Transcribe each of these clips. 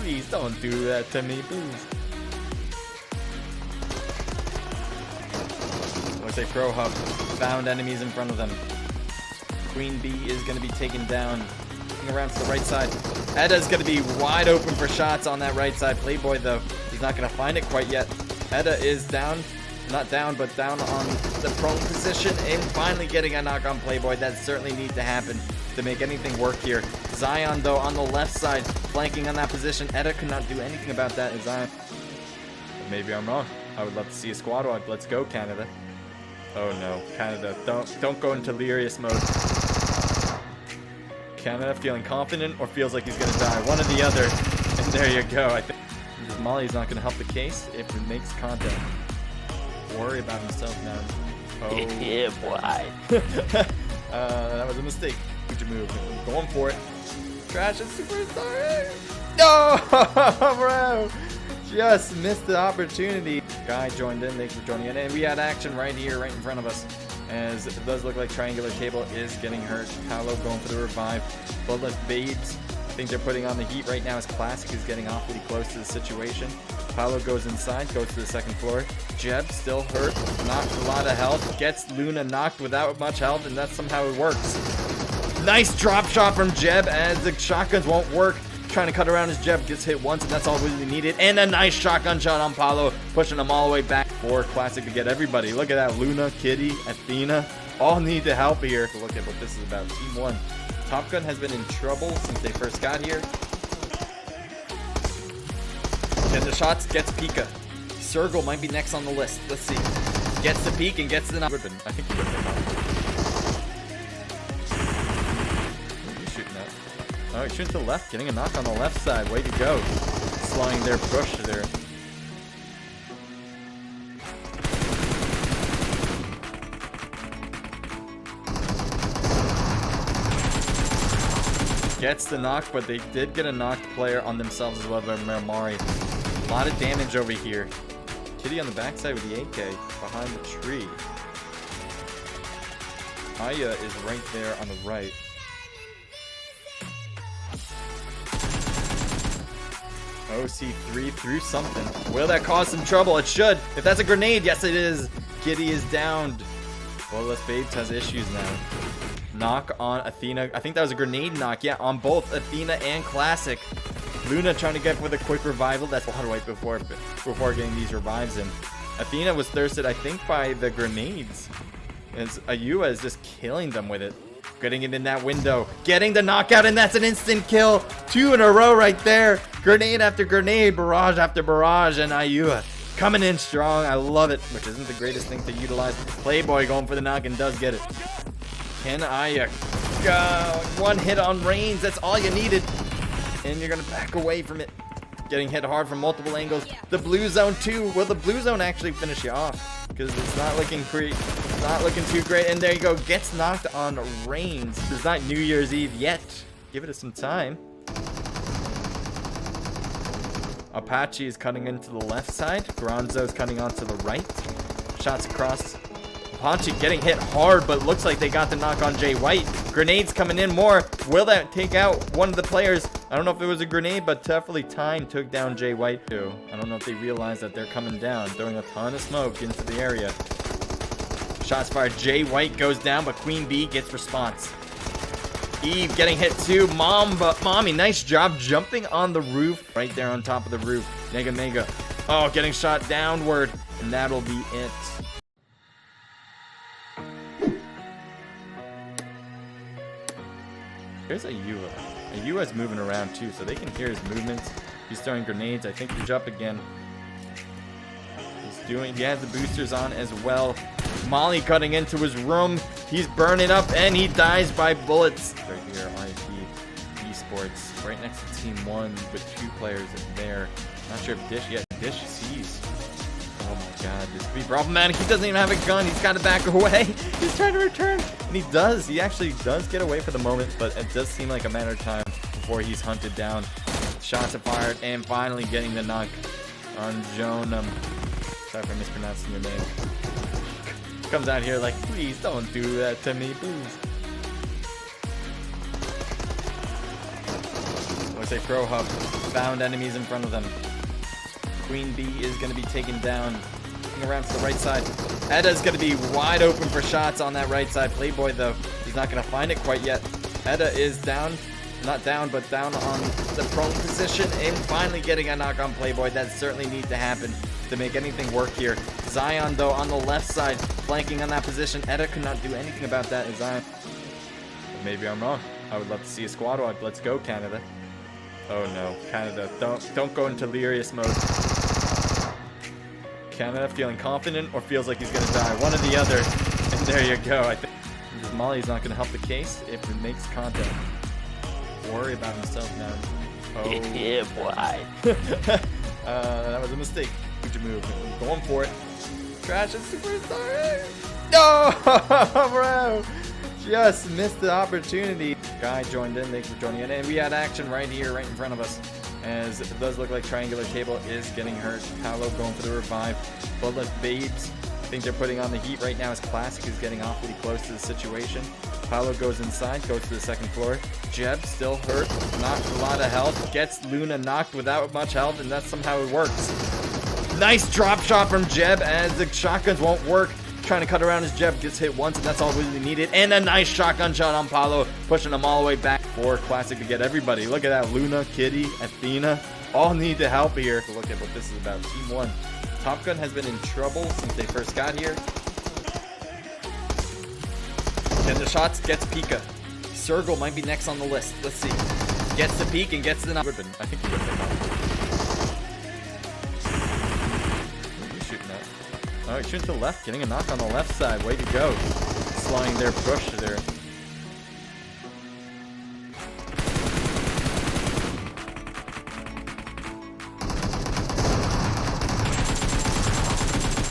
please don't do that to me, please. Looks like Pro Hub found enemies in front of them. Queen Bee is going to be taken down. Looking around to the right side. Edda's going to be wide open for shots on that right side. Playboy, though, he's not going to find it quite yet. Edda is down. Not down, but down on the prone position. And finally getting a knock on Playboy. That certainly needs to happen to make anything work here. Zion, though, on the left side, flanking on that position. Edda could not do anything about that. And Zion... But maybe I'm wrong. I would love to see a squad wipe. Let's go, Canada. Oh no, Canada, don't go into delirious mode. Canada feeling confident or feels like he's gonna die. One or the other. And there you go. I think Molly's not gonna help the case if it makes contact. Worry about himself now. Oh, yeah, boy. that was a mistake. Good move. Going for it. Trash is superstar. No, bro. Just missed the opportunity. Guy joined in. Thanks for joining in. And we had action right here, right in front of us. As it does look like Triangular Cable is getting hurt. Paolo going for the revive. Bloodless Babes. I think they're putting on the heat right now as Classic is getting awfully close to the situation. Paolo goes inside, goes to the second floor. Jeb still hurt. Not a lot of health. Gets Luna knocked without much health, and that's somehow it works. Nice drop shot from Jeb as the shotguns won't work. Trying to cut around as Jeb gets hit once, and that's all really needed. And a nice shotgun shot on Paolo, pushing them all the way back for Classic to get everybody. Look at that. Luna, Kitty, Athena, all need to help here. Look at what this is about. Team 1. Top Gun has been in trouble since they first got here. Gets the shots, gets Pika. Sergal might be next on the list. Let's see. Gets the peek and gets the knock. I think he would have been. Oh, he's shooting to the left, getting a knock on the left side. Way to go. Slowing their push there. Gets the knock, but they did get a knocked player on themselves as well by Mari. A lot of damage over here. Kitty on the backside with the AK behind the tree. Aya is right there on the right. OC3 threw something. Will that cause some trouble? It should. If that's a grenade, yes it is. Kitty is downed. Bloodless Babes has issues now. Knock on Athena. I think that was a grenade knock. Yeah, on both Athena and Classic. Luna trying to get with a quick revival. That's a lot of weight before getting these revives in. Athena was thirsted, I think, by the grenades. As Ayua is just killing them with it. Getting it in that window. Getting the knockout, and that's an instant kill. 2 in a row right there. Grenade after grenade. Barrage after barrage. And Ayua coming in strong. I love it. Which isn't the greatest thing to utilize. Playboy going for the knock and does get it. Can Aya go? One hit on range. That's all you needed. And you're going to back away from it. Getting hit hard from multiple angles. The blue zone too. Will the blue zone actually finish you off? Because it's not looking great. It's not looking too great. And there you go. Gets knocked on range. It's not New Year's Eve yet. Give it some time. Apache is cutting into the left side. Gronzo is cutting onto the right. Shots across. Apache getting hit hard, but looks like they got the knock on Jay White. Grenades coming in more. Will that take out one of the players? I don't know if it was a grenade, but definitely time took down Jay White too. I don't know if they realize that they're coming down, throwing a ton of smoke into the area. Shots fired. Jay White goes down, but Queen Bee gets response. Eve getting hit too. Mommy, nice job jumping on the roof. Right there on top of the roof. Mega. Oh, getting shot downward. And that'll be it. Here's Ayua. Ayua's moving around too, so they can hear his movements. He's throwing grenades. I think he's up again. He has the boosters on as well. Molly cutting into his room. He's burning up and he dies by bullets. Right here, IP Esports, right next to Team 1 with 2 players in there. Not sure if Dish sees. Oh my god, this could be problematic. He doesn't even have a gun. He's got to back away. He's trying to return. And he does. He actually does get away for the moment, but it does seem like a matter of time before he's hunted down. Shots are fired and finally getting the knock on Joan. Sorry for mispronouncing your name. Comes out here like, please don't do that to me, please. gonna say Pro Hub found enemies in front of them. Queen Bee is gonna be taken down. Looking around to the right side. Edda's gonna be wide open for shots on that right side. Playboy though, he's not gonna find it quite yet. Edda is down, not down, but down on the prone position and finally getting a knock on Playboy. That certainly needs to happen to make anything work here. Zion though on the left side, flanking on that position. Edda could not do anything about that. Zion. Maybe I'm wrong. I would love to see a squad wipe. Let's go, Canada. Oh no, Canada, don't go into delirious mode. Canada feeling confident or feels like he's gonna die. One or the other. And there you go. I think Molly's not gonna help the case if it makes contact. Worry about himself now. Oh yeah, boy. That was a mistake. Good move. Going for it. Crash and superstar. No, bro. Just missed the opportunity. Guy joined in. Thanks for joining in. And we had action right here, right in front of us. As it does look like Triangular Table is getting hurt. Paolo going for the revive. Bullet Babes. I think they're putting on the heat right now as Classic is getting awfully close to the situation. Paolo goes inside, goes to the second floor. Jeb still hurt, knocked a lot of health. Gets Luna knocked without much health, and that's somehow it works. Nice drop shot from Jeb as the shotguns won't work. Trying to cut around as Jeb gets hit once, and that's all really needed. And a nice shotgun shot on Paolo, pushing them all the way back for Classic to get everybody. Look at that, Luna, Kitty, Athena, all need to help here. Look at what this is about. Team 1. Top Gun has been in trouble since they first got here. Gets the shots, gets Pika. Sergal might be next on the list. Let's see. Gets the peek and gets the knock. I think he would have been. He's shooting that. Oh, he's shooting to the left, getting a knock on the left side. Way to go. Slowing their push there.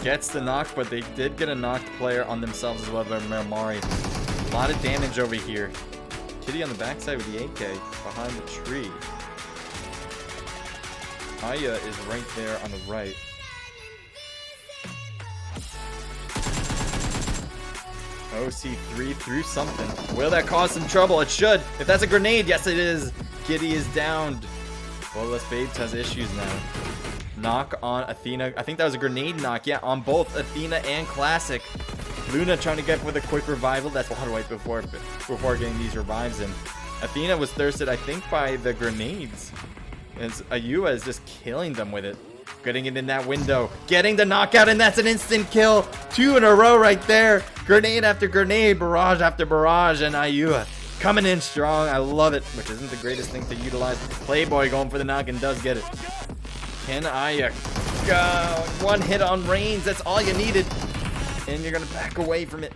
Gets the knock, but they did get a knocked player on themselves as well by Mari. A lot of damage over here. Kitty on the backside with the AK behind the tree. Aya is right there on the right. OC3 threw something. Will that cause some trouble? It should. If that's a grenade, yes it is. Kitty is downed. Well, Les Babes has issues now. Knock on Athena. I think that was a grenade knock. Yeah, on both Athena and Classic. Luna trying to get with a quick revival. That's water wipe before getting these revives in. Athena was thirsted, I think, by the grenades. As Ayua is just killing them with it. Getting it in that window. Getting the knockout, and that's an instant kill. 2 in a row right there. Grenade after grenade, barrage after barrage, and Ayua coming in strong. I love it, which isn't the greatest thing to utilize. Playboy going for the knock and does get it. Can Aya go? One hit on Reigns. That's all you needed. And you're going to back away from it.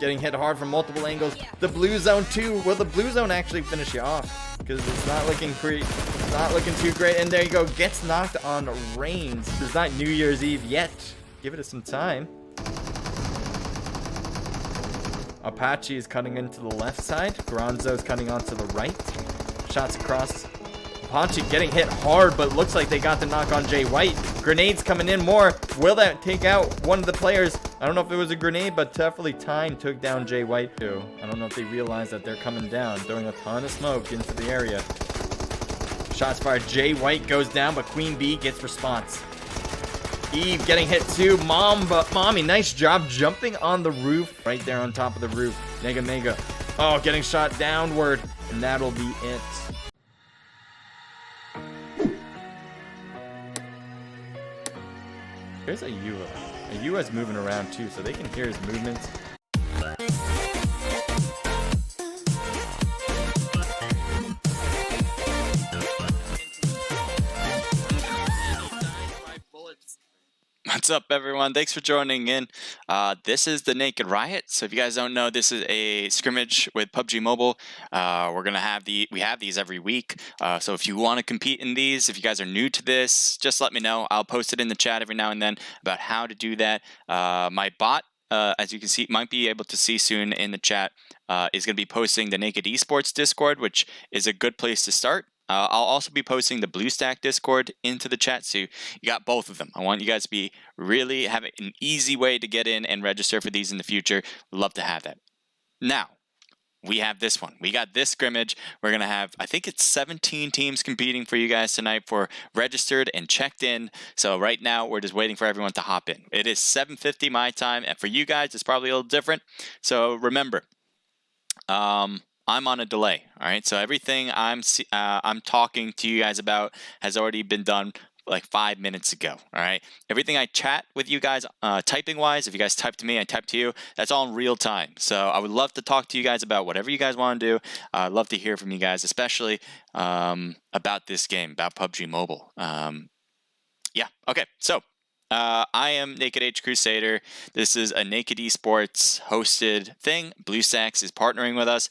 Getting hit hard from multiple angles. The blue zone too. Will the blue zone actually finish you off? Because it's not looking great. It's not looking too great. And there you go. Gets knocked on Reigns. It's not New Year's Eve yet. Give it some time. Apache is cutting into the left side. Gronzo is cutting onto the right. Shots across. Apache getting hit hard, but looks like they got the knock on Jay White. Grenades coming in more. Will that take out one of the players? I don't know if it was a grenade, but definitely time took down Jay White too. I don't know if they realize that they're coming down, throwing a ton of smoke into the area. Shots fired. Jay White goes down, but Queen Bee gets response. Eve getting hit too. Mommy, nice job jumping on the roof. Right there on top of the roof. Mega. Oh, getting shot downward. And that'll be it. There's Ayua. Ayua's moving around too, so they can hear his movements. What's up, everyone? Thanks for joining in. This is the Naked Riot. So if you guys don't know, this is a scrimmage with PUBG Mobile. We have these every week. So if you want to compete in these, if you guys are new to this, just let me know. I'll post it in the chat every now and then about how to do that. My bot, as you can see, might be able to see soon in the chat, is going to be posting the Naked Esports Discord, which is a good place to start. I'll also be posting the BlueStack Discord into the chat, so you got both of them. I want you guys to really have an easy way to get in and register for these in the future. Love to have that. Now, we have this one. We got this scrimmage. We're going to have, I think it's 17 teams competing for you guys tonight for registered and checked in. So right now, we're just waiting for everyone to hop in. It is 7:50 my time, and for you guys, it's probably a little different. So remember, I'm on a delay, all right? So everything I'm talking to you guys about has already been done like 5 minutes ago, all right? Everything I chat with you guys, typing-wise, if you guys type to me, I type to you, that's all in real time. So I would love to talk to you guys about whatever you guys want to do. I'd love to hear from you guys, especially about this game, about PUBG Mobile. Yeah, okay, so I am Naked H Crusader. This is a Naked Esports hosted thing. BlueStacks is partnering with us.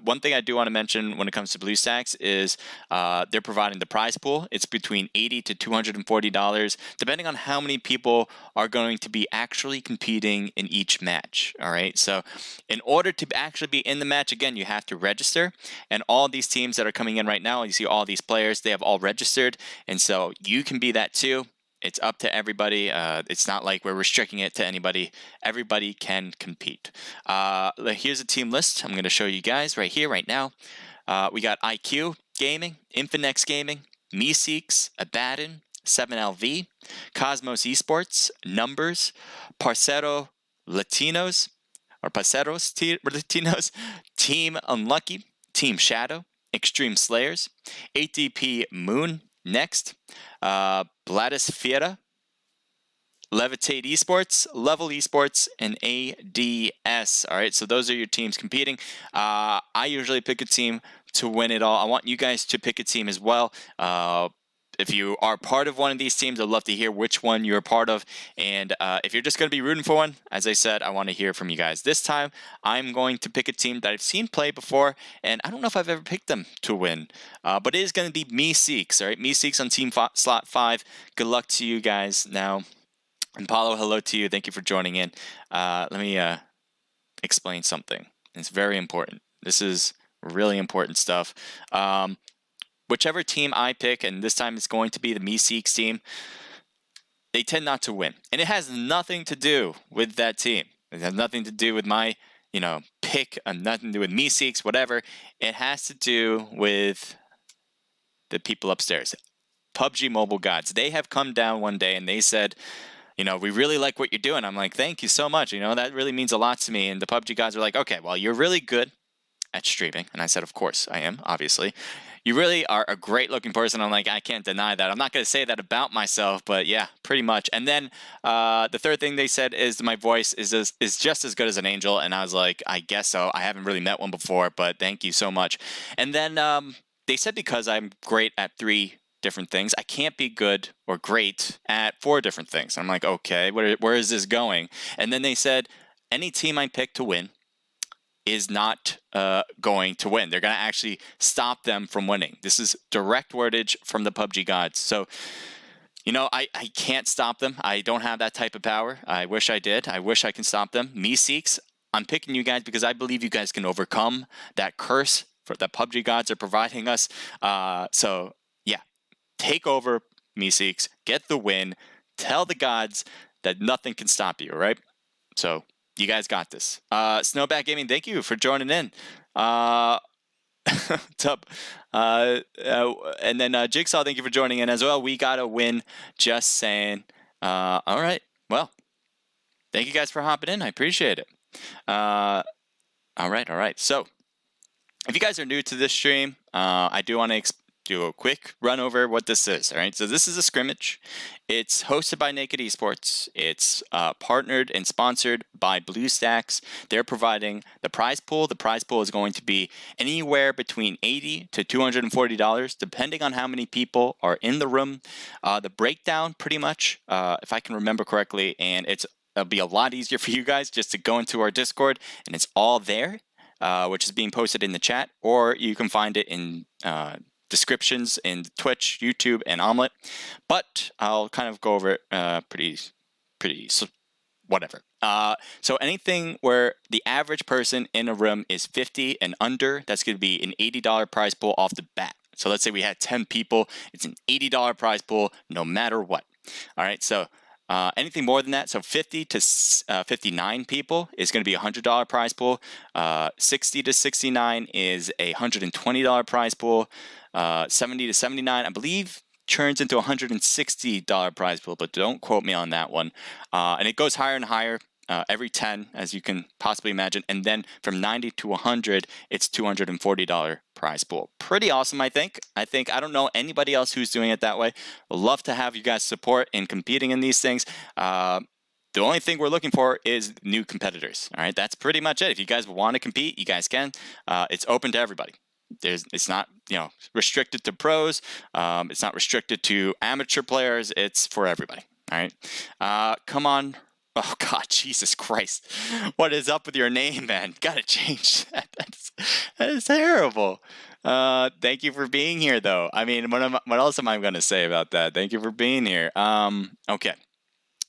One thing I do want to mention when it comes to BlueStacks is they're providing the prize pool. It's between $80 to $240, depending on how many people are going to be actually competing in each match. All right. So, in order to actually be in the match, again, you have to register. And all these teams that are coming in right now, you see all these players, they have all registered, and so you can be that too. It's up to everybody. It's not like we're restricting it to anybody. Everybody can compete. Here's a team list. I'm going to show you guys right here, right now. We got IQ Gaming, Infinex Gaming, Meeseeks, Abaddon, 7LV, Cosmos Esports, Numbers, Parceros Latinos, Team Unlucky, Team Shadow, Extreme Slayers, ATP Moon, Next, Bladisfera, Levitate Esports, Level Esports, and ADS. All right, so those are your teams competing. I usually pick a team to win it all. I want you guys to pick a team as well. If you are part of one of these teams, I'd love to hear which one you're a part of. And if you're just going to be rooting for one, as I said, I want to hear from you guys. This time, I'm going to pick a team that I've seen play before, and I don't know if I've ever picked them to win. But it is going to be Meeseeks, all right? Meeseeks on team slot 5. Good luck to you guys now. And Paulo, hello to you. Thank you for joining in. Let me explain something. It's very important. This is really important stuff. Whichever team I pick, and this time it's going to be the Meeseeks team, they tend not to win. And it has nothing to do with that team. It has nothing to do with my, pick, nothing to do with Meeseeks, whatever. It has to do with the people upstairs. PUBG Mobile Gods. They have come down one day and they said, we really like what you're doing. I'm like, thank you so much. That really means a lot to me. And the PUBG Gods are like, okay, well, you're really good at streaming. And I said, of course I am, obviously. You really are a great looking person. I'm like, I can't deny that. I'm not going to say that about myself, but yeah, pretty much. And then the third thing they said is my voice is just as good as an angel. And I was like, I guess so. I haven't really met one before, but thank you so much. And then they said because I'm great at 3 different things, I can't be good or great at 4 different things. I'm like, okay, where is this going? And then they said, any team I pick to win is not going to win. They're going to actually stop them from winning. This is direct wordage from the PUBG Gods. So, I can't stop them. I don't have that type of power. I wish I did. I wish I can stop them. Meeseeks, I'm picking you guys because I believe you guys can overcome that curse that PUBG Gods are providing us. So, yeah, take over, Meeseeks. Get the win. Tell the gods that nothing can stop you, right? So, you guys got this. Snowback Gaming, thank you for joining in. What's up? And then Jigsaw, thank you for joining in as well. We got a win, just saying. All right. Well, thank you guys for hopping in. I appreciate it. All right. So, if you guys are new to this stream, I do want to do a quick run over what this is. All right, so this is a scrimmage. It's hosted by Naked Esports. It's partnered and sponsored by BlueStacks. They're providing the prize pool. The prize pool is going to be anywhere between $80 to $240, depending on how many people are in the room. The breakdown, pretty much, if I can remember correctly, and it'll be a lot easier for you guys just to go into our Discord, and it's all there, which is being posted in the chat, or you can find it in descriptions in Twitch, YouTube, and Omelette. But I'll kind of go over it pretty whatever. So anything where the average person in a room is 50 and under, that's going to be an $80 prize pool off the bat. So let's say we had 10 people, it's an $80 prize pool no matter what. All right, so Anything more than that, so 50 to 59 people is going to be a $100 prize pool. 60 to 69 is a $120 prize pool. 70 to 79, I believe, turns into a $160 prize pool, but don't quote me on that one. And it goes higher and higher. Every 10, as you can possibly imagine. And then from 90 to 100, it's $240 prize pool. Pretty awesome, I think. I don't know anybody else who's doing it that way. Would love to have you guys support in competing in these things. The only thing we're looking for is new competitors. All right, that's pretty much it. If you guys want to compete, you guys can. It's open to everybody. It's not restricted to pros. It's not restricted to amateur players. It's for everybody. All right, come on. Oh, God, Jesus Christ. What is up with your name, man? Gotta change that. That is terrible. Thank you for being here, though. I mean, what else am I going to say about that? Thank you for being here. Okay.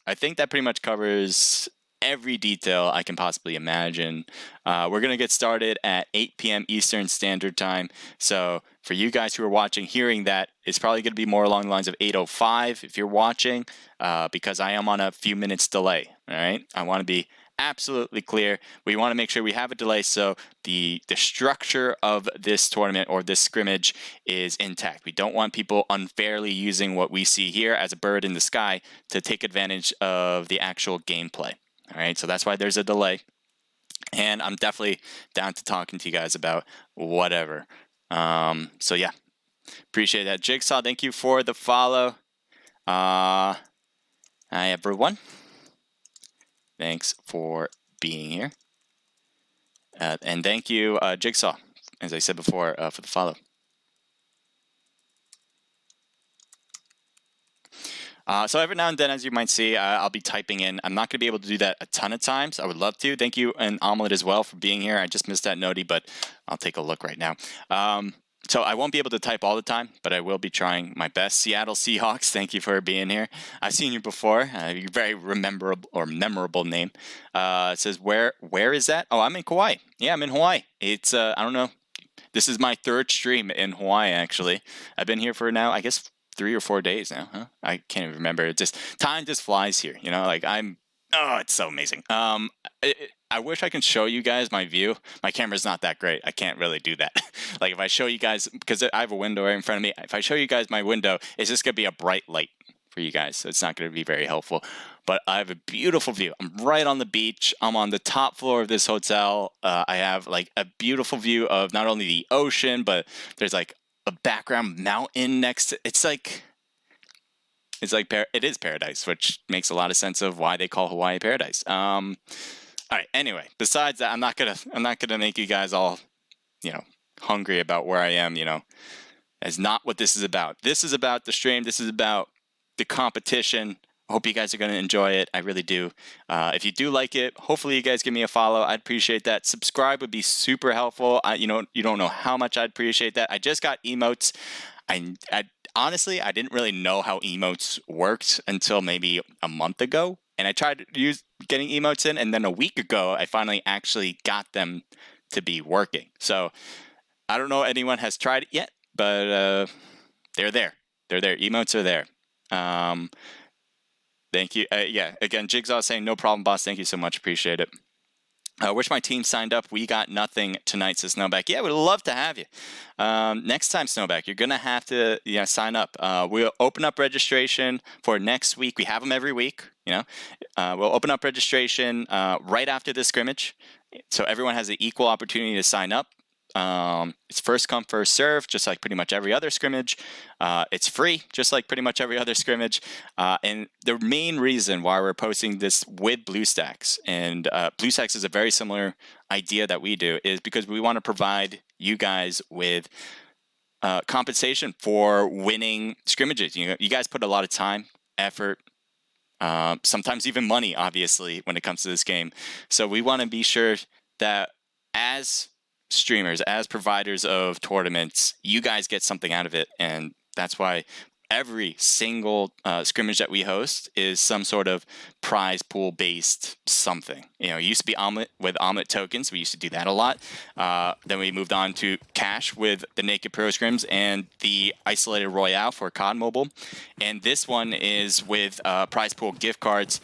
I think that pretty much covers every detail I can possibly imagine. We're going to get started at 8 p.m. Eastern Standard Time. So for you guys who are watching, hearing that, it's probably going to be more along the lines of 8:05 if you're watching, because I am on a few minutes delay. All right, I want to be absolutely clear. We want to make sure we have a delay so the structure of this tournament or this scrimmage is intact. We don't want people unfairly using what we see here as a bird in the sky to take advantage of the actual gameplay. All right, so that's why there's a delay. And I'm definitely down to talking to you guys about whatever. So yeah, appreciate that. Jigsaw, thank you for the follow. Hi, everyone. Thanks for being here. And thank you, Jigsaw, as I said before, for the follow. So every now and then, as you might see, I'll be typing in. I'm not going to be able to do that a ton of times. I would love to. Thank you, and Omelet as well, for being here. I just missed that noti, but I'll take a look right now. So I won't be able to type all the time, but I will be trying my best. Seattle Seahawks, thank you for being here. I've seen you before. You're very memorable name. It says, where is that? Oh, I'm in Kauai. Yeah, I'm in Hawaii. It's, I don't know. This is my third stream in Hawaii, actually. I've been here for now, I guess, 3 or 4 days now. Huh? I can't even remember. Time just flies here. Like it's so amazing. I wish I could show you guys my view. My camera's not that great. I can't really do that. Like if I show you guys, because I have a window right in front of me, if I show you guys my window, it's just going to be a bright light for you guys. So it's not going to be very helpful. But I have a beautiful view. I'm right on the beach. I'm on the top floor of this hotel. I have like a beautiful view of not only the ocean, but there's like a background mountain next to it is paradise, which makes a lot of sense of why they call Hawaii paradise. All right. Anyway, besides that, I'm not gonna make you guys all, hungry about where I am. That's not what this is about. This is about the stream. This is about the competition. I hope you guys are gonna enjoy it. I really do. If you do like it, hopefully you guys give me a follow. I'd appreciate that. Subscribe would be super helpful. You don't know how much I'd appreciate that. I just got emotes. Honestly, I didn't really know how emotes worked until maybe a month ago. And I tried getting emotes in, and then a week ago, I finally actually got them to be working. So I don't know if anyone has tried it yet, but they're there. They're there. Emotes are there. Thank you. Yeah, again, Jigsaw saying, no problem, boss. Thank you so much. Appreciate it. Wish my team signed up. We got nothing tonight, says Snowback. Yeah, we'd love to have you. Next time, Snowback, you're going to have to sign up. We'll open up registration for next week. We have them every week. We'll open up registration right after the scrimmage. So everyone has an equal opportunity to sign up. It's first come, first serve, just like pretty much every other scrimmage. It's free, just like pretty much every other scrimmage. And the main reason why we're posting this with BlueStacks, and BlueStacks is a very similar idea that we do, is because we want to provide you guys with compensation for winning scrimmages. You guys put a lot of time, effort, sometimes even money, obviously, when it comes to this game. So we want to be sure that as streamers, as providers of tournaments, you guys get something out of it. And that's why every single scrimmage that we host is some sort of prize pool based something. You know, it used to be omelet with omelet tokens. We used to do that a lot. Then we moved on to cash with the Naked Pro Scrims and the Isolated Royale for COD Mobile. And this one is with prize pool gift cards,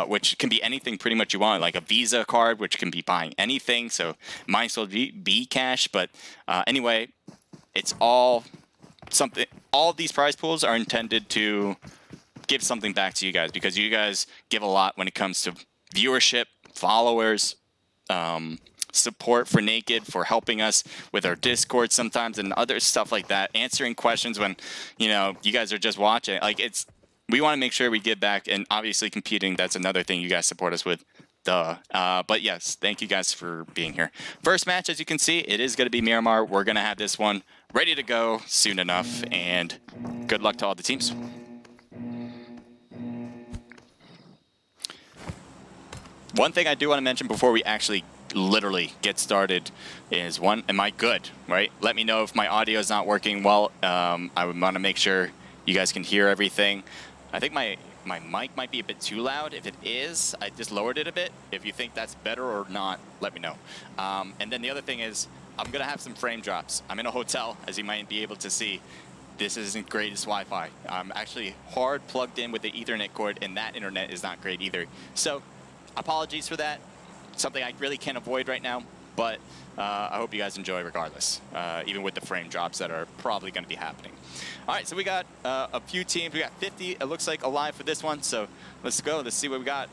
which can be anything pretty much you want, like a Visa card, which can be buying anything. So might as well be cash. But anyway, it's all something. All of these prize pools are intended to give something back to you guys, because you guys give a lot when it comes to viewership, followers, support for Naked, for helping us with our Discord sometimes and other stuff like that, answering questions when, you know, you guys are just watching. Like, we want to make sure we give back, and obviously competing, that's another thing you guys support us with. Duh. But yes, thank you guys for being here. First match, as you can see, it is going to be Miramar. We're going to have this one ready to go soon enough, and good luck to all the teams. One thing I do want to mention before we actually literally get started is, one, am I good, right? Let me know if my audio is not working well. I would want to make sure you guys can hear everything. I think my mic might be a bit too loud. If it is, I just lowered it a bit. If you think that's better or not, let me know. And then the other thing is, I'm going to have some frame drops. I'm in a hotel, as you might be able to see. This isn't greatest Wi-Fi. I'm actually hard plugged in with the Ethernet cord, and that internet is not great either. So apologies for that. Something I really can't avoid right now, but I hope you guys enjoy regardless, even with the frame drops that are probably going to be happening. All right, so we got a few teams. We got 50, it looks like, alive for this one. So let's go. Let's see what we got.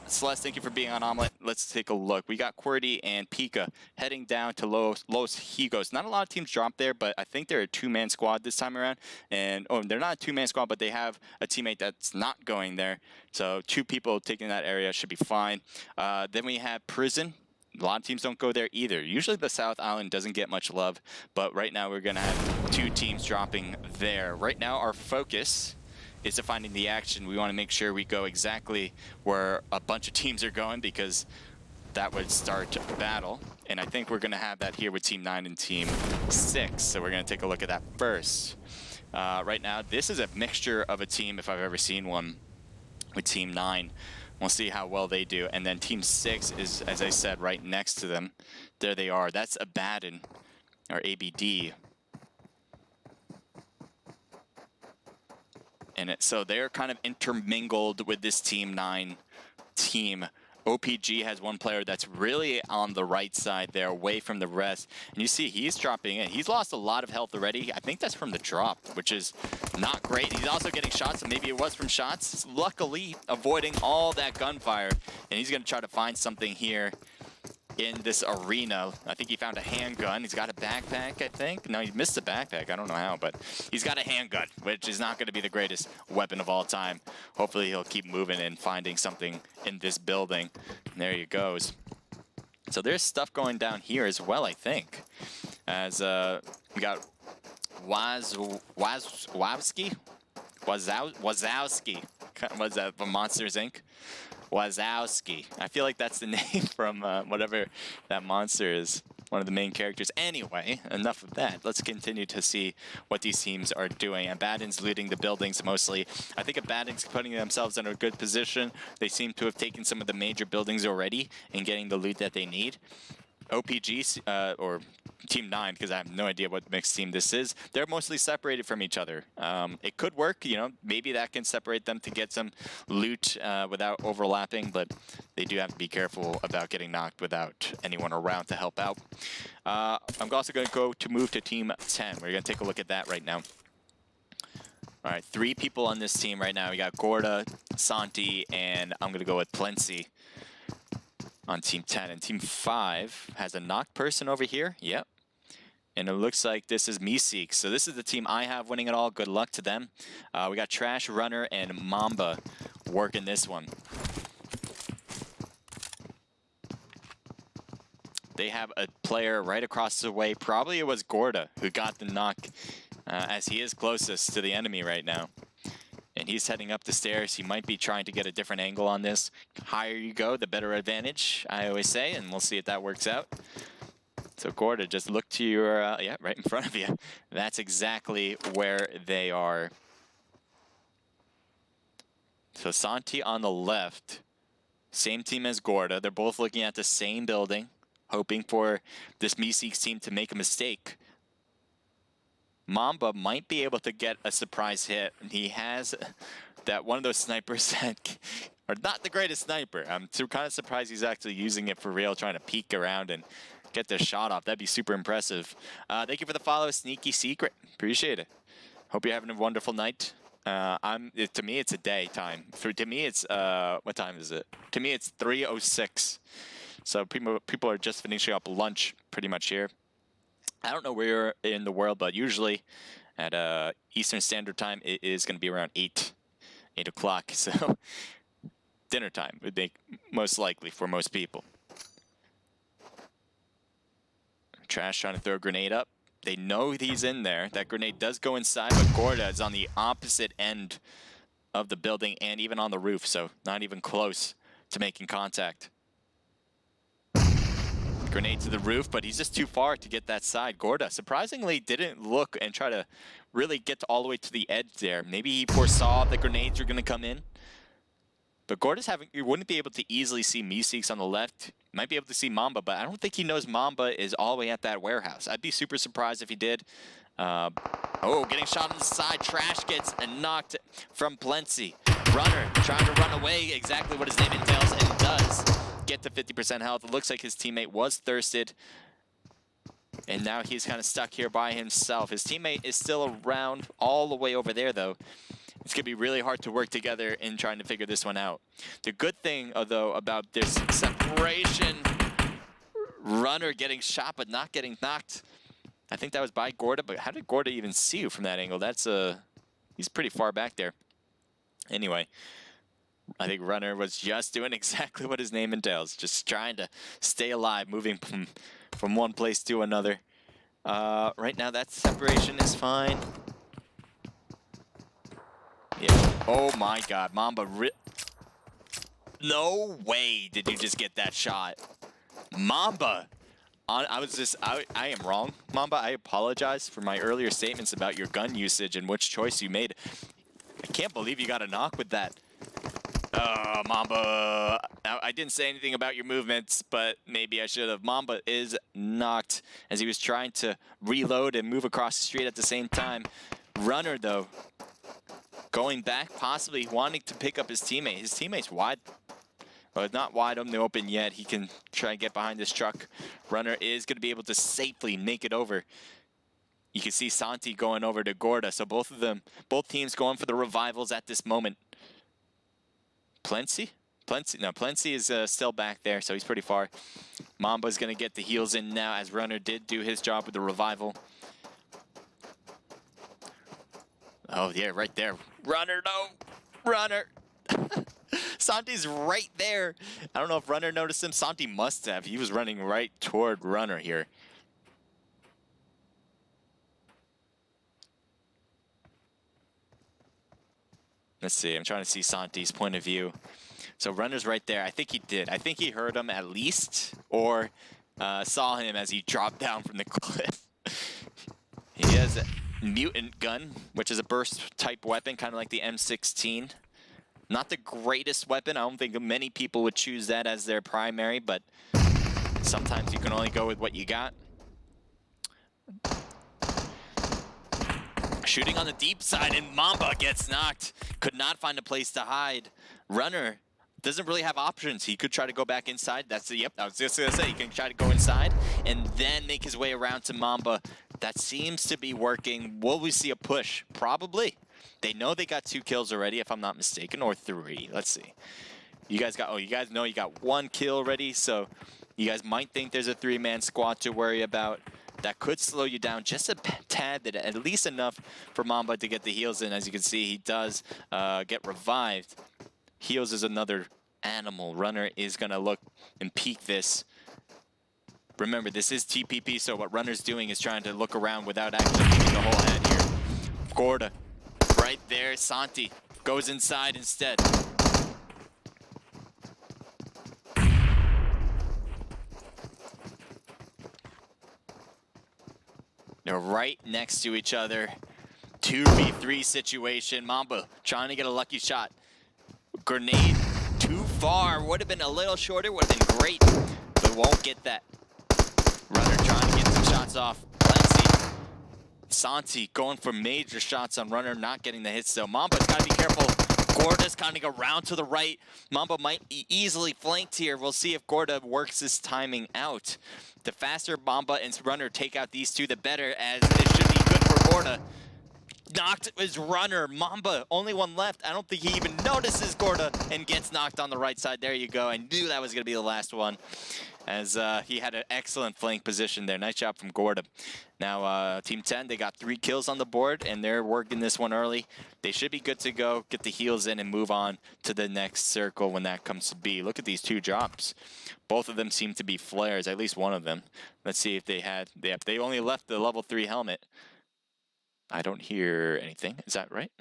Celeste, thank you for being on Omelet. Let's take a look. We got QWERTY and Pika heading down to Los Higos. Not a lot of teams dropped there, but I think they're a two-man squad this time around. And, oh, they're not a two-man squad, but they have a teammate that's not going there. So 2 people taking that area should be fine. Then we have Prison. A lot of teams don't go there either. Usually the South Island doesn't get much love, but right now we're going to have 2 teams dropping there. Right now our focus is to finding the action. We want to make sure we go exactly where a bunch of teams are going, because that would start a battle. And I think we're going to have that here with Team 9 and Team 6. So we're going to take a look at that first. Right now, this is a mixture of a team, if I've ever seen one, with Team 9. We'll see how well they do. And then Team 6 is, as I said, right next to them. There they are. That's Abaddon, or ABD. And so they're kind of intermingled with this Team 9 team. OPG has one player that's really on the right side there, away from the rest. And you see he's dropping in. He's lost a lot of health already. I think that's from the drop, which is not great. He's also getting shots, so maybe it was from shots. Luckily, avoiding all that gunfire. And he's going to try to find something here in this arena. I think he found a handgun. He's got a backpack, I think. No, he missed the backpack. I don't know how, but he's got a handgun, which is not going to be the greatest weapon of all time. Hopefully he'll keep moving and finding something in this building. And there he goes. So there's stuff going down here as well, I think. As we got Wazowski? Was that from Monsters, Inc.? Wazowski. I feel like that's the name from whatever that monster is. One of the main characters. Anyway, enough of that. Let's continue to see what these teams are doing. Abaddon's looting the buildings mostly. I think Abaddon's putting themselves in a good position. They seem to have taken some of the major buildings already and getting the loot that they need. OPG, or Team 9, because I have no idea what mixed team this is, they're mostly separated from each other. It could work, you know, maybe that can separate them to get some loot without overlapping, but they do have to be careful about getting knocked without anyone around to help out. I'm also going to move to Team 10. We're going to take a look at that right now. All right, 3 people on this team right now. We got Gorda, Santi, and I'm going to go with Plency on Team 10. And Team 5 has a knocked person over here. Yep. And it looks like this is Meeseek. So this is the team I have winning it all. Good luck to them. We got Trash, Runner, and Mamba working this one. They have a player right across the way. Probably it was Gorda who got the knock, as he is closest to the enemy right now. And he's heading up the stairs. He might be trying to get a different angle on this. Higher you go, the better advantage, I always say, and we'll see if that works out. So Gorda, just look to your, yeah, right in front of you. That's exactly where they are So Santi on the left. Same team as Gorda. They're both looking at the same building, hoping for this Meeseeks team to make a mistake. Mamba might be able to get a surprise hit. He has that one of those snipers that are not the greatest sniper. I'm kind of surprised he's actually using it for real, trying to peek around and get their shot off. That'd be super impressive. Thank you for the follow, Sneaky Secret. Appreciate it. Hope you're having a wonderful night. To me, it's a daytime. To me, it's what time is it? To me, it's 3:06. So people are just finishing up lunch pretty much here. I don't know where you're in the world, but usually at Eastern Standard Time, it is going to be around 8 o'clock. So dinner time would be most likely for most people. Trash trying to throw a grenade up. They know he's in there. That grenade does go inside, but Gorda is on the opposite end of the building and even on the roof, so not even close to making contact. Grenade to the roof, but he's just too far to get that side. Gorda surprisingly didn't look and try to really get all the way to the edge there. Maybe he foresaw the grenades were going to come in. But Gorda's you wouldn't be able to easily see Meeseeks on the left. Might be able to see Mamba, but I don't think he knows Mamba is all the way at that warehouse. I'd be super surprised if he did. Oh, getting shot on the side. Trash gets knocked from Plenty. Runner trying to run away, exactly what his name entails, and does get to 50% health. It looks like his teammate was thirsted. And now he's kind of stuck here by himself. His teammate is still around all the way over there, though. It's going to be really hard to work together in trying to figure this one out. The good thing, though, about this separation, Runner getting shot but not getting knocked. I think that was by Gorda, but how did Gorda even see you from that angle? That's he's pretty far back there. Anyway, I think Runner was just doing exactly what his name entails, just trying to stay alive, moving from one place to another. Right now, that separation is fine. Yeah. Oh my God, Mamba no way did you just get that shot. Mamba, I am wrong. Mamba, I apologize for my earlier statements about your gun usage and which choice you made. I can't believe you got a knock with that. Mamba, I didn't say anything about your movements, but maybe I should have. Mamba is knocked as he was trying to reload and move across the street at the same time. Runner, though, going back, possibly wanting to pick up his teammate. His teammate's wide. Well, it's not wide in the open yet. He can try and get behind this truck. Runner is going to be able to safely make it over. You can see Santi going over to Gorda. So both teams going for the revivals at this moment. Plenty? No, Plenty is still back there, so he's pretty far. Mamba's going to get the heals in now, as Runner did do his job with the revival. Oh, yeah, right there. Runner, no! Runner! Santi's right there. I don't know if Runner noticed him. Santi must have. He was running right toward Runner here. Let's see. I'm trying to see Santi's point of view. So Runner's right there. I think he did. I think he heard him at least, or saw him as he dropped down from the cliff. He has a mutant gun, which is a burst type weapon, kind of like the M16. Not the greatest weapon. I don't think many people would choose that as their primary, but sometimes you can only go with what you got. Shooting on the deep side, and Mamba gets knocked. Could not find a place to hide. Runner doesn't really have options. He could try to go back inside. Yep, I was just going to say, he can try to go inside and then make his way around to Mamba. That seems to be working. Will we see a push? Probably. They know they got 2 kills already, if I'm not mistaken, or 3. Let's see. You guys know you got 1 kill already, so you guys might think there's a 3-man squad to worry about. That could slow you down just a tad, but at least enough for Mamba to get the heals in. As you can see, he does get revived. Heals is another animal. Runner is going to look and peek this. Remember, this is TPP, so what Runner's doing is trying to look around without actually peeking the whole head here. Gorda, right there. Santi goes inside instead. They're right next to each other. 2v3 situation. Mamba trying to get a lucky shot. Grenade too far. Would have been a little shorter. Would have been great. But won't get that. Runner trying to get some shots off. Clancy. Santi going for major shots on Runner. Not getting the hits though. Mamba's got to be careful. Gorda's coming around to the right. Mamba might be easily flanked here. We'll see if Gorda works his timing out. The faster Mamba and Runner take out these two, the better, as it should be good for Gorda. Knocked his Runner. Mamba, only one left. I don't think he even notices Gorda and gets knocked on the right side. There you go. I knew that was going to be the last one, as he had an excellent flank position there. Nice job from Gorda. Now, Team 10, they got 3 kills on the board, and they're working this one early. They should be good to go, get the heals in, and move on to the next circle when that comes to be. Look at these 2 drops. Both of them seem to be flares, at least one of them. Let's see if they had... They only left the level 3 helmet. I don't hear anything. Is that right?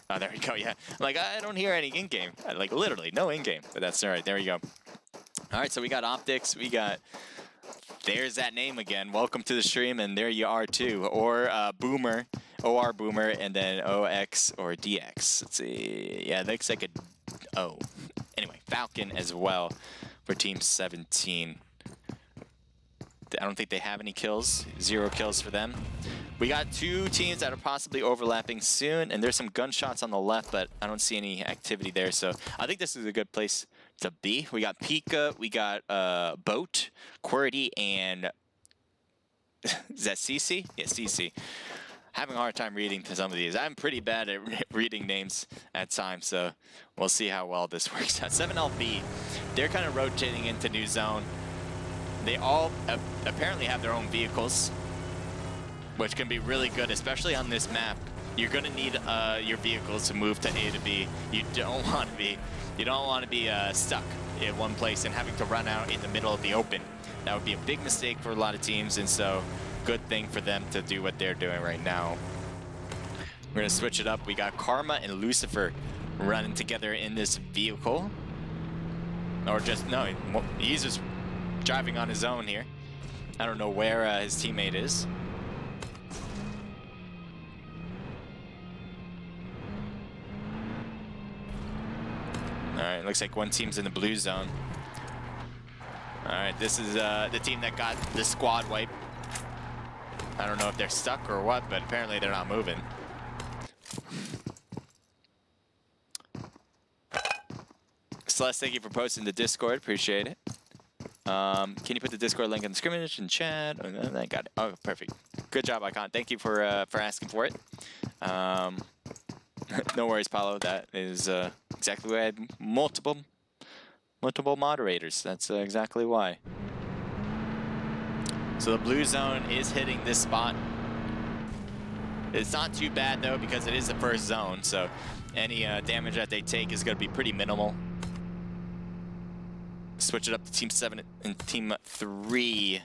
Oh, there we go, yeah. Like, I don't hear any in-game. Like, literally, no in-game. But that's all right. There we go. All right, so we got Optics. We got... There's that name again. Welcome to the stream, and there you are, too. Or Boomer, OR Boomer, and then OX or DX. Let's see. Yeah, it looks like a O. Anyway, Falcon as well for Team 17. I don't think they have any kills. 0 kills for them. We got 2 teams that are possibly overlapping soon, and there's some gunshots on the left, but I don't see any activity there, so I think this is a good place to be. We got Pika, we got Boat, QWERTY, and is that CC? Yeah, CC. Having a hard time reading some of these. I'm pretty bad at reading names at times, so we'll see how well this works out. 7LB, they're kind of rotating into new zone. They all apparently have their own vehicles, which can be really good, especially on this map. You're gonna need your vehicles to move to A to B. You don't want to be stuck in one place and having to run out in the middle of the open. That would be a big mistake for a lot of teams, and so good thing for them to do what they're doing right now. We're gonna switch it up. We got Karma and Lucifer running together in this vehicle, or just no, he's just driving on his own here. I don't know where his teammate is. Alright, looks like one team's in the blue zone. Alright, this is the team that got the squad wipe. I don't know if they're stuck or what, but apparently they're not moving. Celeste, thank you for posting the Discord. Appreciate it. Can you put the Discord link in the Scrimmage and chat? Oh, I got it. Oh, perfect. Good job, Icon. Thank you for asking for it. No worries, Paulo. That is exactly why I had multiple moderators. That's exactly why. So the blue zone is hitting this spot. It's not too bad though, because it is the first zone, so any damage that they take is going to be pretty minimal. Switch it up to Team 7 and Team 3,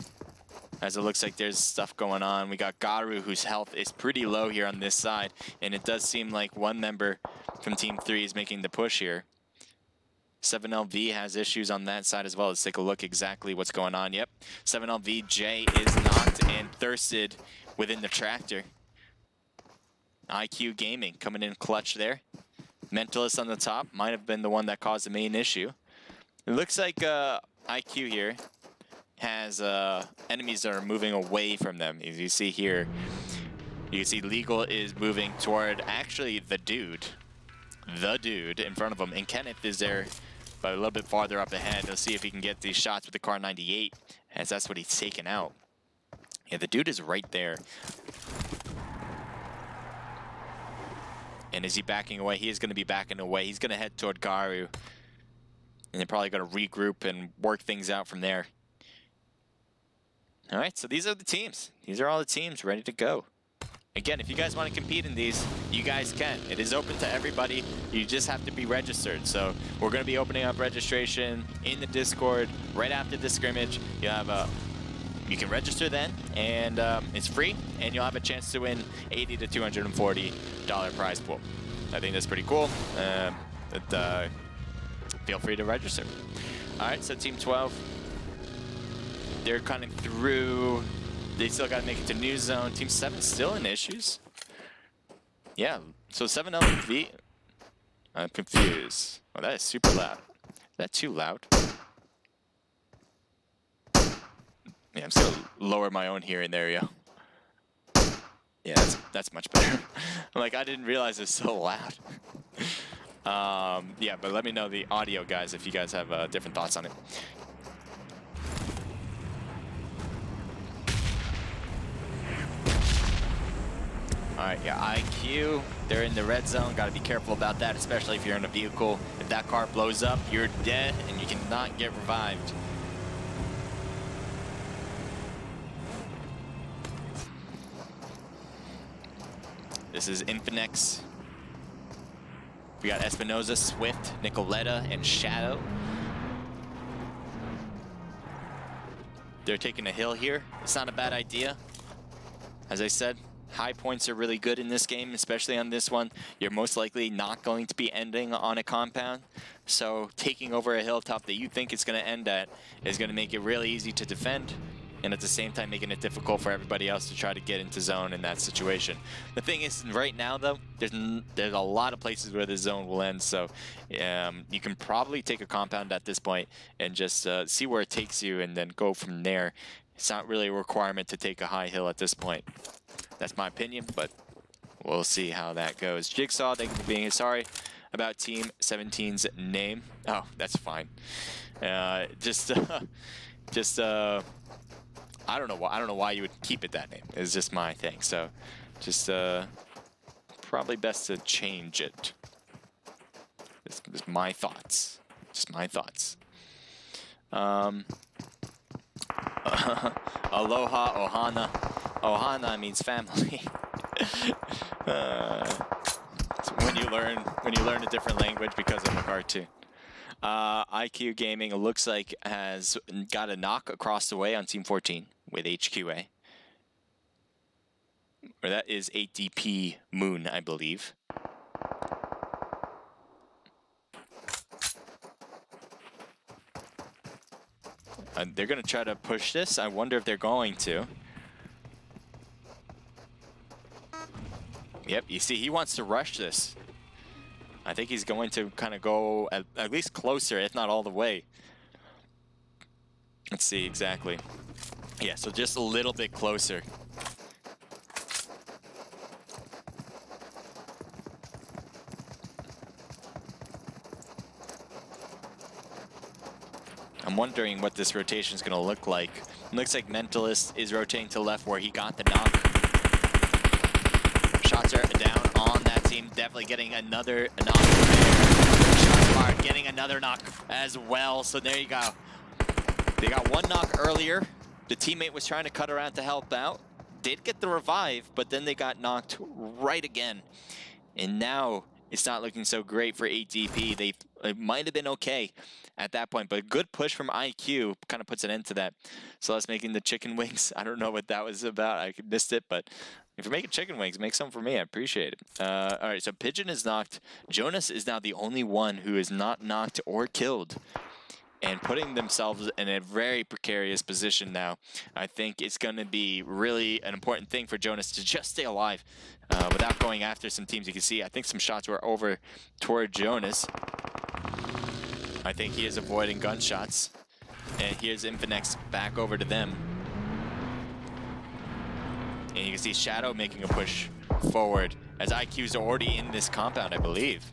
as it looks like there's stuff going on. We got Garu, whose health is pretty low here on this side, and it does seem like one member from Team 3 is making the push here. 7LV has issues on that side as well. Let's take a look exactly what's going on. Yep, 7LV J is knocked and thirsted within the tractor. IQ Gaming coming in clutch there. Mentalist on the top might have been the one that caused the main issue. It looks like IQ here has enemies that are moving away from them. As you see here, you can see Legal is moving toward actually the dude in front of him, and Kenneth is there, but a little bit farther up ahead. Let's see if he can get these shots with the Car 98, as that's what he's taken out. Yeah, the dude is right there. And is he backing away? He is going to be backing away. He's going to head toward Garu. And they're probably going to regroup and work things out from there. All right, so these are the teams. These are all the teams ready to go. Again, if you guys want to compete in these, you guys can. It is open to everybody. You just have to be registered. So we're going to be opening up registration in the Discord right after the scrimmage. You have you can register then, and it's free, and you'll have a chance to win $80 to $240 prize pool. I think that's pretty cool. Feel free to register. All right, so Team 12, they're kind of through. They still got to make it to new zone. Team 7 still in issues. Yeah, so 7LV. I'm confused. Oh, that is super loud. Is that too loud? Yeah, I'm just gonna lower my own hearing. There you go. Yeah, that's much better. I'm like, I didn't realize it was so loud. Yeah, but let me know the audio, guys, if you guys have different thoughts on it. Alright, yeah, IQ, they're in the red zone. Gotta be careful about that, especially if you're in a vehicle. If that car blows up, you're dead and you cannot get revived. This is Infinex. We got Espinoza, Swift, Nicoletta, and Shadow. They're taking a hill here. It's not a bad idea. As I said, high points are really good in this game, especially on this one. You're most likely not going to be ending on a compound. So taking over a hilltop that you think it's going to end at is going to make it really easy to defend, and at the same time making it difficult for everybody else to try to get into zone in that situation. The thing is, right now though, there's a lot of places where the zone will end, so you can probably take a compound at this point and just see where it takes you and then go from there. It's not really a requirement to take a high hill at this point. That's my opinion, but we'll see how that goes. Jigsaw, thank you for being here. Sorry about Team 17's name. Oh, that's fine. I don't know why you would keep it that name. It's just my thing. So, just probably best to change it. This is my thoughts. Just my thoughts. Aloha, Ohana. Ohana means family. So when you learn a different language because of a cartoon. IQ Gaming, it looks like, has got a knock across the way on Team 14 with HQA. Or that is 8DP Moon, I believe. They're going to try to push this. I wonder if they're going to. Yep, you see, he wants to rush this. I think he's going to kind of go at least closer, if not all the way. Let's see exactly. Yeah, so just a little bit closer. I'm wondering what this rotation is going to look like. It looks like Mentalist is rotating to the left where he got the knock. Shots are down on that team. Definitely getting another knock there. Shots fired, getting another knock as well. So there you go. They got one knock earlier. The teammate was trying to cut around to help out. Did get the revive, but then they got knocked right again. And now it's not looking so great for 8DP. It might have been okay at that point, but a good push from IQ kind of puts an end to that. So that's making the chicken wings. I don't know what that was about. I missed it, but if you're making chicken wings, make some for me. I appreciate it. All right, so Pigeon is knocked. Jonas is now the only one who is not knocked or killed, and putting themselves in a very precarious position now. I think it's going to be really an important thing for Jonas to just stay alive without going after some teams. You can see, I think some shots were over toward Jonas. I think he is avoiding gunshots. And here's Infinex back over to them. And you can see Shadow making a push forward as IQ's already in this compound, I believe.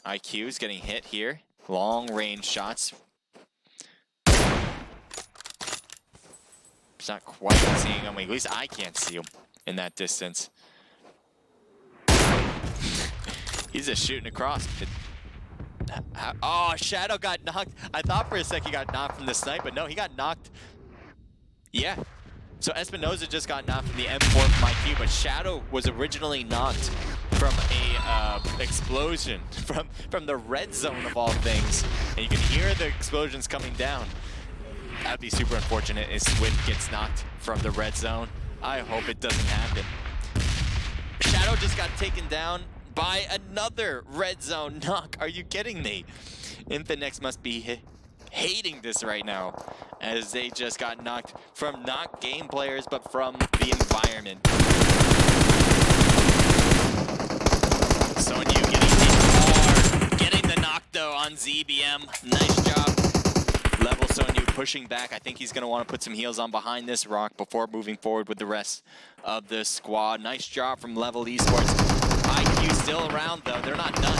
IQ's getting hit here. Long range shots. It's not quite seeing him. At least I can't see him in that distance. He's just shooting across. Oh, Shadow got knocked. I thought for a sec he got knocked from the snipe, but no, he got knocked. Yeah. So Espinoza just got knocked from the M4 from IQ, but Shadow was originally knocked from a explosion from the red zone of all things. And you can hear the explosions coming down. That'd be super unfortunate if Swift gets knocked from the red zone. I hope it doesn't happen. Shadow just got taken down by another red zone knock. Are you kidding me? Infinex must be hating this right now, as they just got knocked from not game players, but from the environment. Nice job. Level Sonyu pushing back. I think he's going to want to put some heals on behind this rock before moving forward with the rest of the squad. Nice job from Level Esports. IQ still around, though. They're not done.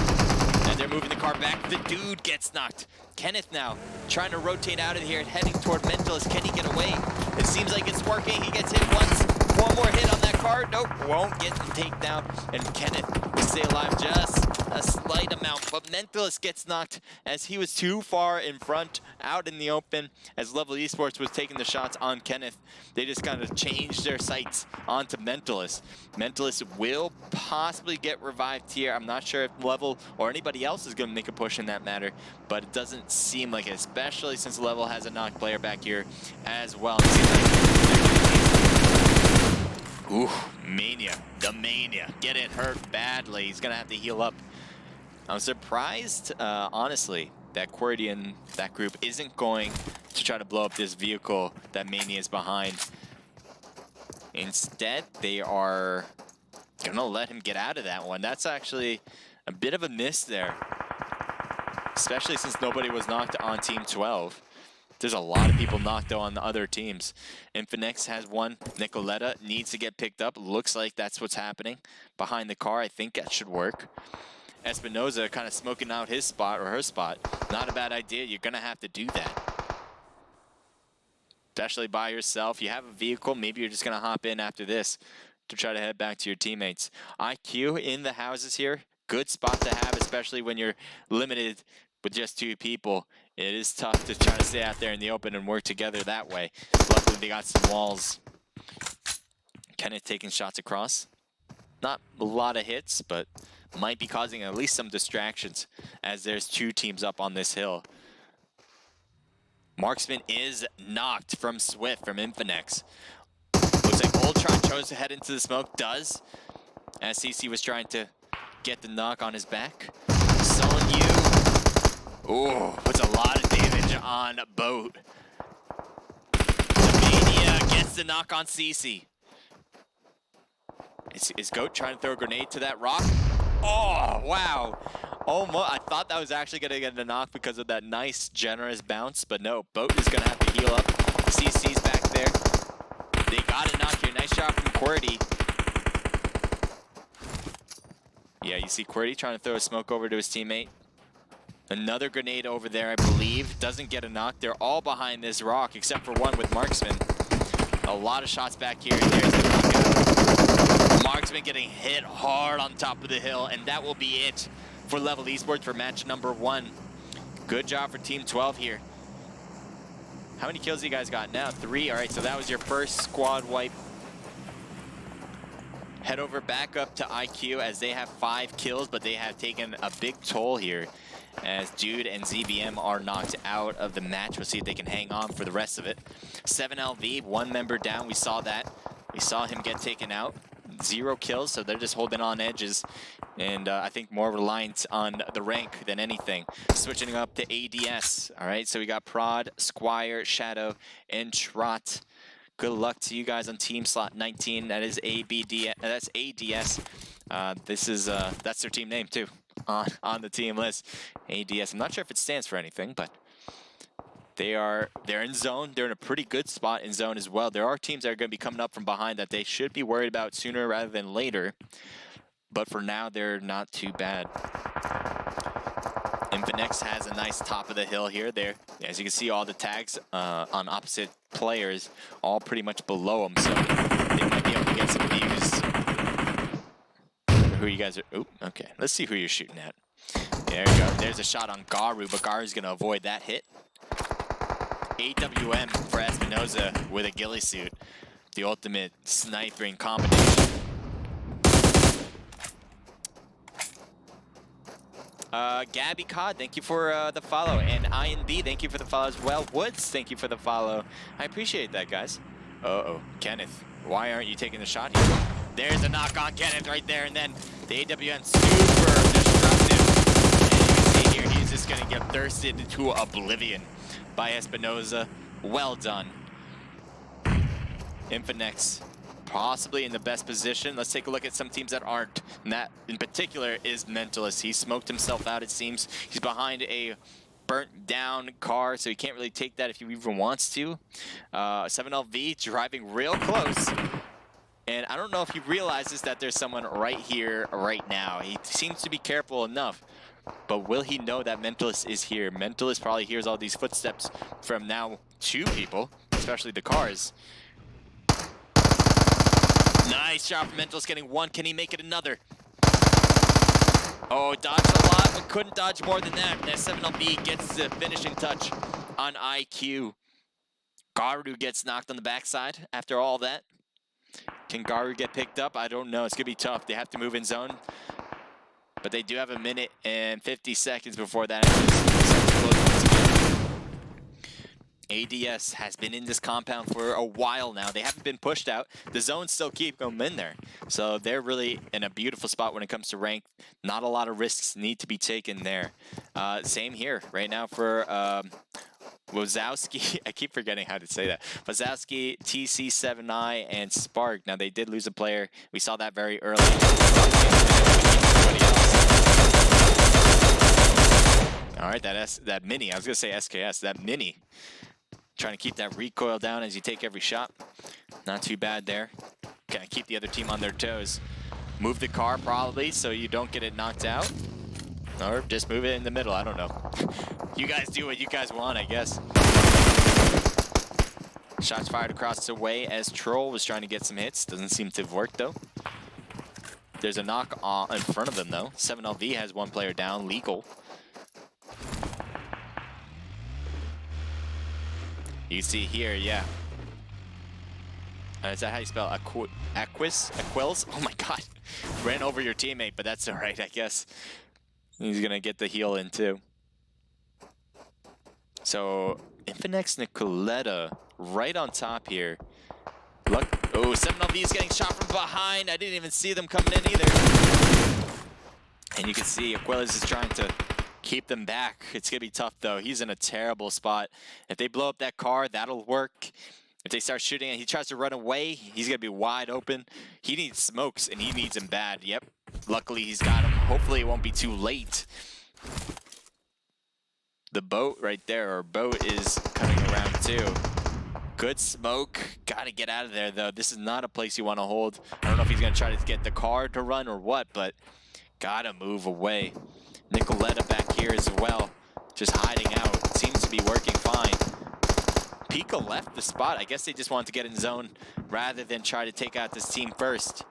And they're moving the car back. The dude gets knocked. Kenneth now trying to rotate out of here, heading toward Mentalist. Can he get away? It seems like it's working. He gets hit once. One more hit on that car. Nope, won't get the takedown. And Kenneth will stay alive just a slight amount. But Mentalist gets knocked as he was too far in front, out in the open, as Level Esports was taking the shots on Kenneth. They just kind of changed their sights onto Mentalist. Mentalist will possibly get revived here. I'm not sure if Level or anybody else is going to make a push in that matter, but it doesn't seem like it, especially since Level has a knocked player back here as well. Ooh, Mania, the Mania, getting hurt badly. He's gonna have to heal up. I'm surprised, honestly, that Qwerty and that group isn't going to try to blow up this vehicle that Mania is behind. Instead, they are gonna let him get out of that one. That's actually a bit of a miss there, especially since nobody was knocked on Team 12. There's a lot of people knocked though on the other teams. Infinex has one. Nicoletta needs to get picked up. Looks like that's what's happening behind the car. I think that should work. Espinoza kind of smoking out his spot or her spot. Not a bad idea. You're going to have to do that. Especially by yourself. You have a vehicle. Maybe you're just going to hop in after this to try to head back to your teammates. IQ in the houses here. Good spot to have, especially when you're limited with just 2 people. It is tough to try to stay out there in the open and work together that way. Luckily, they got some walls. Kenneth taking shots across. Not a lot of hits, but might be causing at least some distractions as there's 2 teams up on this hill. Marksman is knocked from Swift from Infinex. Looks like Ultron chose to head into the smoke. Does, as CC was trying to get the knock on his back. Sonyu. Ooh, puts a lot of damage on Boat. Mania gets the knock on CC. Is Goat trying to throw a grenade to that rock? Oh, wow. Almost, I thought that was actually going to get a knock because of that nice, generous bounce, but no, Boat is going to have to heal up. CC's back there. They got a knock here. Nice shot from Qwerty. Yeah, you see Qwerty trying to throw a smoke over to his teammate. Another grenade over there, I believe. Doesn't get a knock. They're all behind this rock, except for one with Marksman. A lot of shots back here. There's the knockout. Marksman getting hit hard on top of the hill, and that will be it for Level Esports for match number 1. Good job for Team 12 here. How many kills you guys got now? 3. All right, so that was your first squad wipe. Head over back up to IQ as they have 5 kills, but they have taken a big toll here as Dude and ZBM are knocked out of the match. We'll see if they can hang on for the rest of it. 7LV, 1 member down. We saw that. We saw him get taken out. 0 kills, so they're just holding on edges. And I think more reliant on the rank than anything. Switching up to ADS. All right, so we got Prod, Squire, Shadow, and Trot. Good luck to you guys on team slot 19. That is ABD. That's ADS. That's their team name too on the team list. ADS. I'm not sure if it stands for anything, but they're in zone. They're in a pretty good spot in zone as well. There are teams that are going to be coming up from behind that they should be worried about sooner rather than later. But for now, they're not too bad. Infinex has a nice top of the hill here. There, as you can see, all the tags on opposite players, all pretty much below them, so they might be able to get some views. Who you guys are? Oh, okay. Let's see who you're shooting at. There we go. There's a shot on Garu, but Garu's gonna avoid that hit. AWM for Espinoza with a ghillie suit, the ultimate sniping combination. Gabby Cod, thank you for the follow. And INB, thank you for the follow as well. Woods, thank you for the follow. I appreciate that, guys. Uh-oh. Kenneth, why aren't you taking the shot here? There's a knock on Kenneth right there. And then the AWM super destructive. And you can see here, he's just going to get thirsted into oblivion by Espinoza. Well done. Infinex possibly in the best position. Let's take a look at some teams that aren't. And that, in particular, is Mentalist. He smoked himself out, it seems. He's behind a burnt down car, so he can't really take that if he even wants to. 7LV driving real close. And I don't know if he realizes that there's someone right here, right now. He seems to be careful enough. But will he know that Mentalist is here? Mentalist probably hears all these footsteps from now 2 people, especially the cars. Nice shot from Mentalist, getting 1. Can he make it another? Oh, dodged a lot, but couldn't dodge more than that. And that 7LB gets the finishing touch on IQ. Garu gets knocked on the backside after all that. Can Garu get picked up? I don't know. It's going to be tough. They have to move in zone. But they do have a minute and 50 seconds before that ADS has been in this compound for a while now. They haven't been pushed out. The zones still keep them in there. So they're really in a beautiful spot when it comes to rank. Not a lot of risks need to be taken there. Same here right now for Wazowski. I keep forgetting how to say that. Wazowski, TC7I, and Spark. Now they did lose a player. We saw that very early. All right, that mini. I was gonna say SKS. That mini. Trying to keep that recoil down as you take every shot. Not too bad there. Kind of keep the other team on their toes. Move the car probably so you don't get it knocked out. Or just move it in the middle. I don't know. You guys do what you guys want, I guess. Shots fired across the way as Troll was trying to get some hits. Doesn't seem to have worked though. There's a knock in front of them though. 7LV has 1 player down. Legal. You see here, yeah. Is that how you spell Aquils? Oh my god. Ran over your teammate, but that's alright, I guess. He's gonna get the heal in too. So, Infinex Nicoletta right on top here. Look, oh, 7LV is getting shot from behind. I didn't even see them coming in either. And you can see Aquilles is trying to keep them back. It's gonna be tough though. He's in a terrible spot. If they blow up that car, that'll work. If they start shooting and he tries to run away, he's gonna be wide open. He needs smokes and he needs them bad. Yep. Luckily he's got him. Hopefully it won't be too late. The boat right there, or boat, is coming around too. Good smoke. Gotta get out of there though. This is not a place you want to hold. I don't know if he's gonna try to get the car to run or what, but gotta move away. Nicoletta back here as well, just hiding out. Seems to be working fine. Pico left the spot. I guess they just wanted to get in zone rather than try to take out this team first.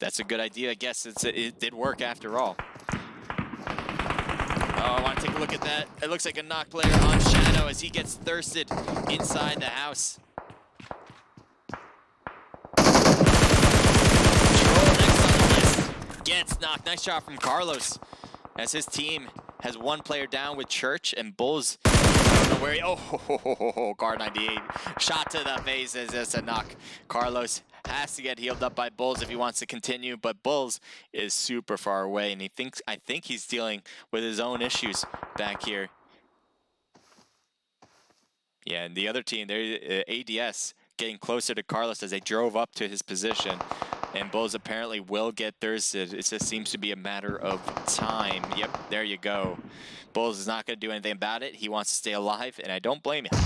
That's a good idea. I guess it did work after all. Oh, I want to take a look at that. It looks like a knock player on Shadow as he gets thirsted inside the house. Troll next on the list. Gets knocked. Nice shot from Carlos as his team has 1 player down with Church and Bulls. I don't know where he... Oh, Guard 98. Shot to the face as it's a knock. Carlos has to get healed up by Bulls if he wants to continue, but Bulls is super far away, and I think he's dealing with his own issues back here. Yeah, and the other team, they're ADS getting closer to Carlos as they drove up to his position, and Bulls apparently will get thirsted. It just seems to be a matter of time. Yep, there you go. Bulls is not going to do anything about it. He wants to stay alive, and I don't blame him.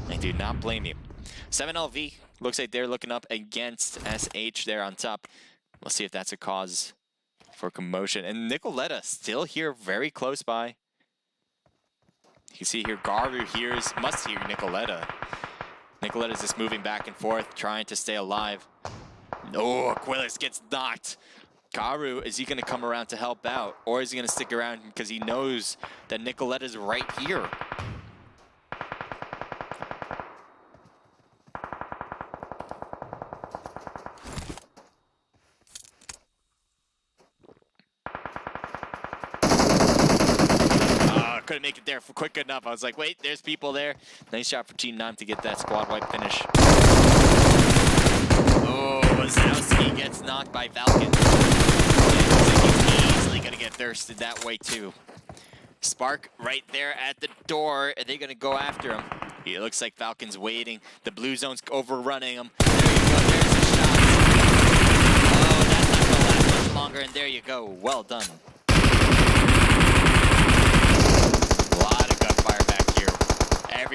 I do not blame you. 7LV. Looks like they're looking up against SH there on top. We'll see if that's a cause for commotion. And Nicoletta still here very close by. You can see here Garu must hear Nicoletta. Nicoletta's just moving back and forth, trying to stay alive. Oh, Aquilles gets knocked. Garu, is he going to come around to help out? Or is he going to stick around because he knows that Nicoletta's right here? Couldn't make it there for quick enough. I was like, wait, there's people there. Nice shot for Team 9 to get that squad wipe finish. Oh, Wazowski gets knocked by Falcon. He's easily going to get thirsted that way too. Spark right there at the door. Are they going to go after him? It looks like Falcon's waiting. The blue zone's overrunning him. There you go. There's a shot. Oh, that's not going to last much longer. And there you go. Well done.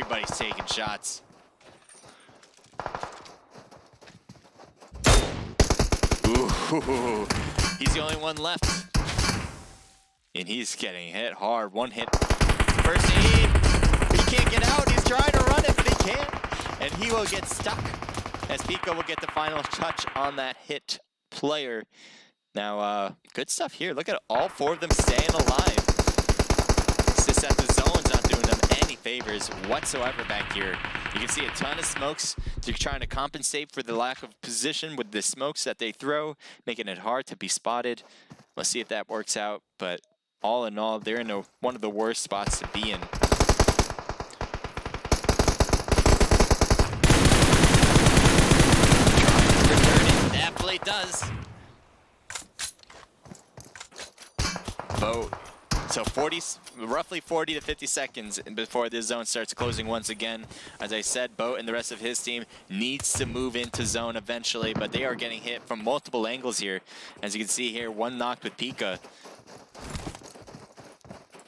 Everybody's taking shots. Ooh, he's the only one left. And he's getting hit hard. One hit. First aid. He can't get out. He's trying to run it, but he can't. And he will get stuck as Pico will get the final touch on that hit player. Now, good stuff here. Look at all 4 of them staying alive. It's just that the zone's not doing them any favors whatsoever back here. You can see a ton of smokes. They're trying to compensate for the lack of position with the smokes that they throw, making it hard to be spotted. Let's see if that works out. But all in all, they're in one of the worst spots to be in. Return it definitely does. Vote. So roughly 40 to 50 seconds before this zone starts closing once again. As I said, Boat and the rest of his team needs to move into zone eventually, but they are getting hit from multiple angles here. As you can see here, one knocked with Pika.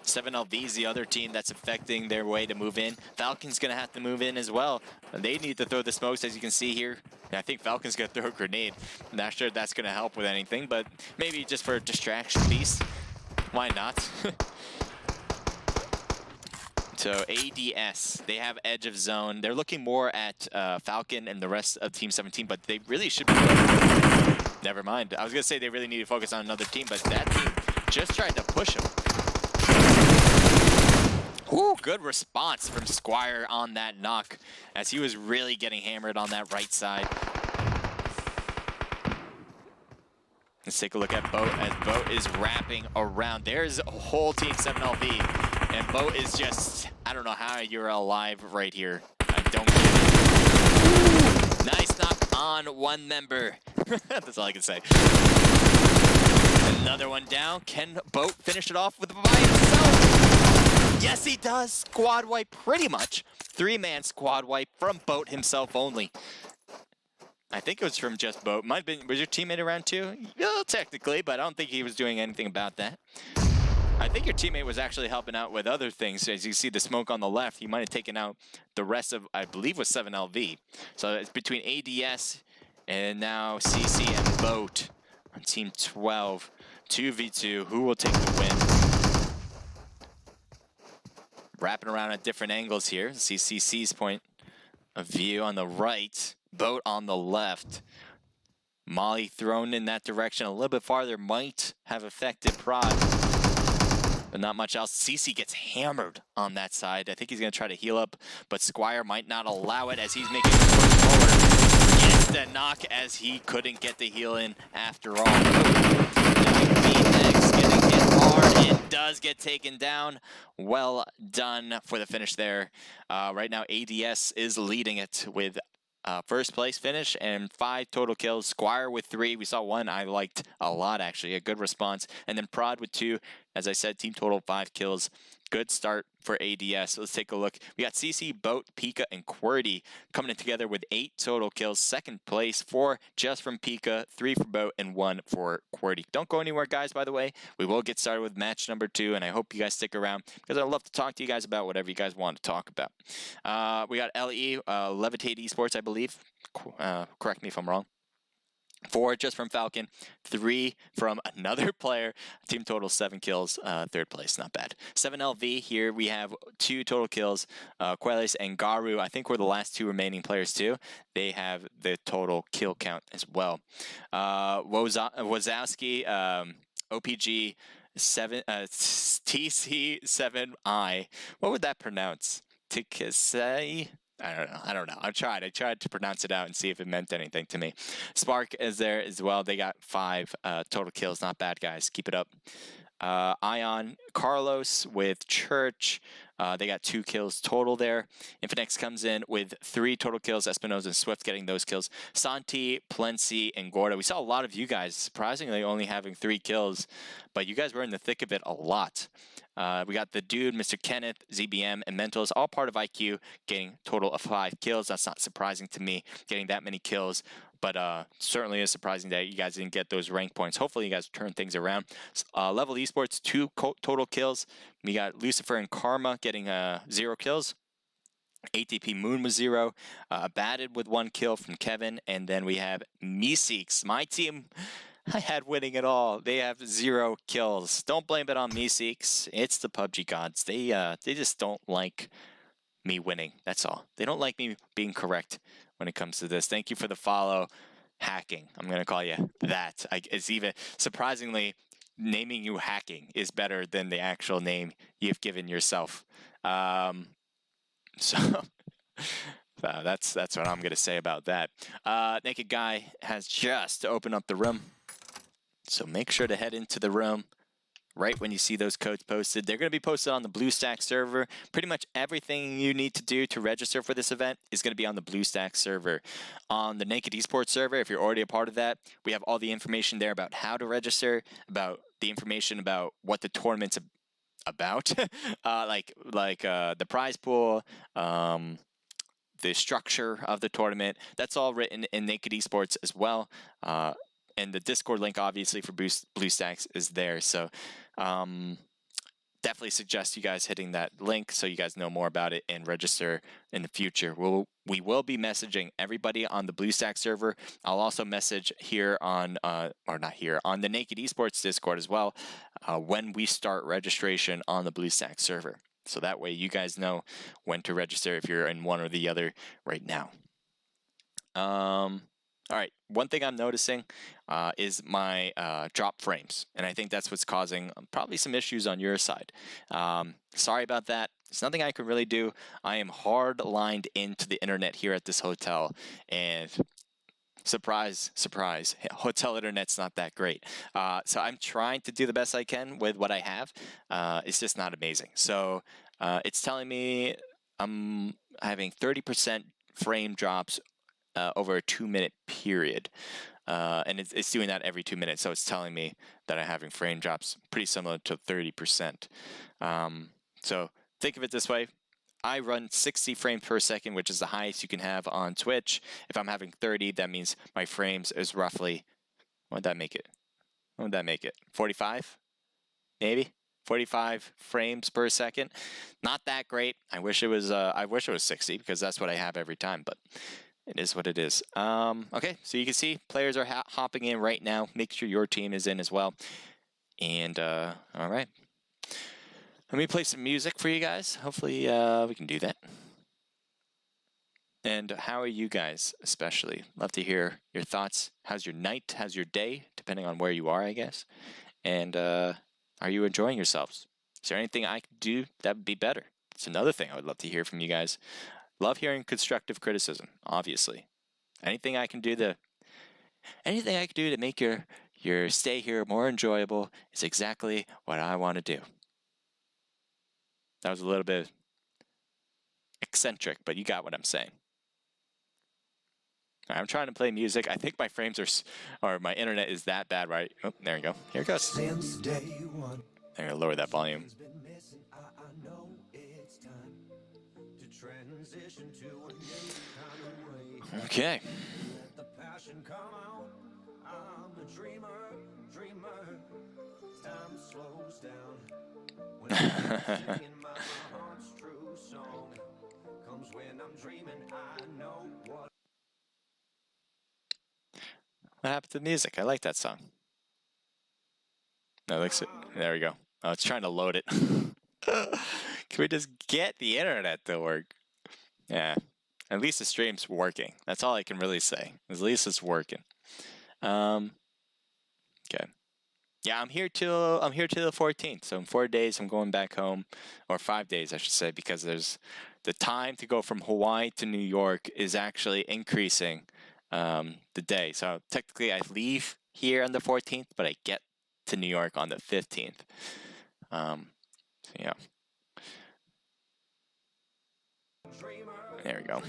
7LV is the other team that's affecting their way to move in. Falcon's going to have to move in as well. They need to throw the smokes, as you can see here. And I think Falcon's going to throw a grenade. I'm not sure if that's going to help with anything, but maybe just for a distraction piece. Why not? So ADS, they have edge of zone. They're looking more at Falcon and the rest of Team 17, but they really should be never mind. I was going to say they really need to focus on another team, but that team just tried to push them. Ooh, good response from Squire on that knock, as he was really getting hammered on that right side. Let's take a look at Boat, as Boat is wrapping around. There's a whole team 7LV, and Boat is just, I don't know how you're alive right here. I don't get it. Nice knock on one member. That's all I can say. Another one down. Can Boat finish it off with by himself? Yes, he does. Squad wipe pretty much. 3-man squad wipe from Boat himself only. I think it was from just Boat. Might have been, was your teammate around too? Well, technically, but I don't think he was doing anything about that. I think your teammate was actually helping out with other things. As you see the smoke on the left, he might have taken out the rest of, I believe, was 7LV. So it's between ADS and now CC and Boat on Team 12. 2v2. Who will take the win? Wrapping around at different angles here. See CC's point of view on the right. Boat on the left. Molly thrown in that direction a little bit farther might have affected Prod, but not much else. CC gets hammered on that side. I think he's going to try to heal up, but Squire might not allow it as he's making his push forward. Gets the knock as he couldn't get the heal in after all. Phoenix getting hit hard and does get taken down. Well done for the finish there. Right now ADS is leading it with first place finish and 5 total kills. Squire with 3. We saw one I liked a lot, actually. A good response. And then Prod with 2. As I said, team total 5 kills. Good start for ADS. Let's take a look. We got CC, Boat, Pika, and QWERTY coming in together with 8 total kills. Second place, 4 just from Pika, 3 for Boat, and 1 for QWERTY. Don't go anywhere, guys, by the way. We will get started with match number 2, and I hope you guys stick around because I'd love to talk to you guys about whatever you guys want to talk about. We got LE, Levitate Esports, I believe. Correct me if I'm wrong. 4 just from Falcon, 3 from another player. Team total 7 kills, 3rd place, not bad. 7LV here, we have 2 total kills. Queles and Garu, I think we're the last 2 remaining players too. They have the total kill count as well. Wazowski, OPG 7, TC7I. What would that pronounce? Tikasei? I don't know. I tried to pronounce it out and see if it meant anything to me. Spark is there as well. They got 5 total kills. Not bad, guys. Keep it up. Ion, Carlos with Church. They got 2 kills total there. Infinix comes in with 3 total kills. Espinosa and Swift getting those kills. Santi, Plency, and Gorda. We saw a lot of you guys surprisingly only having 3 kills, but you guys were in the thick of it a lot. We got the dude, Mr. Kenneth, ZBM, and Mentals, all part of IQ, getting total of 5 kills. That's not surprising to me, getting that many kills, but certainly is surprising that you guys didn't get those rank points. Hopefully you guys turn things around. Level Esports, 2 total kills. We got Lucifer and Karma getting 0 kills. ATP Moon was 0. Batted with 1 kill from Kevin. And then we have Meeseeks. My team, I had winning it all. They have 0 kills. Don't blame it on Meeseeks. It's the PUBG gods. They just don't like me winning. That's all. They don't like me being correct when it comes to this. Thank you for the follow. Hacking. I'm going to call you that. It's even surprisingly, naming you hacking is better than the actual name you've given yourself. So that's what I'm going to say about that. Naked Guy has just opened up the room. So make sure to head into the room right when you see those codes posted. They're going to be posted on the BlueStack server. Pretty much everything you need to do to register for this event is going to be on the BlueStack server. On the Naked Esports server, if you're already a part of that, we have all the information there about how to register, about the information about what the tournament's about, like the prize pool, the structure of the tournament. That's all written in Naked Esports as well. And the Discord link, obviously, for BlueStacks is there. So definitely suggest you guys hitting that link so you guys know more about it and register in the future. We will be messaging everybody on the BlueStacks server. I'll also message here on, or not here, on the Naked Esports Discord as well when we start registration on the BlueStacks server. So that way you guys know when to register if you're in one or the other right now. All right, one thing I'm noticing is my drop frames, and I think that's what's causing probably some issues on your side. Sorry about that. It's nothing I can really do. I am hard lined into the internet here at this hotel, and surprise, surprise, hotel internet's not that great. So I'm trying to do the best I can with what I have. It's just not amazing. So it's telling me I'm having 30% frame drops over a 2-minute period. And it's doing that every 2 minutes. So it's telling me that I'm having frame drops pretty similar to 30%. So think of it this way. I run 60 frames per second, which is the highest you can have on Twitch. If I'm having 30, that means my frames is roughly, what would that make it? 45? Maybe? 45 frames per second. Not that great. I wish it was 60 because that's what I have every time, but it is what it is. Okay, so you can see players are hopping in right now. Make sure your team is in as well. And all right. Let me play some music for you guys. Hopefully we can do that. And how are you guys especially? Love to hear your thoughts. How's your night? How's your day? Depending on where you are, I guess. And are you enjoying yourselves? Is there anything I could do that would be better? It's another thing I would love to hear from you guys. Love hearing constructive criticism, obviously. Anything I can do to make your stay here more enjoyable is exactly what I want to do. That was a little bit eccentric, but you got what I'm saying. I'm trying to play music. I think my frames or my internet is that bad, right? Oh, there you go. Here it goes. Since day one. I'm going to lower that volume. Okay. What happened to the music? I like that song. No, there we go. Oh, it's trying to load it. Can we just get the internet to work? Yeah. At least the stream's working. That's all I can really say. At least it's working. Okay. Yeah, I'm here till the 14th. So in 4 days, I'm going back home, or 5 days, I should say, because there's the time to go from Hawaii to New York is actually increasing the day. So technically, I leave here on the 14th, but I get to New York on the 15th. So yeah. There we go.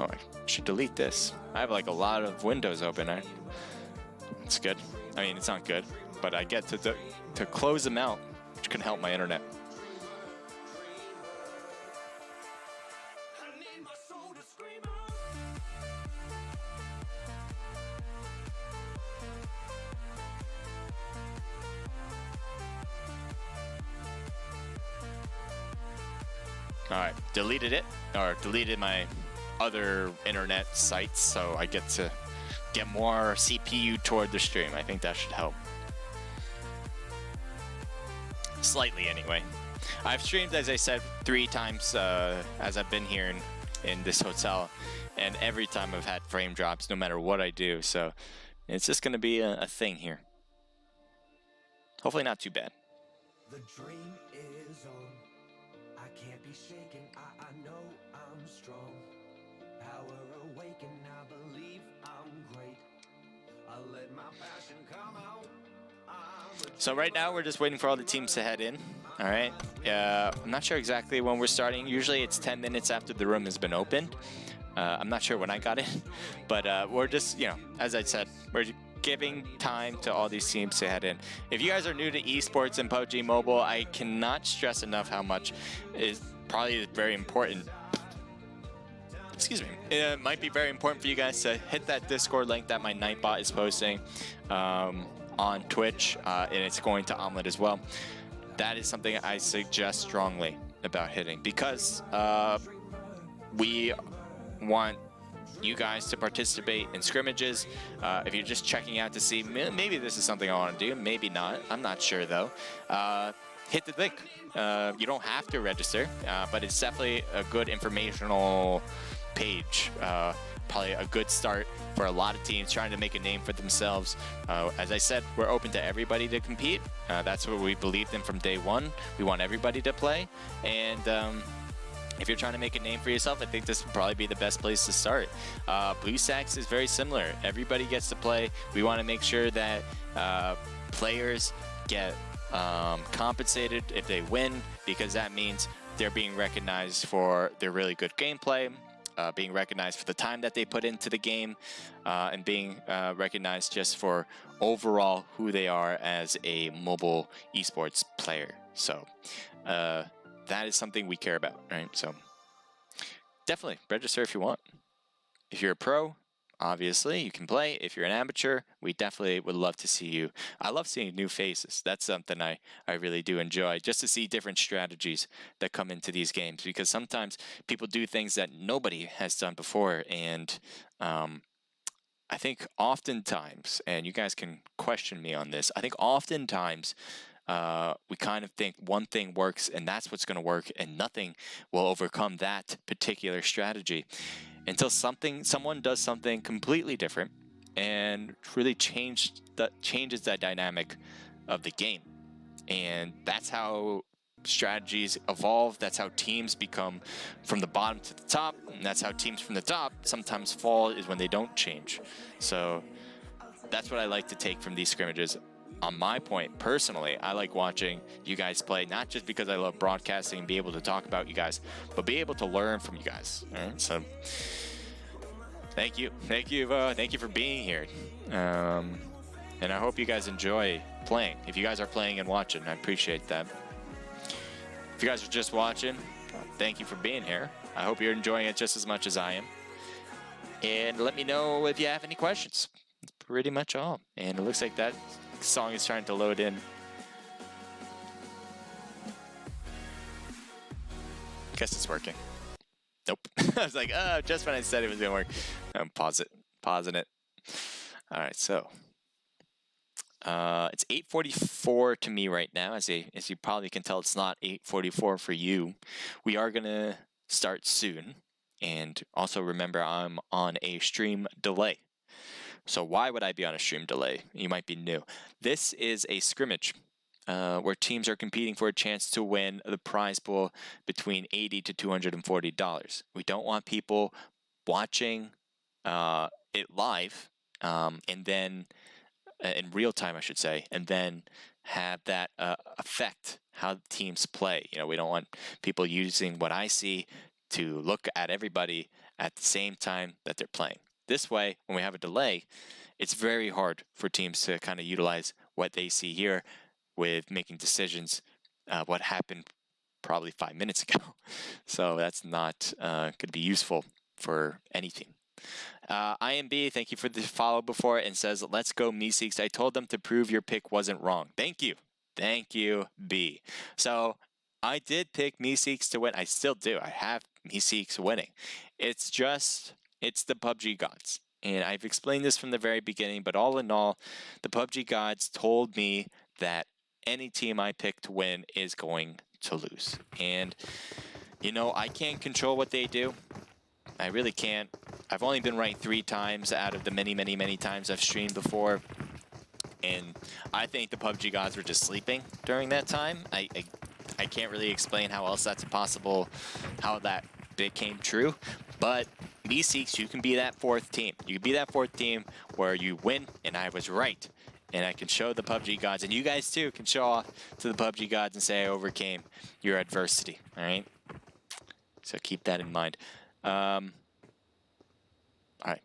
Oh, I should delete this. I have like a lot of windows open. It's good. I mean, it's not good, but I get to close them out, which can help my internet. All right, deleted it, or deleted my other internet sites, so I get to get more CPU toward the stream. I think that should help. Slightly, anyway. I've streamed, as I said, 3 times as I've been here in this hotel, and every time I've had frame drops, no matter what I do, so it's just going to be a thing here. Hopefully not too bad. The dream is on. I can't be shaken. I know I'm strong. Power awaken. I believe I'm great. I'll let my passion come out. So right now we're just waiting for all the teams to head in. All right. I'm not sure exactly when we're starting. Usually it's 10 minutes after the room has been opened. I'm not sure when I got in, but we're just, you know, as I said, we're giving time to all these teams to head in. If you guys are new to esports and PUBG Mobile, I cannot stress enough how much is probably very important. Excuse me. It might be very important for you guys to hit that Discord link that my Nightbot is posting on Twitch, and it's going to Omelet as well. That is something I suggest strongly about hitting, because we want you guys to participate in scrimmages. If you're just checking out to see, maybe this is something I want to do, maybe not, I'm not sure though, hit the link. You don't have to register, but it's definitely a good informational page. Probably a good start for a lot of teams trying to make a name for themselves. As I said, we're open to everybody to compete. That's what we believed in from day one. We want everybody to play, and if you're trying to make a name for yourself, I think this would probably be the best place to start. Blue Stacks is very similar. Everybody gets to play. We want to make sure that players get compensated if they win, because that means they're being recognized for their really good gameplay, being recognized for the time that they put into the game, and being recognized just for overall who they are as a mobile esports player. So that is something we care about, right? So definitely register if you want. If you're a pro, obviously you can play. If you're an amateur, we definitely would love to see you. I love seeing new faces. That's something I really do enjoy, just to see different strategies that come into these games, because sometimes people do things that nobody has done before, and I think oftentimes, and you guys can question me on this, I think oftentimes we kind of think one thing works and that's what's going to work, and nothing will overcome that particular strategy until someone does something completely different and really changes the dynamic of the game. And that's how strategies evolve. That's how teams become from the bottom to the top, and that's how teams from the top sometimes fall, is when they don't change. So that's what I like to take from these scrimmages. On my point, personally, I like watching you guys play, not just because I love broadcasting and be able to talk about you guys, but be able to learn from you guys. All right? So thank you for being here, and I hope you guys enjoy playing. If you guys are playing and watching, I appreciate that. If you guys are just watching, thank you for being here. I hope you're enjoying it just as much as I am, and let me know if you have any questions. That's pretty much all. And it looks like that song is trying to load in. Guess it's working. Nope. I was like, just when I said it was gonna work. Pausing it. All right, so it's 8:44 to me right now. As you probably can tell, it's not 8:44 for you. We are gonna start soon, and also remember, I'm on a stream delay. So why would I be on a stream delay? You might be new. This is a scrimmage where teams are competing for a chance to win the prize pool between $80 to $240. We don't want people watching it live and then in real time, I should say, and then have that affect how the teams play. You know, we don't want people using what I see to look at everybody at the same time that they're playing. This way, when we have a delay, it's very hard for teams to kind of utilize what they see here with making decisions, what happened probably 5 minutes ago. So that's not going to be useful for anything. IMB, thank you for the follow before, and says, let's go Meeseeks. I told them to prove your pick wasn't wrong. Thank you. Thank you, B. So I did pick Meeseeks to win. I still do. I have Meeseeks winning. It's the PUBG gods. And I've explained this from the very beginning, but all in all, the PUBG gods told me that any team I pick to win is going to lose. And, you know, I can't control what they do. I really can't. I've only been right 3 times out of the many, many, many times I've streamed before. And I think the PUBG gods were just sleeping during that time. I can't really explain how else that's possible, how that became true. But Meeseeks, you can be that 4th team. You can be that 4th team where you win, and I was right. And I can show the PUBG gods, and you guys too can show off to the PUBG gods and say I overcame your adversity, all right? So keep that in mind. All right,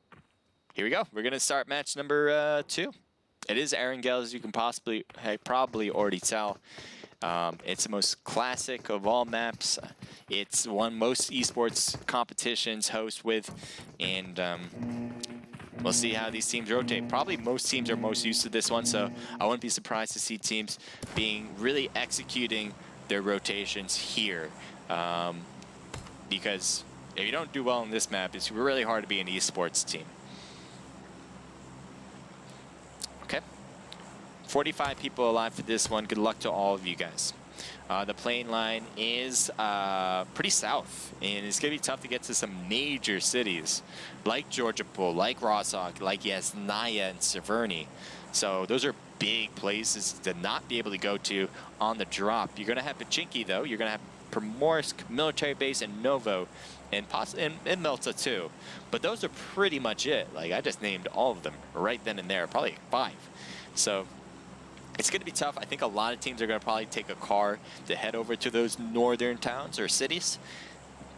here we go. We're gonna start match number 2. It is Erangel, as you can probably already tell. It's the most classic of all maps. It's one most esports competitions host with, and we'll see how these teams rotate. Probably most teams are most used to this one, so I wouldn't be surprised to see teams really executing their rotations here. Because if you don't do well on this map, it's really hard to be an esports team. Okay. 45 people alive for this one. Good luck to all of you guys. The plane line is pretty south, and it's going to be tough to get to some major cities like Georgiapol, like Rostock, like Yasnaya and Severny. So those are big places to not be able to go to on the drop. You're going to have Pachinki, though. You're going to have Primorsk military base and Novo, and Melta too. But those are pretty much it. Like, I just named all of them right then and there, probably 5. So it's going to be tough. I think a lot of teams are going to probably take a car to head over to those northern towns or cities.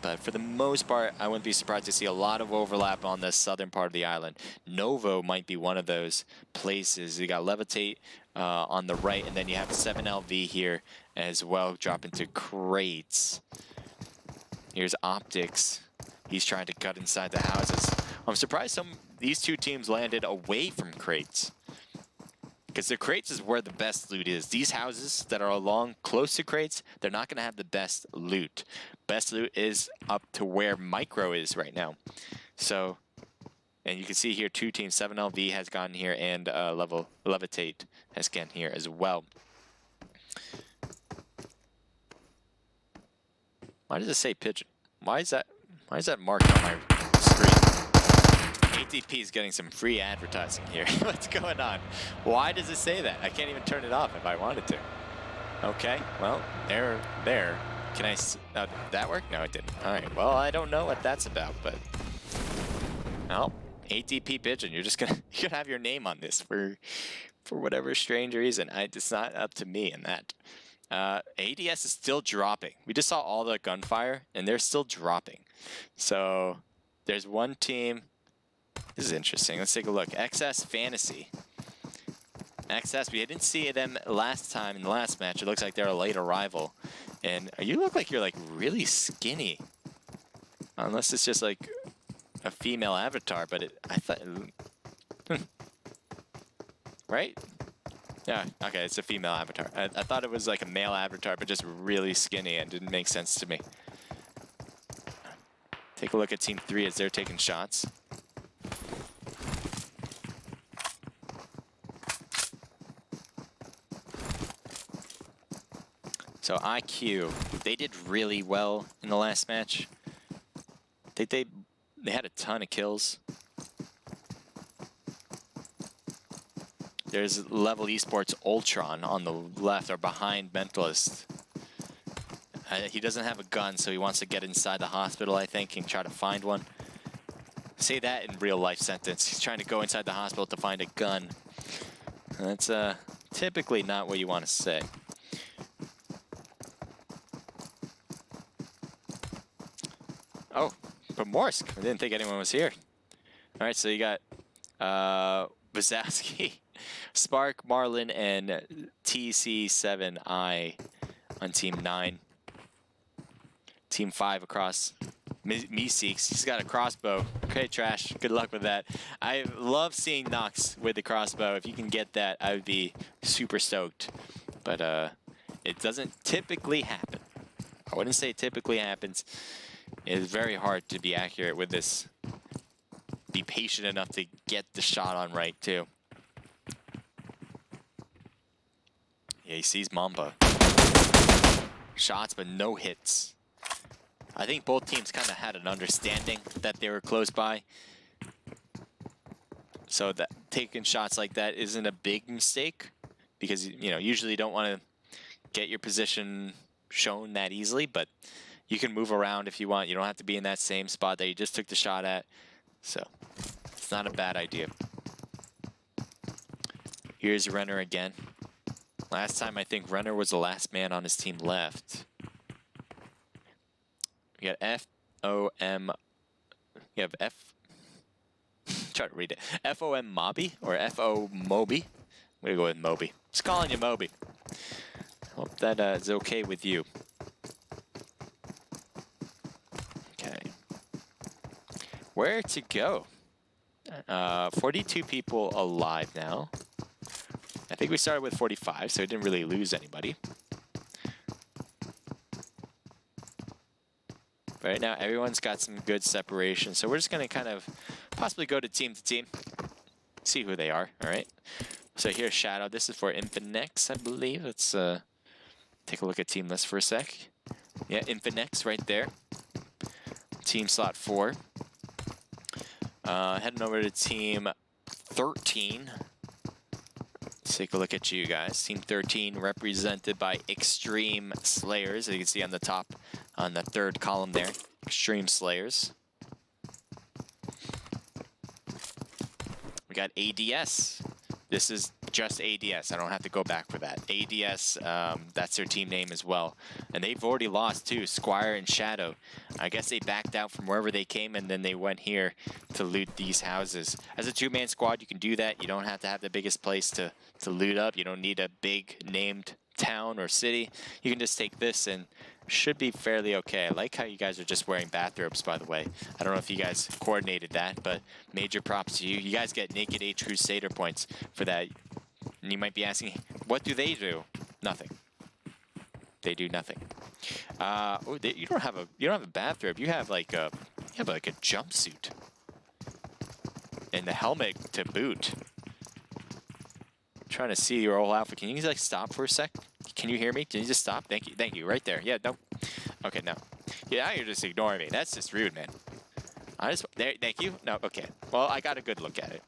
But for the most part, I wouldn't be surprised to see a lot of overlap on the southern part of the island. Novo might be one of those places. You got Levitate on the right, and then you have 7LV here as well, drop into crates. Here's Optics. He's trying to cut inside the houses. I'm surprised these 2 teams landed away from crates, because the crates is where the best loot is. These houses that are along close to crates, they're not going to have the best loot. Best loot is up to where Micro is right now. So, and you can see here 2 teams, 7LV has gotten here, and Levitate has gotten here as well. Why does it say pigeon? Why is that marked on my screen? ATP is getting some free advertising here. What's going on? Why does it say that? I can't even turn it off if I wanted to. Okay, well, there. Can I? Did that work? No, it didn't. All right. Well, I don't know what that's about, but oh, ATP pigeon. You're gonna have your name on this for whatever strange reason. It's not up to me in that. ADS is still dropping. We just saw all the gunfire, and they're still dropping. So there's one team. This is interesting. Let's take a look. XS Fantasy. XS, we didn't see them last time in the last match. It looks like they're a late arrival. And you look like you're like really skinny. Unless it's just like a female avatar, but I thought... Right? Yeah, okay, it's a female avatar. I thought it was like a male avatar, but just really skinny and didn't make sense to me. Take a look at Team 3 as they're taking shots. So IQ, they did really well in the last match. They had a ton of kills. There's Level Esports Ultron on the left, or behind Mentalist. He doesn't have a gun, so he wants to get inside the hospital, I think, and try to find one. Say that in real life sentence. He's trying to go inside the hospital to find a gun. That's typically not what you want to say. Oh, Primorsk. I didn't think anyone was here. All right, so you got Wazowski, Spark, Marlin, and TC7I on Team 9. Team 5 across. Meeseeks, he's got a crossbow. Okay, Trash, good luck with that. I love seeing Nox with the crossbow. If you can get that, I would be super stoked. But it doesn't typically happen. I wouldn't say it typically happens. It's very hard to be accurate with this. Be patient enough to get the shot on right, too. Yeah, he sees Mamba. Shots, but no hits. I think both teams kind of had an understanding that they were close by. So that taking shots like that isn't a big mistake, because you know usually you don't want to get your position shown that easily, but you can move around if you want. You don't have to be in that same spot that you just took the shot at. So it's not a bad idea. Here's Renner again. Last time I think Renner was the last man on his team left. We got F-O-M. You have F. Try to read it. F-O-M Moby or F-O Moby. I'm gonna go with Moby. Just calling you Moby. Hope that is okay with you. Okay. Where to go? 42 people alive now. I think we started with 45, so we didn't really lose anybody. But right now, everyone's got some good separation, so we're just going to kind of possibly go to team, see who they are, all right? So here's Shadow. This is for Infinex, I believe. Let's take a look at team list for a sec. Yeah, Infinex right there. Team slot 4. Heading over to team 13. Let's take a look at you guys. Team 13 represented by Extreme Slayers, as you can see on the top, on the third column there. Extreme Slayers. We got ADS. This is just ADS. I don't have to go back for that. ADS, that's their team name as well. And they've already lost too, Squire and Shadow. I guess they backed out from wherever they came and then they went here to loot these houses. As a two-man squad, you can do that. You don't have to have the biggest place to loot up. You don't need a big named town or city. You can just take this and should be fairly okay. I like how you guys are just wearing bathrobes, by the way. I don't know if you guys coordinated that, but major props to you. You guys get Naked Age Crusader points for that. And you might be asking, what do they do? Nothing. They do nothing. You don't have a bathrobe. You have like a jumpsuit and the helmet to boot. I'm trying to see your whole outfit. Can you like stop for a sec? Can you hear me? Can you just stop? Thank you. Thank you. Right there. Yeah. No. Okay. No. Yeah. Now you're just ignoring me. That's just rude, man. There. Thank you. No. Okay. Well, I got a good look at it.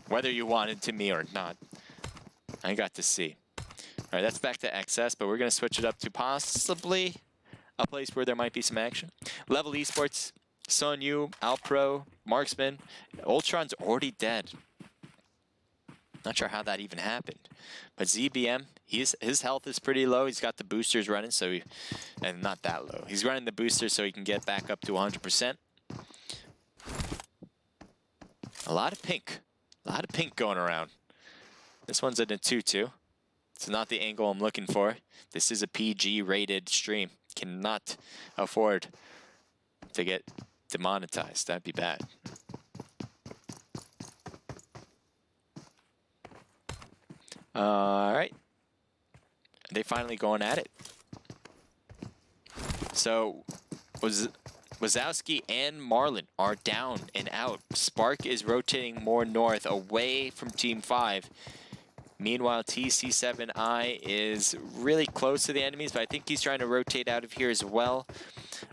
Whether you wanted to me or not, I got to see. All right. That's back to XS, but we're gonna switch it up to possibly a place where there might be some action. Level Esports, Sun Yu, Alpro, Marksman. Ultron's already dead. Not sure how that even happened. But ZBM, his health is pretty low. He's got the boosters running, so and not that low. He's running the boosters so he can get back up to 100%. A lot of pink. A lot of pink going around. This one's in a 2-2. It's not the angle I'm looking for. This is a PG-rated stream. Cannot afford to get demonetized. That'd be bad. All right. Are they finally going at it? So, Wazowski and Marlin are down and out. Spark is rotating more north, away from Team 5. Meanwhile, TC7I is really close to the enemies, but I think he's trying to rotate out of here as well.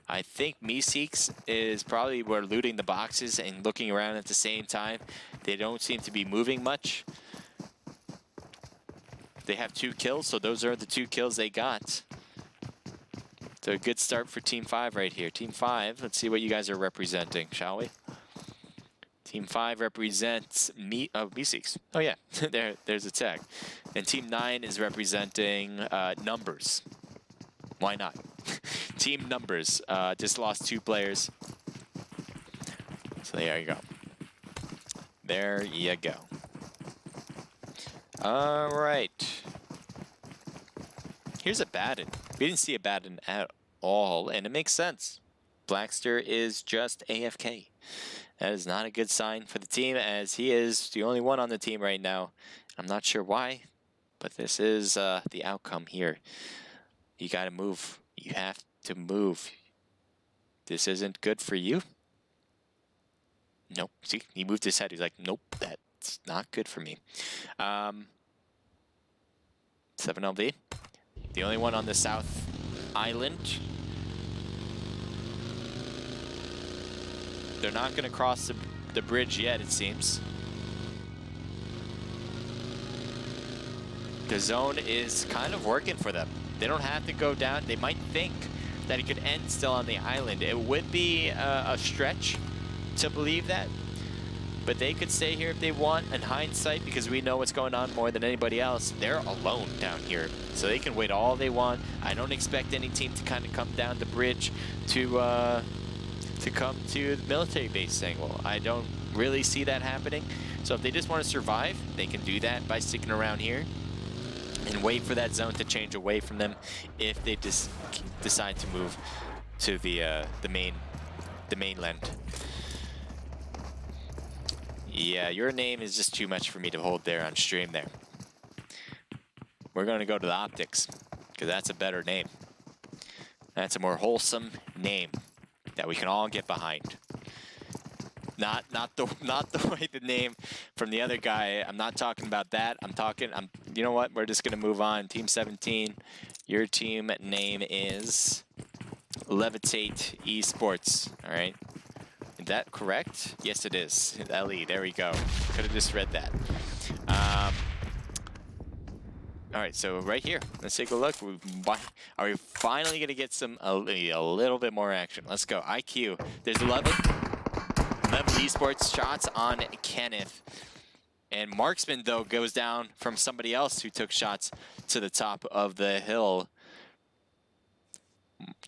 I think Meeseeks is probably where looting the boxes and looking around at the same time. They don't seem to be moving much. They have 2 kills, so those are the 2 kills they got. So a good start for Team 5 right here. Team 5, let's see what you guys are representing, shall we? Team 5 represents Meeseeks. Oh yeah, there's a tag. And Team 9 is representing Numbers. Why not? Team Numbers just lost 2 players. So there you go. There you go. All right. Here's a Baden. We didn't see a Baden at all, and it makes sense. Blackster is just AFK. That is not a good sign for the team, as he is the only one on the team right now. I'm not sure why, but this is the outcome here. You got to move. You have to move. This isn't good for you. Nope. See, he moved his head. He's like, nope, that's not good for me. 7LV. The only one on the South Island. They're not going to cross the bridge yet, it seems. The zone is kind of working for them. They don't have to go down. They might think that it could end still on the island. It would be a stretch to believe that. But they could stay here if they want in hindsight, because we know what's going on more than anybody else. They're alone down here, so they can wait all they want. I don't expect any team to kind of come down the bridge to come to the military base saying, well, I don't really see that happening. So if they just want to survive, they can do that by sticking around here and wait for that zone to change away from them if they just decide to move to the mainland. Yeah, your name is just too much for me to hold there on stream there. We're going to go to the Optics, because that's a better name. That's a more wholesome name that we can all get behind. Not the way the name from the other guy. I'm not talking about that. You know what? We're just going to move on. Team 17, your team name is Levitate Esports, all right? Is that correct? Yes, it is. LE, there we go. Could have just read that. All right, so right here, let's take a look. Are we finally going to get a little bit more action? Let's go. IQ. There's 11 esports shots on Kenneth. And Marksman, though, goes down from somebody else who took shots to the top of the hill.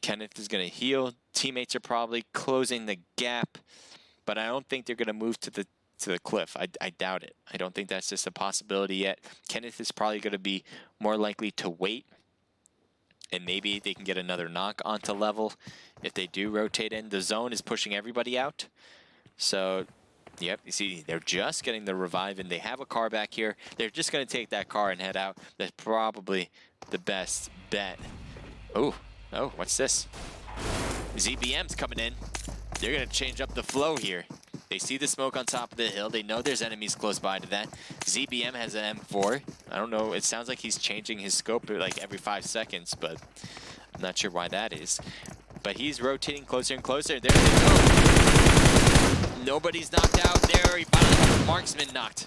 Kenneth is going to heal. Teammates are probably closing the gap, but I don't think they're going to move to the cliff. I doubt it. I don't think that's just a possibility yet. Kenneth is probably going to be more likely to wait, and maybe they can get another knock onto level if they do rotate in. The zone is pushing everybody out. So, yep, you see, they're just getting the revive, and they have a car back here. They're just going to take that car and head out. That's probably the best bet. Oh, what's this? ZBM's coming in. They're going to change up the flow here. They see the smoke on top of the hill. They know there's enemies close by to that. ZBM has an M4. I don't know. It sounds like he's changing his scope like every 5 seconds, but I'm not sure why that is. But he's rotating closer and closer. There they go. Nobody's knocked out there. He finally got the Marksman knocked.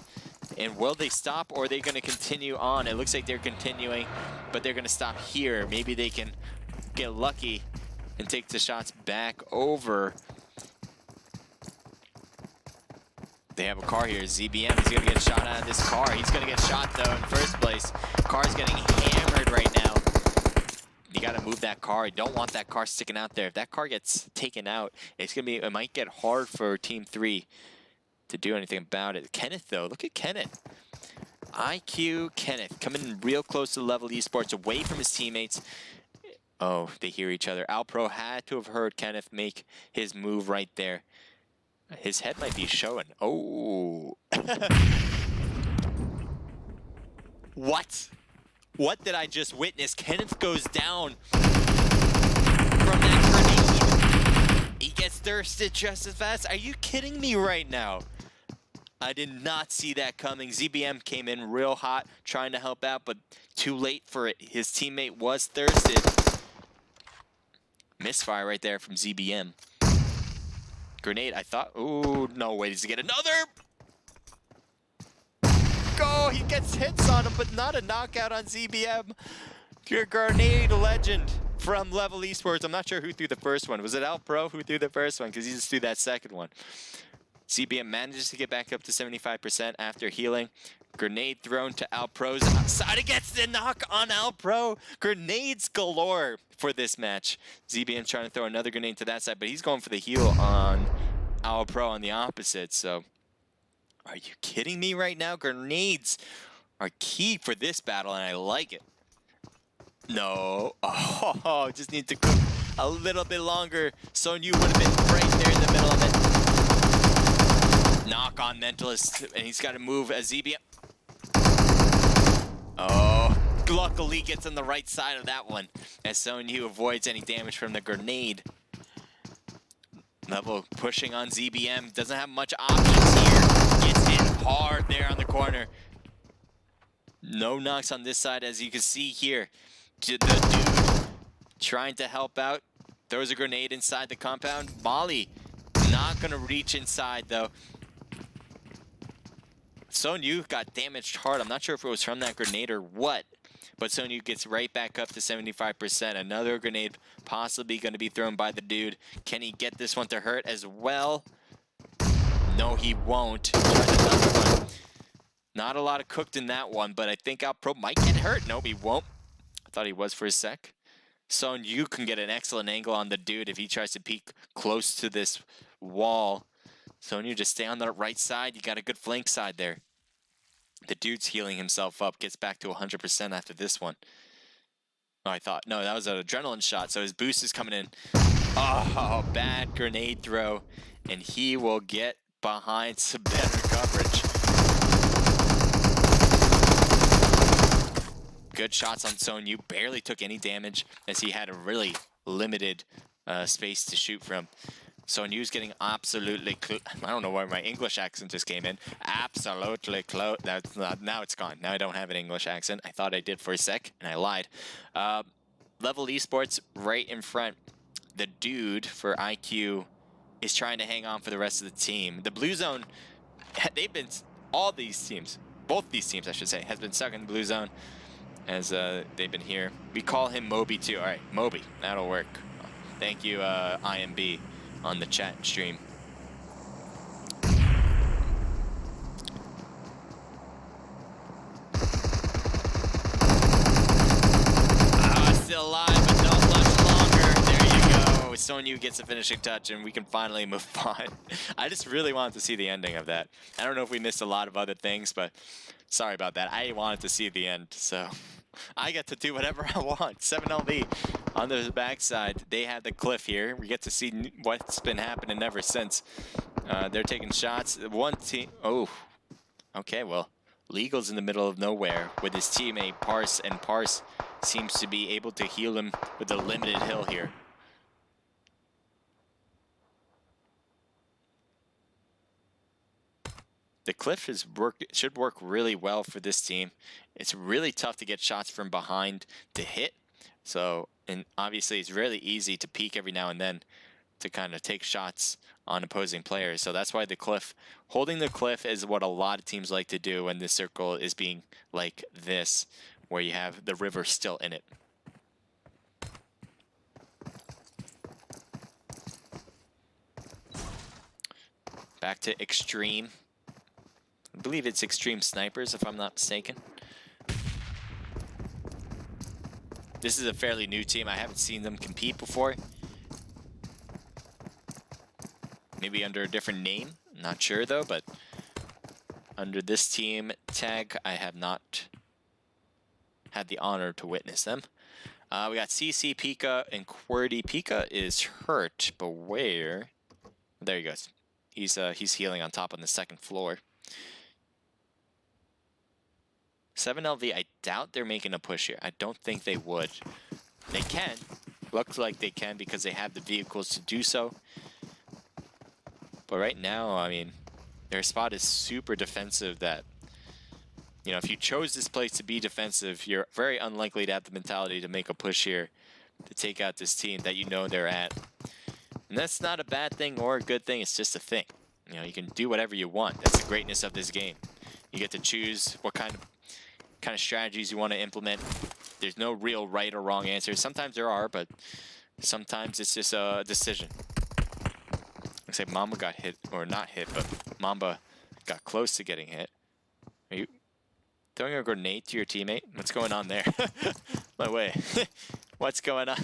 And will they stop, or are they going to continue on? It looks like they're continuing, but they're going to stop here. Maybe they can get lucky and take the shots back over. They have a car here. ZBM is going to get shot out of this car. He's going to get shot, though, in first place. Car's getting hammered right now. You got to move that car. You don't want that car sticking out there. If that car gets taken out, it might get hard for Team 3 to do anything about it. Kenneth, though, look at Kenneth. IQ Kenneth coming in real close to level esports, away from his teammates. Oh, they hear each other. Alpro had to have heard Kenneth make his move right there. His head might be showing. Oh. What? What did I just witness? Kenneth goes down from that grenade. He gets thirsted just as fast. Are you kidding me right now? I did not see that coming. ZBM came in real hot, trying to help out, but too late for it. His teammate was thirsted. Misfire right there from ZBM. Grenade, I thought. Oh, no way. Does he get another? Go! He gets hits on him, but not a knockout on ZBM. Your grenade legend from Level Esports. I'm not sure who threw the first one. Was it Alpro who threw the first one? Because he just threw that second one. ZBM manages to get back up to 75% after healing. Grenade thrown to Alpro's outside. It gets the knock on Alpro. Grenades galore for this match. ZBM trying to throw another grenade to that side, but he's going for the heal on Alpro on the opposite. So, are you kidding me right now? Grenades are key for this battle, and I like it. No. Oh, just need to cook a little bit longer. Sonyu would have been right there in the middle of it. Knock on Mentalist, and he's got to move as ZBM. Oh, luckily gets on the right side of that one, as Sonyu avoids any damage from the grenade. Level pushing on ZBM, doesn't have much options here. Gets hit hard there on the corner. No knocks on this side, as you can see here. The dude trying to help out, throws a grenade inside the compound. Molly not gonna reach inside though. Sonyu got damaged hard. I'm not sure if it was from that grenade or what, but Sonyu gets right back up to 75%. Another grenade possibly going to be thrown by the dude. Can he get this one to hurt as well? No, he won't. Tries another one. Not a lot of cooked in that one, but I think Outpro might get hurt. Nope, he won't. I thought he was for a sec. Sonyu can get an excellent angle on the dude if he tries to peek close to this wall. Sonyu, just stay on the right side. You got a good flank side there. The dude's healing himself up, gets back to 100% after this one. Oh, I thought, no, that was an adrenaline shot, so his boost is coming in. Oh, bad grenade throw, and he will get behind some better coverage. Good shots on Sonyu, barely took any damage as he had a really limited space to shoot from. Sonyu's getting absolutely I don't know why my English accent just came in. Absolutely close. Now it's gone. Now I don't have an English accent. I thought I did for a sec, and I lied. Level Esports right in front. The dude for IQ is trying to hang on for the rest of the team. The Blue Zone, they've been, all these teams, both these teams I should say, has been stuck in the Blue Zone as they've been here. We call him Moby too. All right, Moby, that'll work. Thank you, IMB. On the chat stream. Still alive, but not much longer. There you go. Sonyu gets a finishing touch, and we can finally move on. I just really wanted to see the ending of that. I don't know if we missed a lot of other things, but sorry about that. I wanted to see the end, so I get to do whatever I want. 7LV on the backside. They had the cliff here. We get to see what's been happening ever since. They're taking shots. One team. Oh, okay. Well, Legal's in the middle of nowhere with his teammate Parse, and Parse seems to be able to heal him with a limited heal here. The cliff should work really well for this team. It's really tough to get shots from behind to hit. So, and obviously it's really easy to peek every now and then to kind of take shots on opposing players. So that's why the cliff, holding the cliff is what a lot of teams like to do when this circle is being like this, where you have the river still in it. Back to Extreme. I believe it's Extreme Snipers, if I'm not mistaken. This is a fairly new team. I haven't seen them compete before. Maybe under a different name. Not sure though, but under this team tag, I have not had the honor to witness them. We got CC, Pika, and QWERTY. Pika is hurt, but where? There he goes. He's healing on top on the second floor. 7LV, I doubt they're making a push here. I don't think they would. They can. Looks like they can because they have the vehicles to do so. But right now, I mean, their spot is super defensive that, you know, if you chose this place to be defensive, you're very unlikely to have the mentality to make a push here to take out this team that you know they're at. And that's not a bad thing or a good thing. It's just a thing. You know, you can do whatever you want. That's the greatness of this game. You get to choose what kind of strategies you want to implement. There's no real right or wrong answer. Sometimes there are, but sometimes it's just a decision. Looks like Mamba got hit, or not hit, but Mamba got close to getting hit. Are you throwing a grenade to your teammate? What's going on there? No way. What's going on?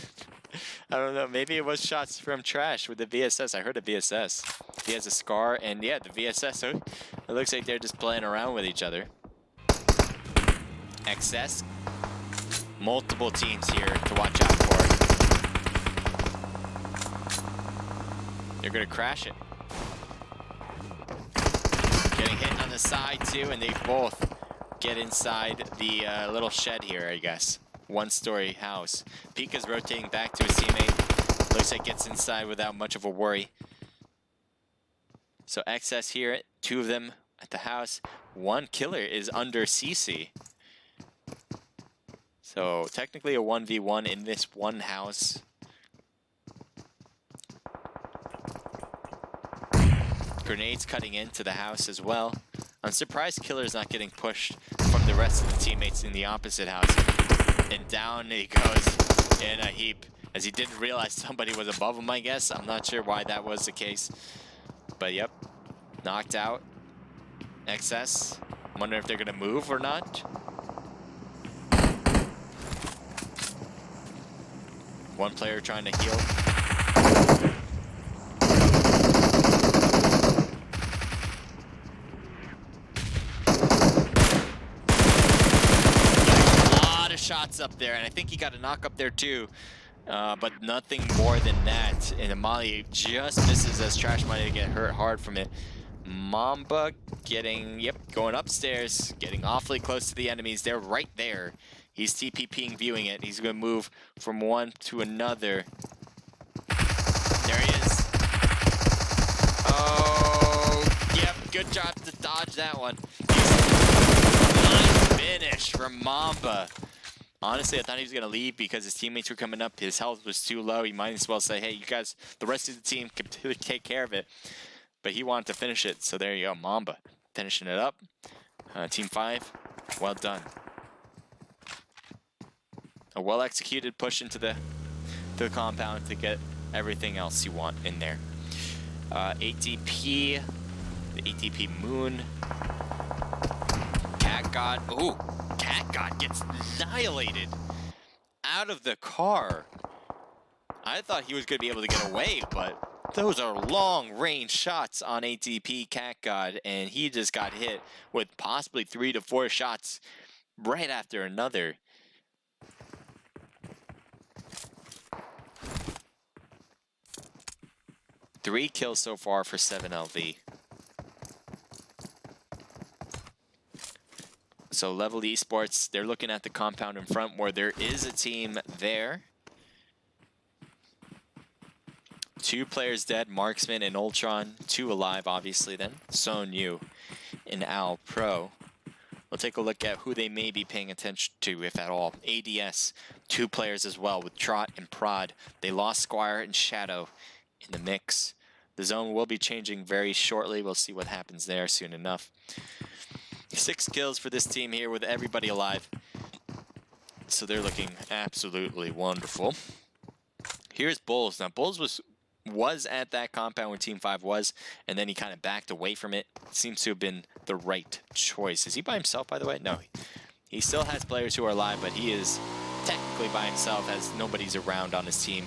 I don't know. Maybe it was shots from Trash with the VSS. I heard a VSS. He has a scar, and yeah, the VSS. So it looks like they're just playing around with each other. XS. Multiple teams here to watch out for. They're going to crash it. Getting hit on the side too, and they both get inside the little shed here, I guess. One-story house. Pika's rotating back to his teammate. Looks like gets inside without much of a worry. So excess here, 2 of them at the house. 1 killer is under CC. So technically a 1v1 in this one house. Grenades cutting into the house as well. I'm surprised Killer's not getting pushed from the rest of the teammates in the opposite house. And down he goes in a heap, as he didn't realize somebody was above him, I guess. I'm not sure why that was the case. But yep, knocked out. XS. I'm wondering if they're gonna move or not. One player trying to heal. Shots up there, and I think he got a knock up there too, but nothing more than that. And Amali just misses as Trash Money to get hurt hard from it. Mamba getting, going upstairs, getting awfully close to the enemies. They're right there. He's TPPing, viewing it. He's going to move from one to another. There he is. Oh, yep, good job to dodge that one. Nice finish from Mamba. Honestly, I thought he was going to leave because his teammates were coming up. His health was too low. He might as well say, hey, you guys, the rest of the team can take care of it. But he wanted to finish it. So there you go, Mamba finishing it up. Team 5, well done. A well-executed push into the compound to get everything else you want in there. ATP, the ATP Moon. Cat God, ooh. Cat God gets annihilated out of the car. I thought he was going to be able to get away, but those are long-range shots on ATP Cat God, and he just got hit with possibly 3 to 4 shots right after another. Three kills so far for 7LV. So Level Esports, they're looking at the compound in front where there is a team there. 2 players dead, Marksman and Ultron. 2 alive, obviously then. Son Yu and Al Pro. We'll take a look at who they may be paying attention to, if at all. ADS, 2 players as well with Trot and Prod. They lost Squire and Shadow in the mix. The zone will be changing very shortly. We'll see what happens there soon enough. 6 kills for this team here with everybody alive. So they're looking absolutely wonderful. Here's Bulls. Now Bulls was at that compound where Team 5 was, and then he kind of backed away from it. Seems to have been the right choice. Is he by himself, by the way? No. He still has players who are alive, but he is technically by himself as nobody's around on his team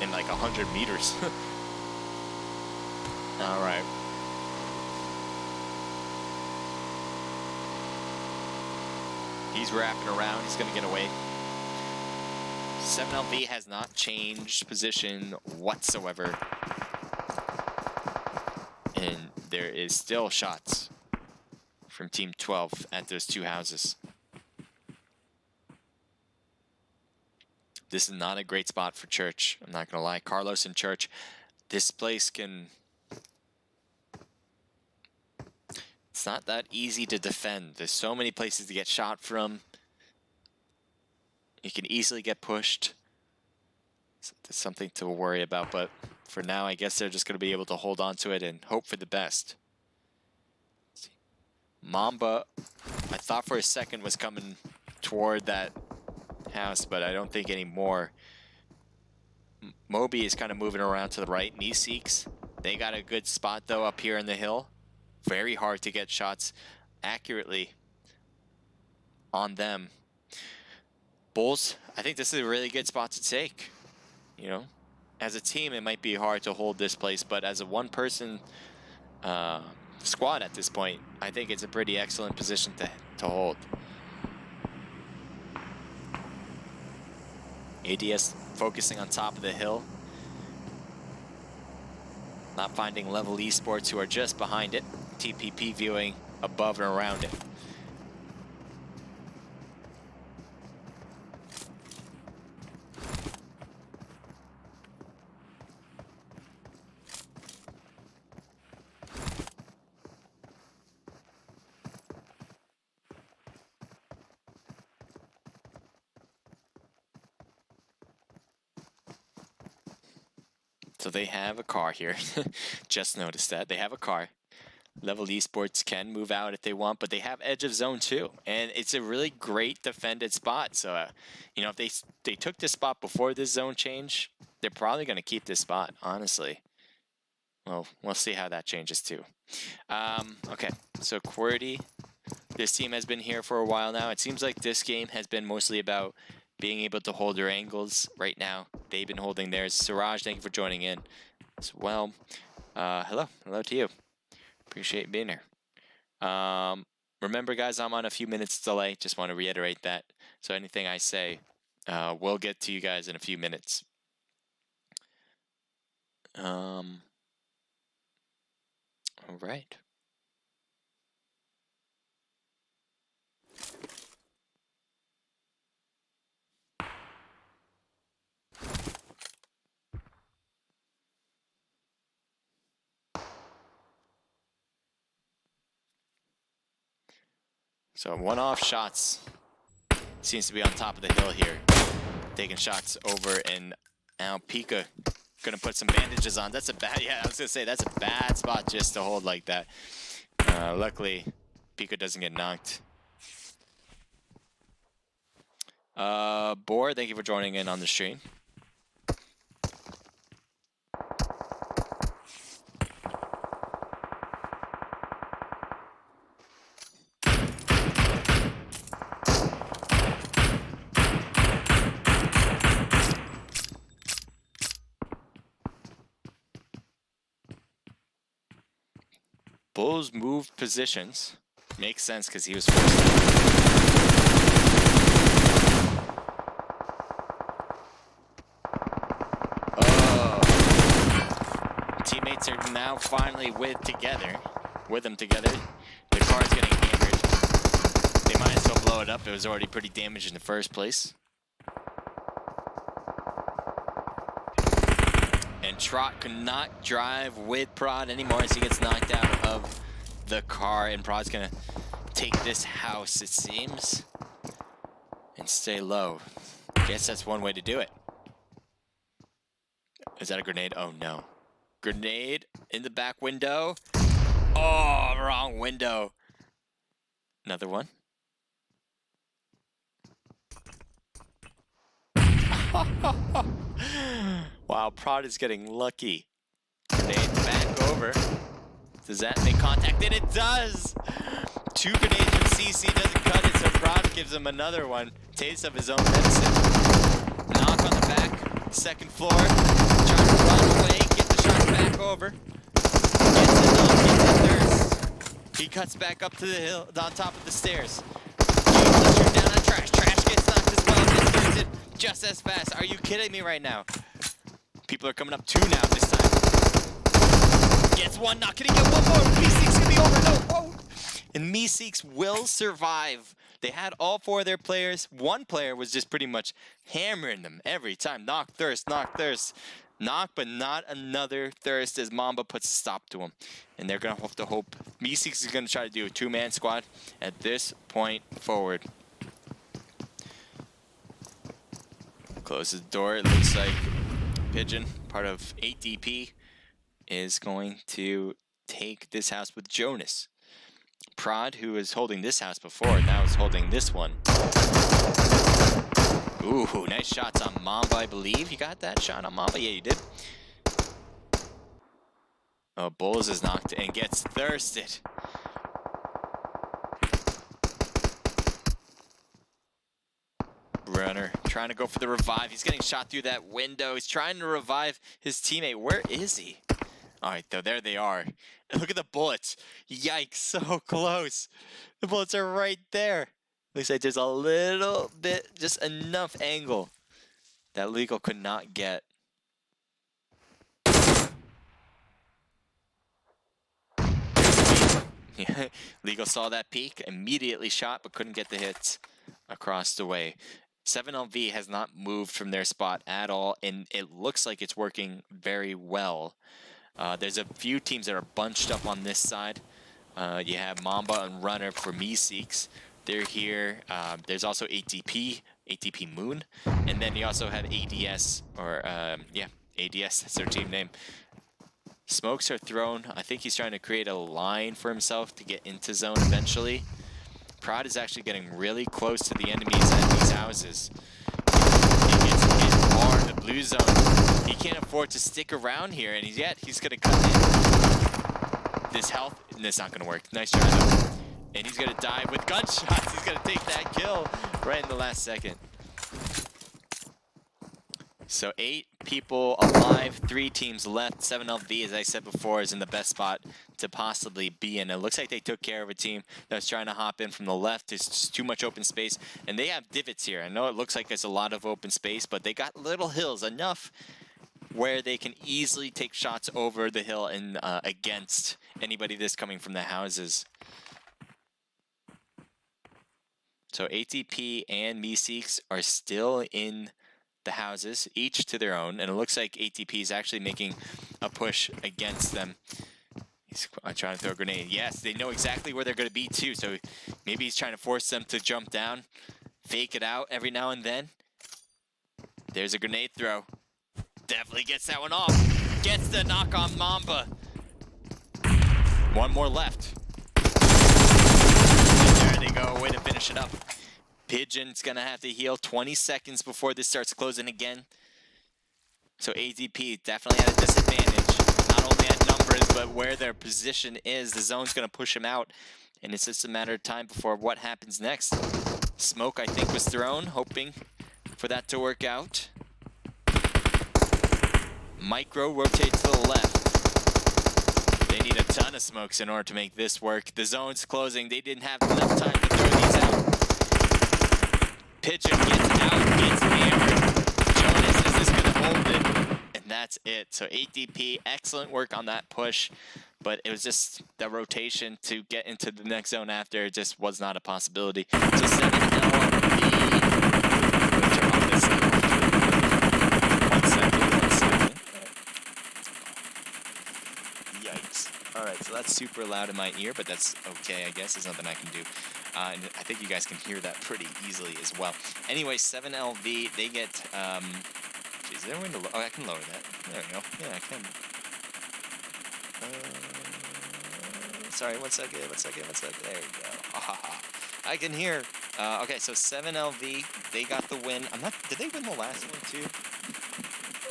in like 100 meters. All right. He's wrapping around. He's going to get away. 7LV has not changed position whatsoever. And there is still shots from Team 12 at those 2 houses. This is not a great spot for Church. I'm not going to lie. Carlos and Church, this place can... It's not that easy to defend. There's so many places to get shot from. You can easily get pushed. So there's something to worry about, but for now, I guess they're just going to be able to hold on to it and hope for the best. Mamba, I thought for a second was coming toward that house, but I don't think anymore. Moby is kind of moving around to the right. Knee Seeks, they got a good spot though up here in the hill. Very hard to get shots accurately on them. Bulls, I think this is a really good spot to take. You know, as a team, it might be hard to hold this place, but as a one-person squad at this point, I think it's a pretty excellent position to hold. ADS focusing on top of the hill. Not finding Level Esports, who are just behind it. TPP viewing above and around it. So they have a car here. Just noticed that. They have a car. Level Esports can move out if they want, but they have edge of zone too. And it's a really great defended spot. So, you know, if they took this spot before this zone change, they're probably going to keep this spot, honestly. Well, we'll see how that changes too. Okay, so QWERTY. This team has been here for a while now. It seems like this game has been mostly about being able to hold their angles right now. They've been holding theirs. Siraj, thank you for joining in as well. Hello to you. Appreciate being here. Remember, guys, I'm on a few minutes delay. Just want to reiterate that. So anything I say, we'll get to you guys in a few minutes. All right. So one-off shots seems to be on top of the hill here. Taking shots over, and now Pika gonna put some bandages on. That's a bad, yeah, I was gonna say that's a bad spot just to hold like that. Luckily, Pika doesn't get knocked. Boar, thank you for joining in on the stream. Bulls moved positions. Makes sense because he was forced out. Oh. Teammates are now finally with them together. The car's getting hammered. They might as well blow it up. It was already pretty damaged in the first place. And Trot could not drive with Prod anymore as he gets knocked out of the car, and Prod's gonna take this house, it seems, and stay low. Guess that's one way to do it. Is that a grenade? Oh no. Grenade in the back window. Oh, wrong window. Another one. Wow, Prod is getting lucky. Grenade back over. Does that make contact? And it does! 2 grenades from CC doesn't cut it, so Prod gives him another one. Taste of his own medicine. Knock on the back, second floor. Trying to run away, get the shot back over. Gets the knock, gets the thirst. He cuts back up to the hill, on top of the stairs. Let's down on Trash. Trash gets knocked as well, gets thirsted just as fast. Are you kidding me right now? People are coming up 2 now this time. Gets one knock. Can he get one more? Meeseeks gonna be over. No. Whoa. And Meeseeks will survive. They had all 4 of their players. One player was just pretty much hammering them every time. Knock, thirst, knock, thirst. Knock, but not another thirst as Mamba puts a stop to him. And they're gonna have to hope. Meeseeks is gonna try to do a 2-man squad at this point forward. Closes the door. It looks like Pigeon, part of 8DP, is going to take this house with Jonas. Prod, who was holding this house before, now is holding this one. Ooh, nice shots on Mamba, I believe. You got that shot on Mamba? Yeah, you did. Oh, Bulls is knocked and gets thirsted. Runner trying to go for the revive. He's getting shot through that window. He's trying to revive his teammate. Where is he? All right, though, there they are. And look at the bullets. Yikes, so close. The bullets are right there. Looks like there's a little bit, just enough angle that Legal could not get. Yeah, Legal saw that peek, immediately shot, but couldn't get the hits across the way. 7LV has not moved from their spot at all, and it looks like it's working very well. There's a few teams that are bunched up on this side. You have Mamba and Runner for Meeseeks. They're here. There's also ATP Moon, and then you also have ADS, or ADS, that's their team name. Smokes are thrown. I think he's trying to create a line for himself to get into zone eventually. Prod is actually getting really close to the enemies at these houses. He gets hit hard in the blue zone. He can't afford to stick around here, and he's going to cut in. This health, and it's not going to work. Nice try, though. And he's going to die with gunshots. He's going to take that kill right in the last second. So 8 people alive, 3 teams left. 7LV, as I said before, is in the best spot to possibly be in. It looks like they took care of a team that was trying to hop in from the left. There's just too much open space, and they have divots here. I know it looks like there's a lot of open space, but they got little hills, enough where they can easily take shots over the hill and against anybody that's coming from the houses. So ATP and Meeseeks are still in the houses, each to their own, and it looks like ATP is actually making a push against them. He's trying to throw a grenade. Yes, they know exactly where they're going to be too, so maybe he's trying to force them to jump down, fake it out every now and then. There's a grenade throw. Definitely gets that one off. Gets the knock on Mamba. One more left. And there they go, way to finish it up. Pigeon's gonna have to heal 20 seconds before this starts closing again. So ATP definitely at a disadvantage, not only at numbers, but where their position is. The zone's gonna push him out, and it's just a matter of time before what happens next. Smoke, I think, was thrown, hoping for that to work out. Micro rotates to the left. They need a ton of smokes in order to make this work. The zone's closing. They didn't have enough time to throw these out. Pigeon gets out, gets hammered. Jonas is just going to hold it, and that's it. So ATP, excellent work on that push, but it was just the rotation to get into the next zone after. It just was not a possibility. So 7LV. Turn off this now. One second. Yikes. All right, so that's super loud in my ear, but that's okay, I guess. There's nothing I can do. And I think you guys can hear that pretty easily as well. Anyway, 7LV, they get, geez, is there a way to, oh, I can lower that. There we go. Yeah, I can. Sorry, one second. There you go. I can hear. Okay, so 7LV, they got the win. Did they win the last one too?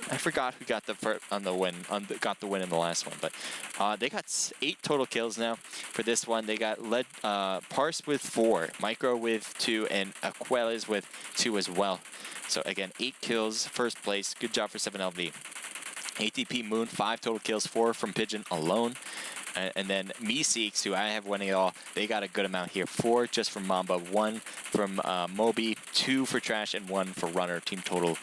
I forgot who got the got the win in the last one, but they got 8 total kills now for this one. They got Parse with 4, Micro with 2, and Aqueles with 2 as well. So again, 8 kills, first place. Good job for 7LV. ATP Moon, 5 total kills, 4 from Pigeon alone. And then Meeseeks, who I have winning it all, they got a good amount here. 4 just from Mamba, 1 from Moby, 2 for Trash, and 1 for Runner. Team total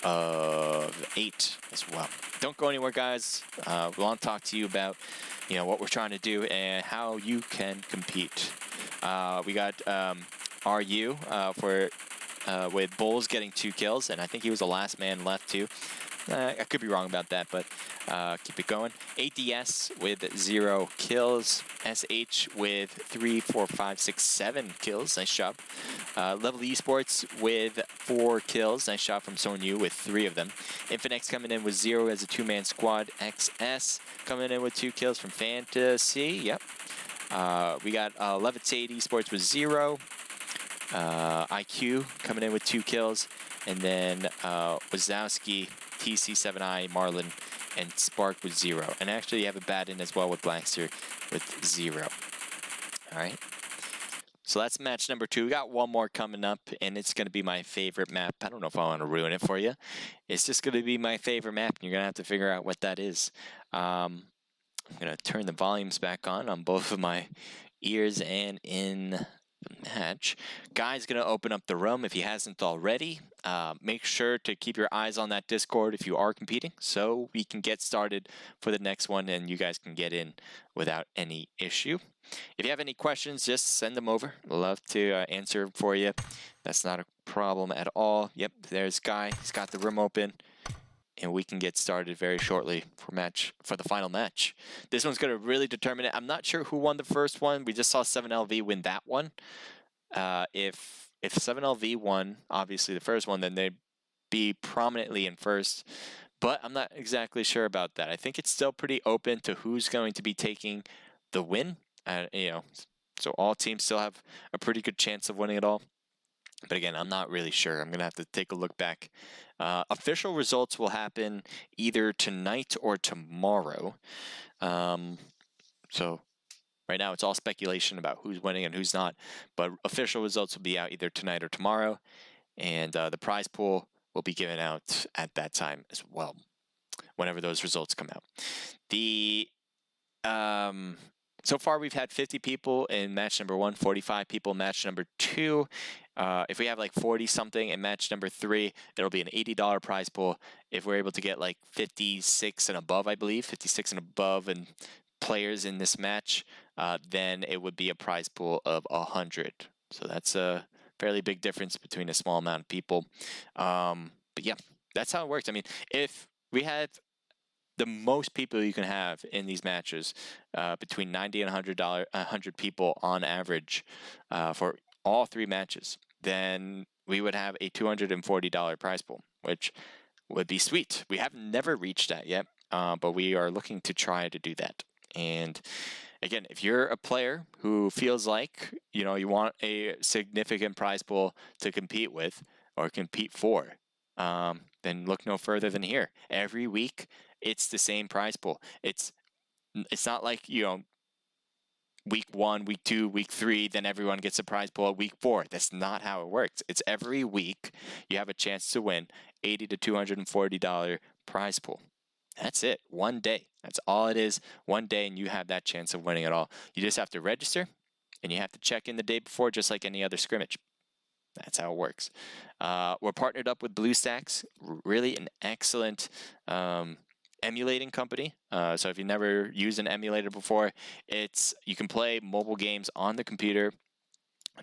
of 8 as well. Don't go anywhere, guys. We want to talk to you about, what we're trying to do and how you can compete. We got RU with Bulls getting 2 kills, and I think he was the last man left too. I could be wrong about that, but keep it going. ADS with 0 kills. SH with 3, 4, 5, 6, 7 kills. Nice job. Level Esports with 4 kills. Nice job from Sonyu with 3 of them. Infinix coming in with 0 as a 2-man squad. XS coming in with 2 kills from Fantasy. Yep. We got Levitate Esports with 0. IQ coming in with 2 kills. And then Wazowski, TC7I, Marlin, and Spark with 0. And actually you have a bat in as well with Blackster with 0. Alright. So that's match number 2. We got one more coming up, and it's going to be my favorite map. I don't know if I want to ruin it for you. It's just going to be my favorite map, and you're going to have to figure out what that is. I'm going to turn the volumes back on both of my ears and in the match. Guy's going to open up the room if he hasn't already. Make sure to keep your eyes on that Discord if you are competing, so we can get started for the next one and you guys can get in without any issue. If you have any questions, just send them over. Love to answer for you. That's not a problem at all. Yep, there's Guy. He's got the room open, and we can get started very shortly for the final match. This one's going to really determine it. I'm not sure who won the first one. We just saw 7LV win that one. If 7LV won, obviously the first one, then they'd be prominently in first. but I'm not exactly sure about that. I think it's still pretty open to who's going to be taking the win. You know, so all teams still have a pretty good chance of winning it all. But again, I'm not really sure. I'm going to have to take a look back. Official results will happen either tonight or tomorrow. So right now it's all speculation about who's winning and who's not. But official results will be out either tonight or tomorrow. And the prize pool will be given out at that time as well, whenever those results come out. So far, we've had 50 people in match number 1, 45 people in match number 2. If we have like 40 something in match number 3, there will be an $80 prize pool. If we're able to get like 56 and above, I believe, 56 and above and players in this match, then it would be a prize pool of 100. So that's a fairly big difference between a small amount of people. But yeah, that's how it works. I mean, if we had the most people you can have in these matches, between 90 and 100 people on average, for all 3 matches, then we would have a $240 prize pool, which would be sweet. We have never reached that yet, but we are looking to try to do that. And again, if you're a player who feels like, you know, you want a significant prize pool to compete with or compete for, then look no further than here. Every week, it's the same prize pool. It's not like, you know, week 1, week 2, week 3, then everyone gets a prize pool at week 4. That's not how it works. It's every week you have a chance to win $80 to $240 prize pool. That's it. One day. That's all it is. One day, and you have that chance of winning it all. You just have to register, and you have to check in the day before, just like any other scrimmage. That's how it works. We're partnered up with BlueStacks, really an excellent emulating company. So if you've never used an emulator before, you can play mobile games on the computer.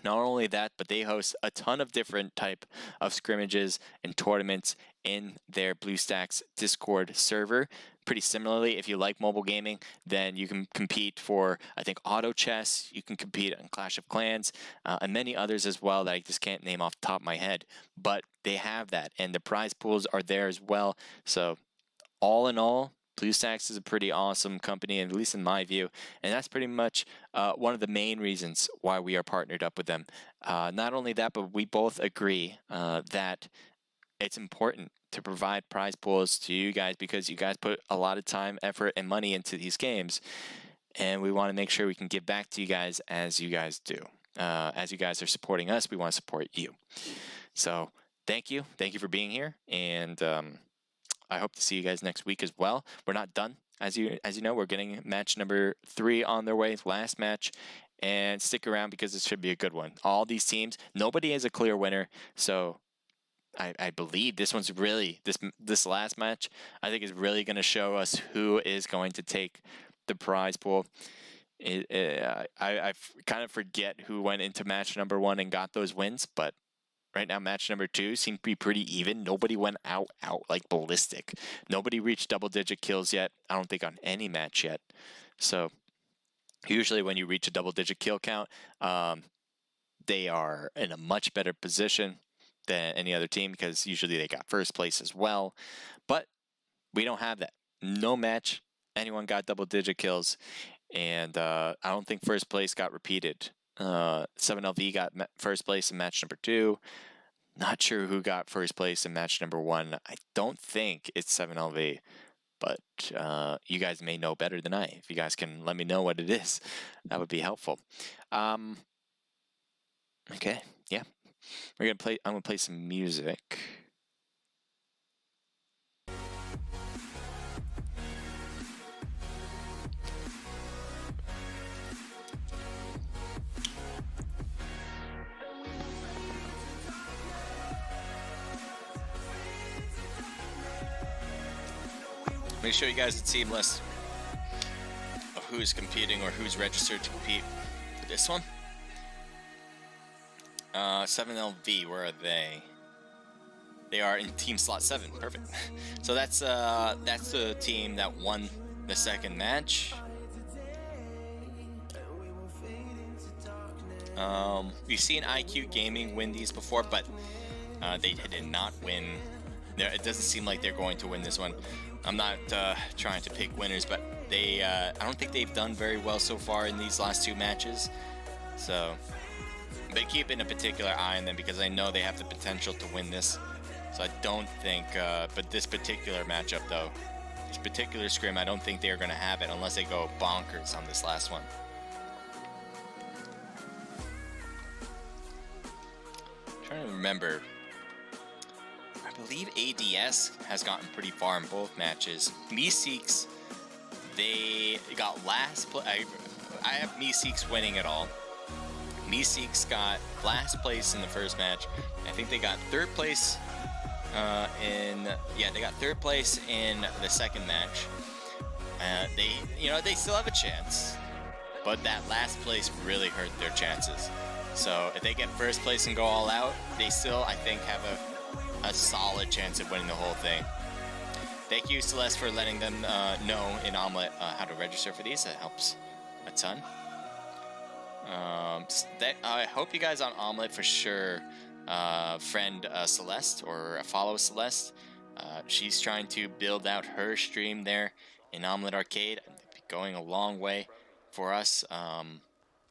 Not only that, but they host a ton of different type of scrimmages and tournaments in their BlueStacks Discord server. Pretty similarly, if you like mobile gaming, then you can compete for, I think, auto chess. You can compete in Clash of Clans, and many others as well that I just can't name off the top of my head. But they have that, and the prize pools are there as well. So all in all, BlueStacks is a pretty awesome company, at least in my view, and that's pretty much one of the main reasons why we are partnered up with them. Not only that, but we both agree that it's important to provide prize pools to you guys because you guys put a lot of time, effort, and money into these games, and we want to make sure we can give back to you guys as you guys do. As you guys are supporting us, we want to support you. So thank you for being here, and I hope to see you guys next week as well. We're not done. As you know, we're getting match number 3 on their way, last match, and stick around because this should be a good one. All these teams, nobody is a clear winner, so I believe this one's really, this last match, I think is really going to show us who is going to take the prize pool. I kind of forget who went into match number 1 and got those wins, but right now, match number 2 seemed to be pretty even. Nobody went out like ballistic. Nobody reached double-digit kills yet. I don't think on any match yet. So usually when you reach a double-digit kill count, they are in a much better position than any other team because usually they got first place as well. But we don't have that. No match, anyone got double-digit kills. And I don't think first place got repeated. 7LV got first place in match number 2. Not sure who got first place in match number 1. I don't think it's 7LV, but you guys may know better than I. If you guys can let me know what it is, that would be helpful. Okay, yeah, I'm gonna play some music. Let me show you guys the team list of who's competing or who's registered to compete for this one. 7LV, where are they? They are in team slot 7. Perfect. So that's the team that won the second match. We've seen IQ Gaming win these before, but they did not win it doesn't seem like they're going to win this one. I'm not trying to pick winners, but they I don't think they've done very well so far in these last 2 matches. So, but keeping a particular eye on them because I know they have the potential to win this. So I don't think, but this particular matchup though, this particular scrim, I don't think they're going to have it unless they go bonkers on this last one. I'm trying to remember. I believe ADS has gotten pretty far in both matches. Meeseeks, they got last place. I have Meeseeks winning it all. Meeseeks got last place in the first match. I think they got 3rd place they got 3rd place in the second match. They still have a chance, but that last place really hurt their chances. So if they get 1st place and go all out, they still, I think, have a solid chance of winning the whole thing. Thank you, Celeste, for letting them know in Omelette how to register for these. That helps a ton. I hope you guys on Omelette for sure friend Celeste or follow Celeste. She's trying to build out her stream there in Omelette Arcade. It's going a long way for us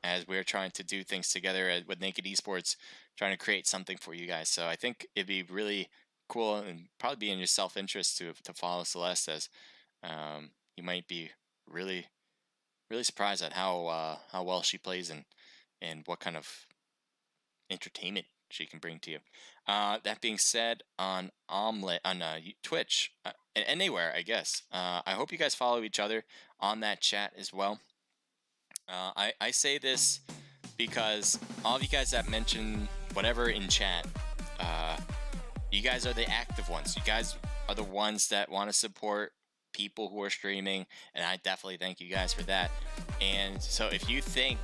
as we're trying to do things together with Naked Esports, trying to create something for you guys. So I think it'd be really cool and probably be in your self-interest to follow Celeste, as you might be really surprised at how well she plays and what kind of entertainment she can bring to you. That being said, on Omelette, on Twitch, and anywhere, I guess, I hope you guys follow each other on that chat as well. I say this because all of you guys that mention whatever in chat, you guys are the active ones. You guys are the ones that want to support people who are streaming, and I definitely thank you guys for that. And so if you think,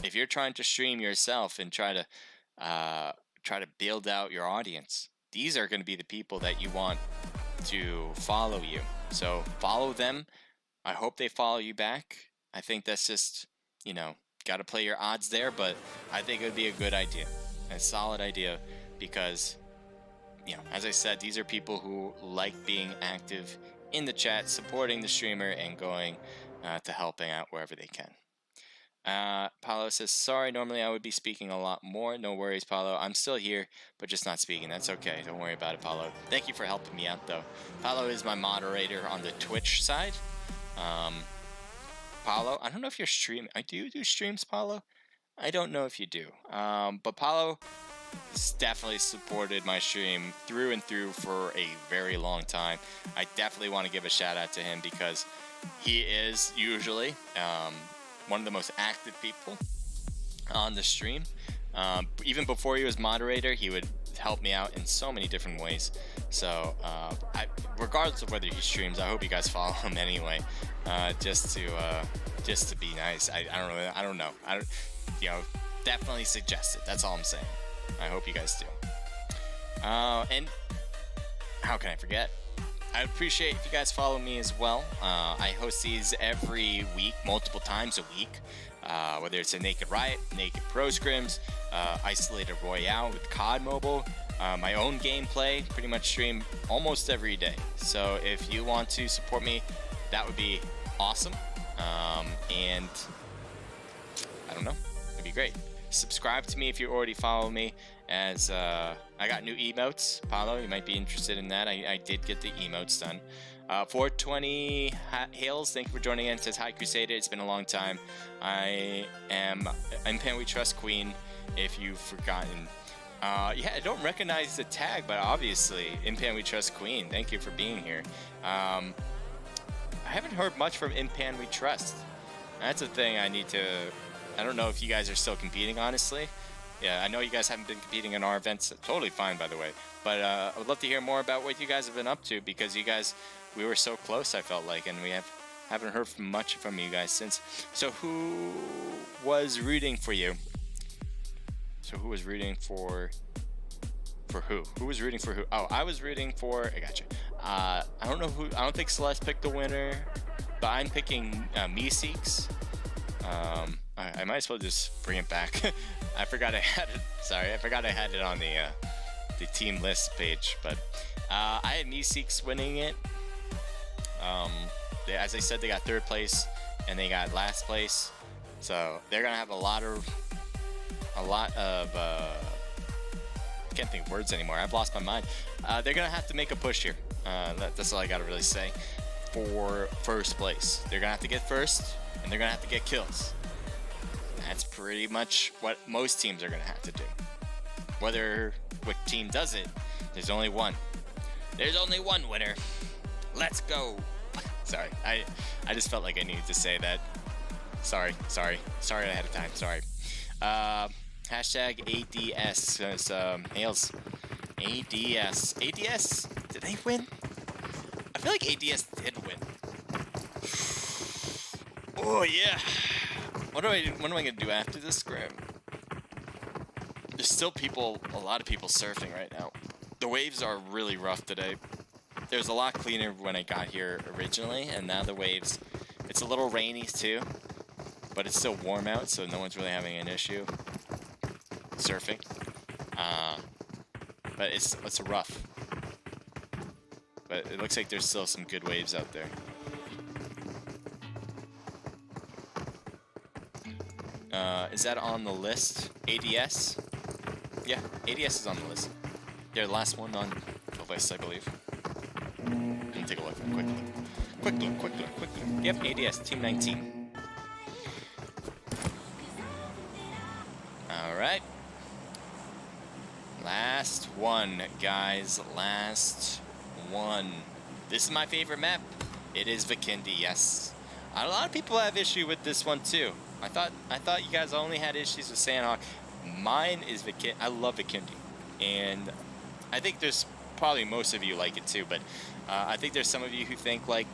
if you're trying to stream yourself and try to build out your audience, these are going to be the people that you want to follow you. So follow them. I hope they follow you back. I think that's just, got to play your odds there, but I think it would be a good idea, a solid idea, because, as I said, these are people who like being active in the chat, supporting the streamer, and going to helping out wherever they can. Paulo says, sorry, normally I would be speaking a lot more. No worries, Paulo. I'm still here, but just not speaking. That's okay. Don't worry about it, Paulo. Thank you for helping me out, though. Paulo is my moderator on the Twitch side. Paulo, I don't know if you're streaming. Do you do streams, Paulo? I don't know if you do. But Paulo has definitely supported my stream through and through for a very long time. I definitely want to give a shout out to him because he is usually one of the most active people on the stream. Even before he was moderator, he would help me out in so many different ways. So regardless of whether he streams, I hope you guys follow him anyway, just to be nice. I don't know. Definitely suggest it. That's all I'm saying. I hope you guys do. And how can I forget? I appreciate if you guys follow me as well. I host these every week, multiple times a week, whether it's a Naked Riot, Naked Pro Scrims, Isolated Royale with COD Mobile, my own gameplay, pretty much stream almost every day. So if you want to support me, that would be awesome. And I don't know, it'd be great. Subscribe to me if you already follow me, as I got new emotes. Paulo, you might be interested in that. I did get the emotes done. 420 Hails, thank you for joining in. It says, hi Crusader, it's been a long time. I'm Pan We Trust Queen, if you've forgotten. Yeah, I don't recognize the tag, but obviously, Impan We Trust Queen, thank you for being here. I haven't heard much from Impan We Trust. That's a thing I need to... I don't know if you guys are still competing, honestly. Yeah, I know you guys haven't been competing in our events. Totally fine, by the way. But I would love to hear more about what you guys have been up to, because you guys, we were so close, I felt like, and we haven't heard much from you guys since. So who was rooting for you? So who was rooting for who? Who was rooting for who? Oh, I was rooting for... I got you. I don't know who... I don't think Celeste picked the winner, but I'm picking Meeseeks. I might as well just bring it back. I forgot I had it. Sorry, I forgot I had it on the team list page. But I had Meeseeks winning it. As I said, they got 3rd place and they got last place, so they're gonna have a lot of can't think of words anymore. I've lost my mind. They're gonna have to make a push here. That's all I gotta really say. For 1st place, they're gonna have to get 1st, and they're gonna have to get kills. That's pretty much what most teams are gonna have to do. Whether what team does it, there's only one. There's only one winner. Let's go. Sorry, I just felt like I needed to say that. Sorry ahead of time. Sorry. Hashtag ADS. Hales. ADS. Did they win? I feel like ADS did win. Oh yeah. What am I gonna do after this scrim? There's still a lot of people surfing right now. The waves are really rough today. There's a lot cleaner when I got here originally, and now the waves, it's a little rainy too, but it's still warm out, so no one's really having an issue surfing. But it's rough. But it looks like there's still some good waves out there. Is that on the list? ADS? Yeah, ADS is on the list. They're the last one on the list, I believe. Let me take a look. Quick look. Yep, ADS, Team 19. Alright. Last one, guys. Last one. This is my favorite map. It is Vikindi, yes. A lot of people have issue with this one too. I thought you guys only had issues with Sandhawk. Mine is Vikindi. I love Vikindi. And I think there's probably most of you like it too, but I think there's some of you who think like,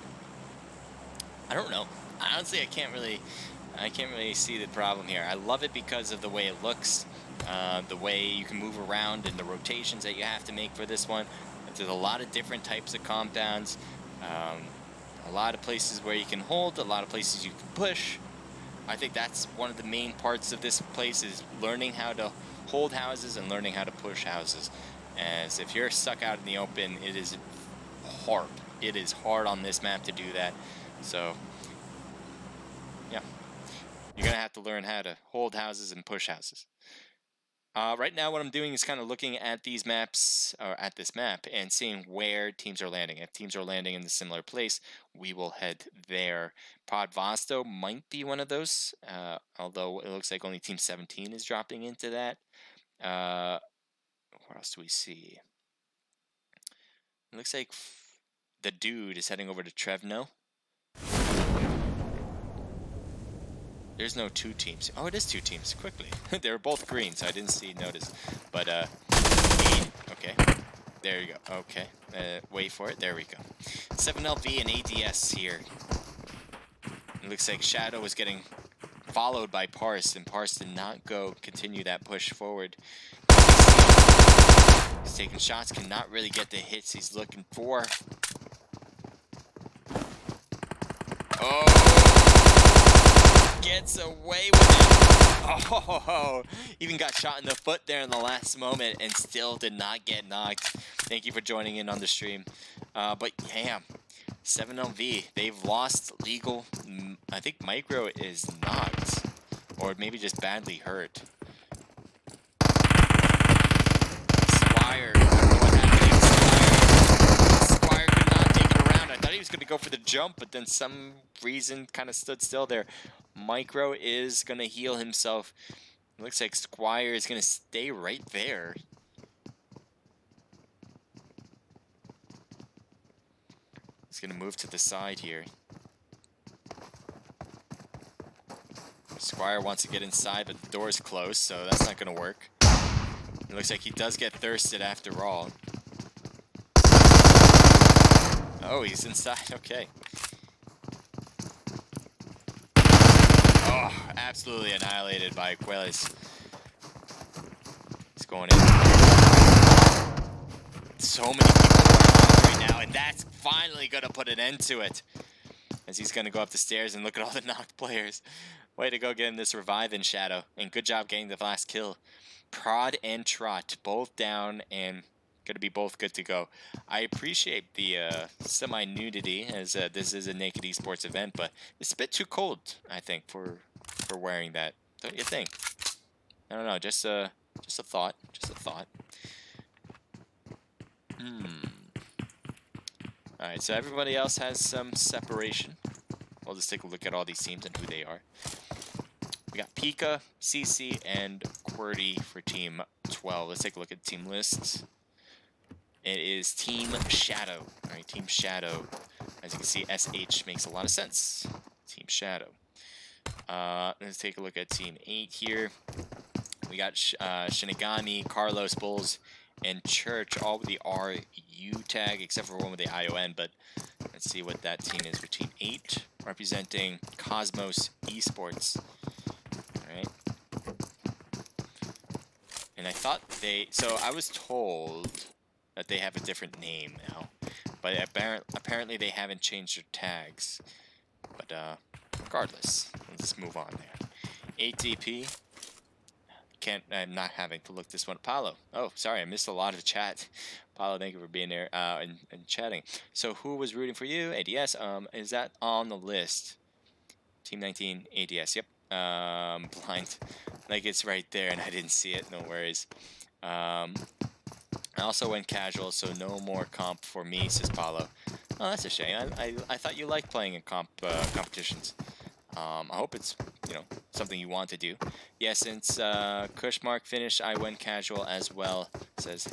I don't know. Honestly, I can't really see the problem here. I love it because of the way it looks, the way you can move around, and the rotations that you have to make for this one. There's a lot of different types of compounds, a lot of places where you can hold, a lot of places you can push. I think that's one of the main parts of this place, is learning how to hold houses and learning how to push houses. As if you're stuck out in the open, it is hard. It is hard on this map to do that. So, yeah. You're going to have to learn how to hold houses and push houses. Right now, what I'm doing is kind of looking at these maps, or at this map, and seeing where teams are landing. If teams are landing in a similar place, we will head there. Pod Vosto might be one of those, although it looks like only Team 17 is dropping into that. What else do we see? It looks like the dude is heading over to Trevno. There's no 2 teams. Oh, it is 2 teams. Quickly. They were both green, so I didn't notice. But, okay. There you go. Okay. Wait for it. There we go. 7LV and ADS here. It looks like Shadow was getting followed by Parse, and Parse did not continue that push forward. He's taking shots, cannot really get the hits he's looking for. Oh! Gets away with it. Oh, even got shot in the foot there in the last moment and still did not get knocked. Thank you for joining in on the stream. But yeah, 7LV, they've lost Legal. I think Micro is knocked, or maybe just badly hurt. Squire, I don't know what happened. Squire could not take it around. I thought he was going to go for the jump, but then some reason kind of stood still there. Micro is going to heal himself. It looks like Squire is going to stay right there. He's going to move to the side here. Squire wants to get inside, but the door is closed, so that's not going to work. It looks like he does get thirsted after all. Oh, he's inside. Okay. Oh, absolutely annihilated by Queles. He's going in. So many people right now, and that's finally going to put an end to it. As he's going to go up the stairs and look at all the knocked players. Way to go getting this revive in Shadow. And good job getting the last kill. Prod and Trot both down, and Gonna be both good to go. I appreciate the semi-nudity, as this is a naked esports event, but it's a bit too cold, I think, for wearing that. Don't you think? I don't know. Just a thought. Just a thought. All right. So everybody else has some separation. We'll just take a look at all these teams and who they are. We got Pika, CC, and QWERTY for Team 12. Let's take a look at the team lists. It is Team Shadow. All right, Team Shadow. As you can see, SH makes a lot of sense. Team Shadow. Let's take a look at Team 8 here. We got Shinigami, Carlos, Bulls, and Church, all with the RU tag, except for one with the ION. But let's see what that team is for Team 8, representing Cosmos Esports. All right. And I thought so I was told that they have a different name now, but apparently they haven't changed their tags. But regardless, let's just move on there. ATP. I'm not having to look this one. Paulo. Oh, sorry, I missed a lot of chat. Paulo, thank you for being there and chatting. So who was rooting for you? ADS. Is that on the list? Team 19 ADS. Yep. Blind. Like it's right there, and I didn't see it. No worries. I also went casual, so no more comp for me, says Paulo. Oh, that's a shame. I thought you liked playing in competitions. I hope it's, you know, something you want to do. Yeah, since Cushmark finished, I went casual as well, says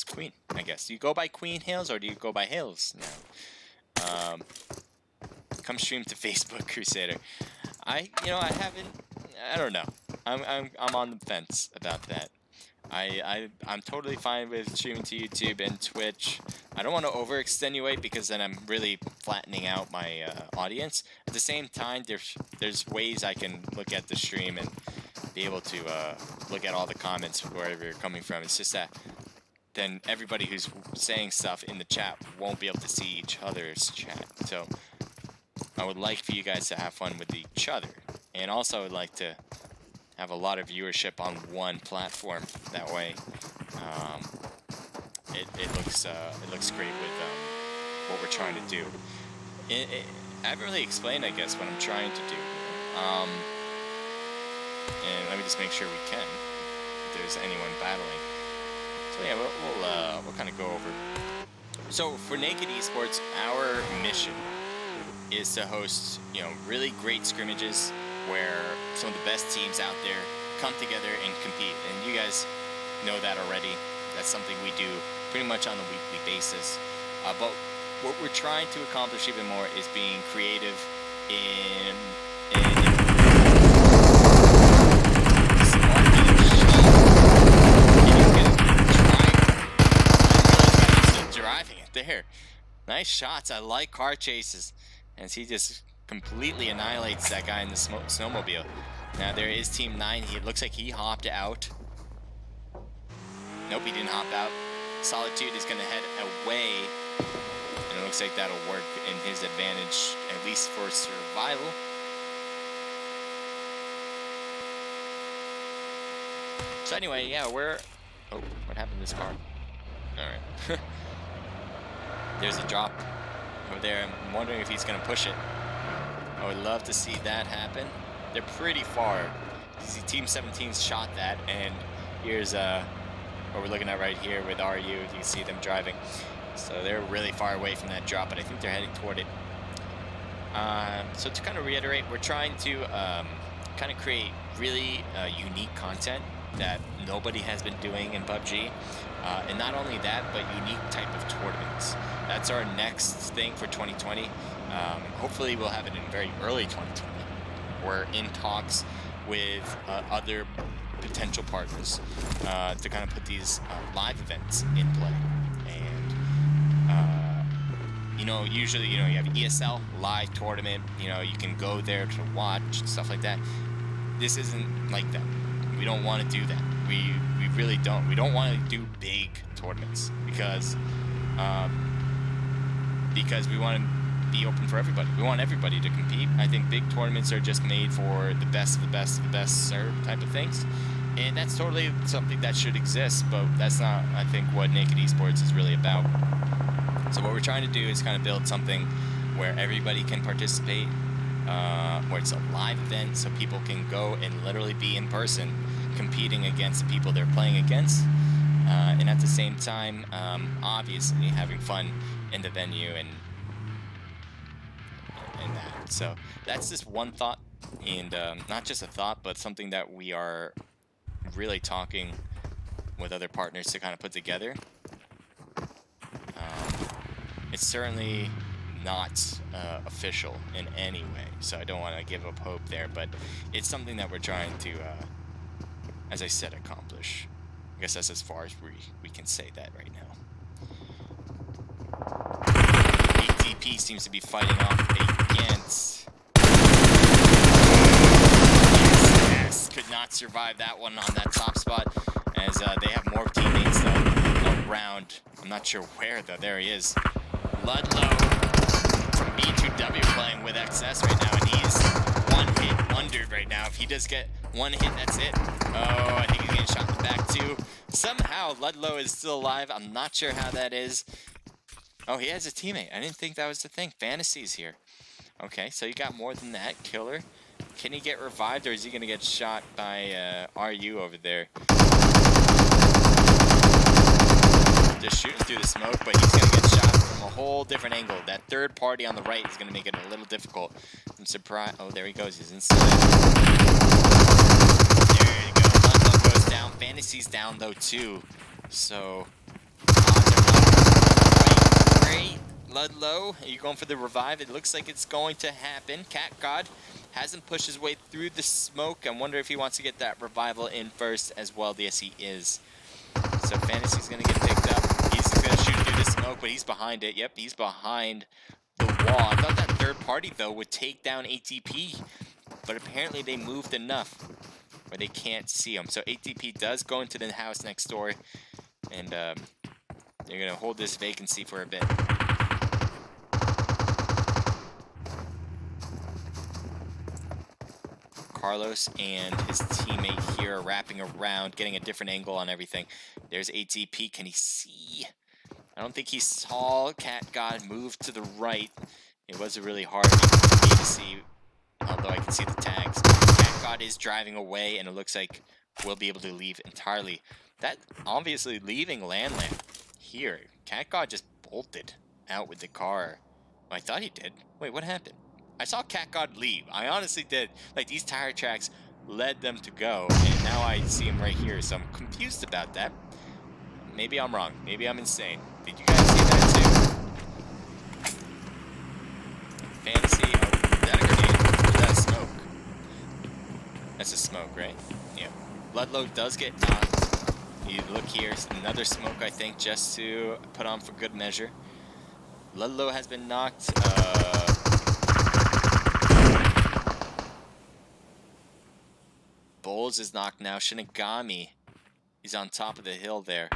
Queen, I guess. Do you go by Queen Hales or do you go by Hales now? Come stream to Facebook, Crusader. I don't know. I'm on the fence about that. I'm totally fine with streaming to YouTube and Twitch. I don't want to over-extenuate because then I'm really flattening out my audience. At the same time, there's ways I can look at the stream and be able to look at all the comments wherever you're coming from. It's just that then everybody who's saying stuff in the chat won't be able to see each other's chat. So I would like for you guys to have fun with each other. And also I would like to have a lot of viewership on one platform. That way, it looks great with what we're trying to do. I haven't really explained, I guess, what I'm trying to do. And let me just make sure we can. If there's anyone battling. So yeah, we'll kind of go over. So for Naked Esports, our mission is to host, you know, really great scrimmages where some of the best teams out there come together and compete. And you guys know that already. That's something we do pretty much on a weekly basis. But what we're trying to accomplish even more is being creative in driving it there. Nice shots. I like car chases. As he just completely annihilates that guy in the snowmobile. Now there is Team 9. It looks like he hopped out. Nope, he didn't hop out. Solitude is going to head away. And it looks like that'll work in his advantage, at least for survival. So anyway, yeah, we're... Oh, what happened to this car? Alright. There's a drop over there. I'm wondering if he's going to push it. I would love to see that happen. They're pretty far. You see Team 17's shot that, and here's what we're looking at right here with RU. You can see them driving. So they're really far away from that drop, but I think they're heading toward it. So to kind of reiterate, we're trying to kind of create really unique content that nobody has been doing in PUBG. And not only that, but unique type of tournaments. That's our next thing for 2020. Hopefully we'll have it in very early 2020. We're in talks with other potential partners to kind of put these live events in play. And, you know, usually, you know, you have ESL, live tournament, you know, you can go there to watch, stuff like that. This isn't like that. We don't want to do that. We really don't. We don't want to do big tournaments because we want to be open for everybody. We want everybody to compete. I think big tournaments are just made for the best of the best of the best served type of things. And that's totally something that should exist, but that's not, I think, what Naked Esports is really about. So what we're trying to do is kind of build something where everybody can participate, where it's a live event so people can go and literally be in person competing against the people they're playing against, and at the same time, obviously having fun in the venue and that. So that's just one thought, and not just a thought, but something that we are really talking with other partners to kind of put together. It's certainly not official in any way, so I don't want to give up hope there, but it's something that we're trying to, as I said, accomplish. I guess that's as far as we can say that right now. ATP seems to be fighting off against... Yes, could not survive that one on that top spot, as they have more teammates though around. I'm not sure where though. There he is. Ludlow from B2W playing with XS right now, and he's one hit wondered right now. If he does get one hit, that's it. Oh, I think he's getting shot in the back too. Somehow Ludlow is still alive. I'm not sure how that is. Oh, he has a teammate. I didn't think that was the thing. Fantasy's here. Okay, so you got more than that. Killer. Can he get revived, or is he going to get shot by RU over there? Just shooting through the smoke, but he's going to get shot from a whole different angle. That third party on the right is going to make it a little difficult. I'm surprised. Oh, there he goes. He's inside. There you go. Ludlow goes down. Fantasy's down, though, too. So, odds are not quite great. Ludlow, are you going for the revive? It looks like it's going to happen. Cat God hasn't pushed his way through the smoke. I wonder if he wants to get that revival in first as well. Yes, he is. So Fantasy's going to get picked up. He's going to shoot through the smoke, but he's behind it. Yep, he's behind the wall. I thought that third party, though, would take down ATP, but apparently they moved enough where they can't see him. So ATP does go into the house next door, and they're going to hold this vacancy for a bit. Carlos and his teammate here are wrapping around, getting a different angle on everything. There's ATP. Can he see? I don't think he saw Cat God move to the right. It was really hard for me to see, although I can see the tags. Cat God is driving away, and it looks like we'll be able to leave entirely. That obviously leaving Landland here. Cat God just bolted out with the car. Oh, I thought he did. Wait, what happened? I saw Cat God leave. I honestly did. Like, these tire tracks led them to go, and now I see him right here, so I'm confused about that. Maybe I'm wrong. Maybe I'm insane. Did you guys see that too? Fantasy. Oh, is that a grenade? Or is that a smoke? That's a smoke, right? Yeah. Ludlow does get knocked. You look here, another smoke, I think, just to put on for good measure. Ludlow has been knocked. Bowles is knocked now. Shinigami, he's on top of the hill there.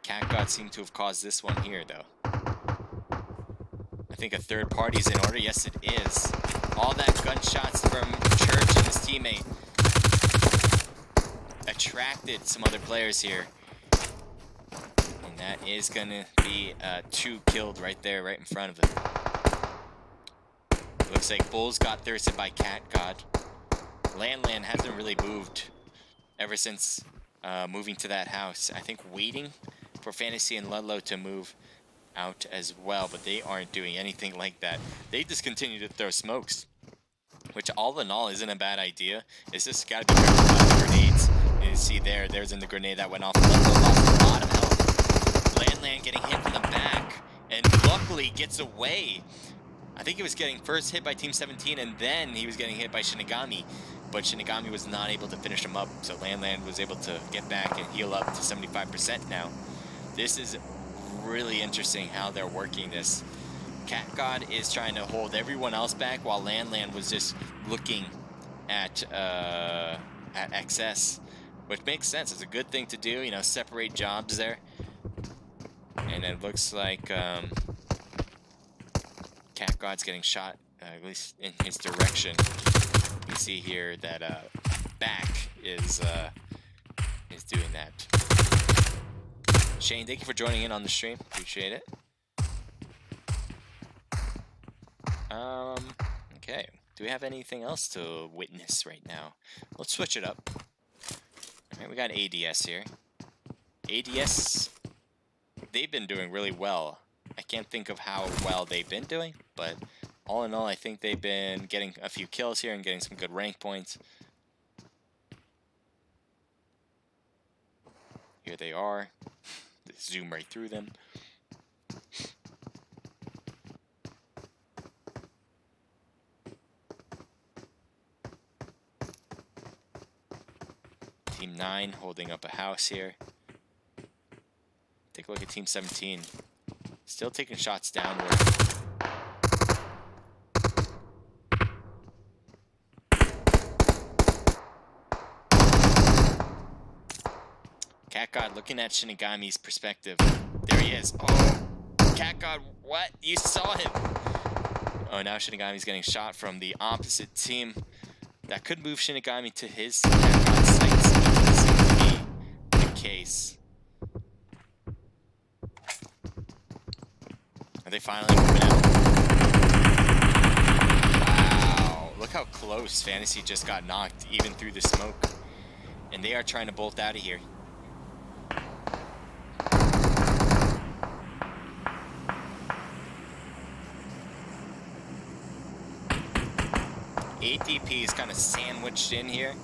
Cat God seemed to have caused this one here, though. I think a third party's in order. Yes, it is. All that gunshots from Church and his teammate attracted some other players here. And that is going to be 2 killed right there, right in front of him. Looks like Bulls got thirsted by Cat God. Landland hasn't really moved ever since moving to that house. I think waiting for Fantasy and Ludlow to move out as well, but they aren't doing anything like that. They just continue to throw smokes, which all in all isn't a bad idea. It's just got to be careful about the grenades. You see there's in the grenade that went off. Ludlow lost a lot of health. Landland getting hit from the back, and luckily gets away. I think he was getting first hit by Team 17, and then he was getting hit by Shinigami. But Shinigami was not able to finish him up, so Landland was able to get back and heal up to 75% now. This is really interesting how they're working this. Cat God is trying to hold everyone else back, while Landland was just looking at XS, which makes sense. It's a good thing to do, you know, separate jobs there. And it looks like Cat God's getting shot, at least in his direction. You see here that back is doing that. Shane, thank you for joining in on the stream. Appreciate it. Okay. Do we have anything else to witness right now? Let's switch it up. Alright, we got ADS here. ADS, they've been doing really well. I can't think of how well they've been doing, but all in all, I think they've been getting a few kills here and getting some good rank points. Here they are. Zoom right through them. Team 9 holding up a house here. Take a look at Team 17. Still taking shots downward. Cat God looking at Shinigami's perspective. There he is. Oh, Cat God, what? You saw him. Oh, now Shinigami's getting shot from the opposite team. That could move Shinigami to his Cat God's sights. That doesn't seem to be the case. Are they finally moving out? Wow. Look how close Fantasy just got knocked, even through the smoke. And they are trying to bolt out of here. ADP is kind of sandwiched in here.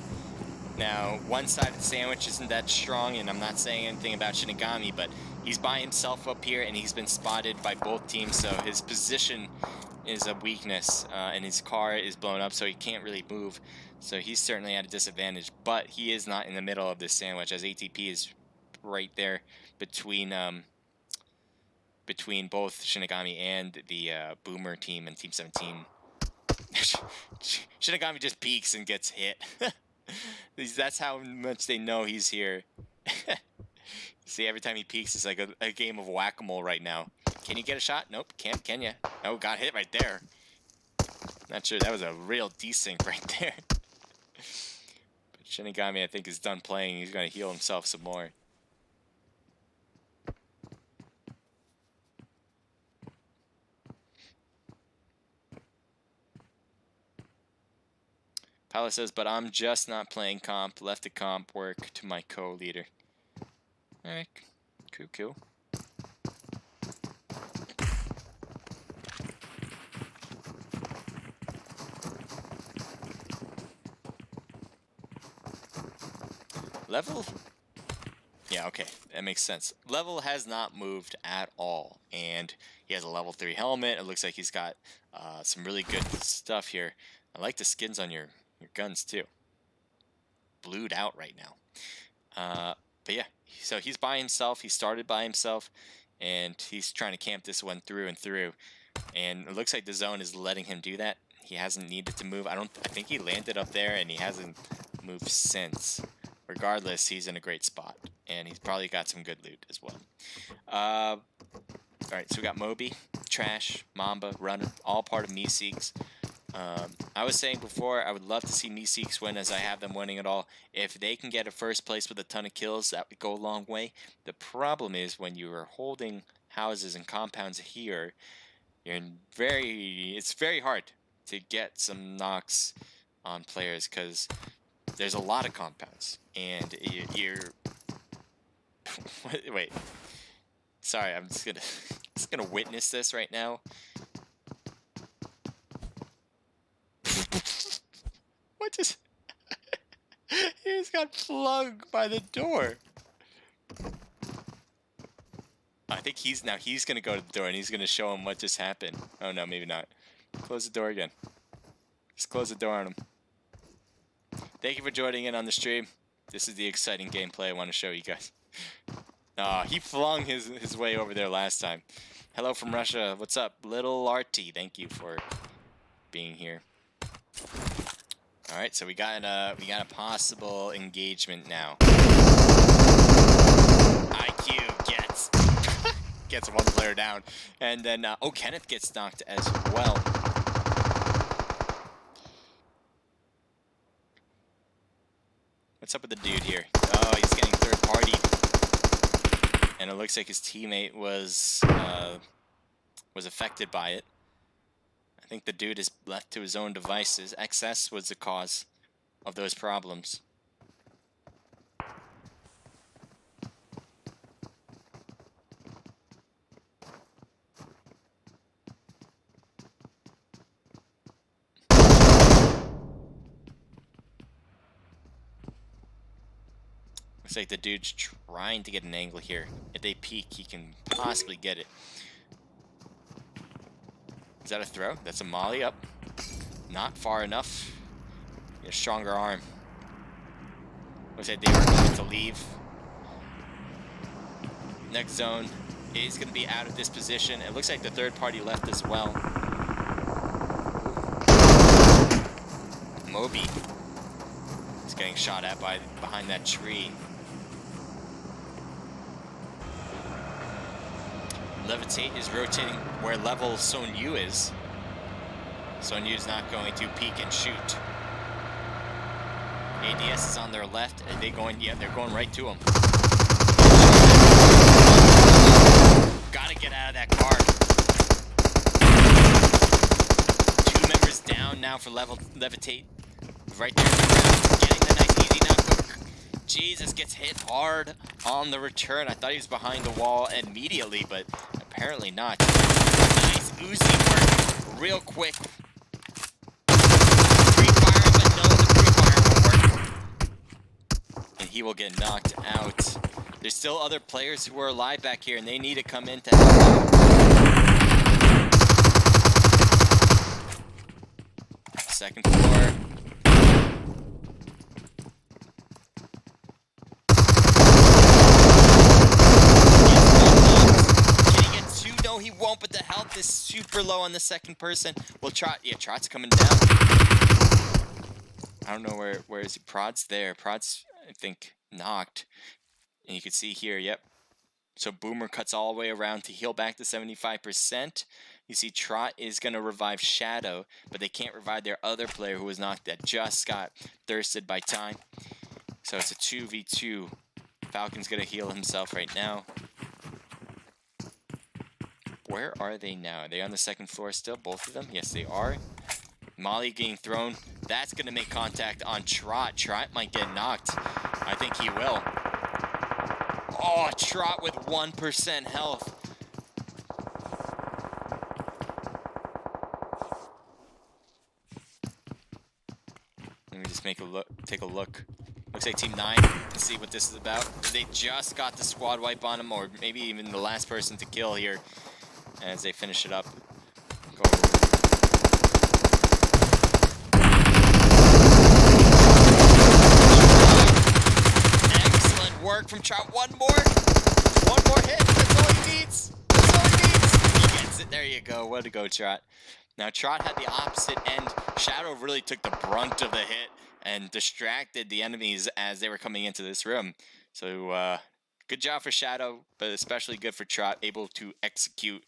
Now, one side of the sandwich isn't that strong, and I'm not saying anything about Shinigami, but he's by himself up here, and he's been spotted by both teams, so his position is a weakness, and his car is blown up, so he can't really move. So he's certainly at a disadvantage, but he is not in the middle of this sandwich, as ATP is right there between both Shinigami and the Boomer team and Team 17. Shinigami just peeks and gets hit. That's how much they know he's here. See, every time he peeks, it's like a game of whack-a-mole right now. Can you get a shot? Nope, can't, can ya? Oh, got hit right there. Not sure, that was a real desync right there. But Shinigami, I think, is done playing. He's going to heal himself some more. Palace says, but I'm just not playing comp. Left the comp work to my co-leader. Alright. Cool, cool. Level? Yeah, okay. That makes sense. Level has not moved at all. And he has a level 3 helmet. It looks like he's got some really good stuff here. I like the skins on your guns too. Blued out right now. But yeah, so he's by himself. He started by himself, and he's trying to camp this one through and through. And it looks like the zone is letting him do that. He hasn't needed to move. I think he landed up there, and he hasn't moved since. Regardless, he's in a great spot, and he's probably got some good loot as well. All right, so we got Moby, Trash, Mamba, Runner, all part of Meeseeks. I was saying before, I would love to see Meeseeks win, as I have them winning it all. If they can get a first place with a ton of kills, that would go a long way. The problem is when you are holding houses and compounds here, it's very hard to get some knocks on players, because there's a lot of compounds, and you're wait. Sorry, I'm just gonna witness this right now. What just? He just got flung by the door. I think he's gonna go to the door, and he's gonna show him what just happened. Oh no, maybe not. Close the door again. Just close the door on him. Thank you for joining in on the stream. This is the exciting gameplay I want to show you guys. He flung his way over there last time. Hello from Russia. What's up, Little Arty? Thank you for being here. All right, so we got a possible engagement now. IQ gets one player down, and then Kenneth gets knocked as well. What's up with the dude here? Oh, he's getting third party. And it looks like his teammate was affected by it. I think the dude is left to his own devices. XS was the cause of those problems. Looks like the dude's trying to get an angle here. If they peek, he can possibly get it. Is that a throw? That's a molly up. Not far enough. Get a stronger arm. Looks like they were going to leave. Next zone is going to be out of this position. It looks like the third party left as well. Moby is getting shot at by behind that tree. Levitate is rotating where level Sonyu is. Sonyu is not going to peek and shoot. ADS is on their left. Are they going? Yeah, they're going right to him. Gotta get out of that car. 2 members down now for Levitate. Right there. Getting the nice easy knockback. Jesus gets hit hard on the return. I thought he was behind the wall immediately, but apparently not. Nice Uzi work real quick. Pre-firing, but no, the pre-fire won't work. And he will get knocked out. There's still other players who are alive back here, and they need to come in to help. Second floor. No, he won't, but the health is super low on the second person. Well, Trot, yeah, Trot's coming down. I don't know where is he? Prod's there. Prod's, I think, knocked. And you can see here, yep. So Boomer cuts all the way around to heal back to 75%. You see Trot is going to revive Shadow, but they can't revive their other player who was knocked that just got thirsted by time. So it's a 2v2. Falcon's going to heal himself right now. Where are they now? Are they on the second floor still? Both of them? Yes, they are. Molly getting thrown. That's going to make contact on Trot. Trot might get knocked. I think he will. Oh, Trot with 1% health. Let me just take a look. Looks like Team 9. Let's see what this is about. They just got the squad wipe on him, or maybe even the last person to kill here. As they finish it up. Excellent work from Trot. One more hit. That's all he needs. That's all he needs. He gets it. There you go. Way to go, Trot. Now Trot had the opposite end. Shadow really took the brunt of the hit and distracted the enemies as they were coming into this room. So good job for Shadow, but especially good for Trot, able to execute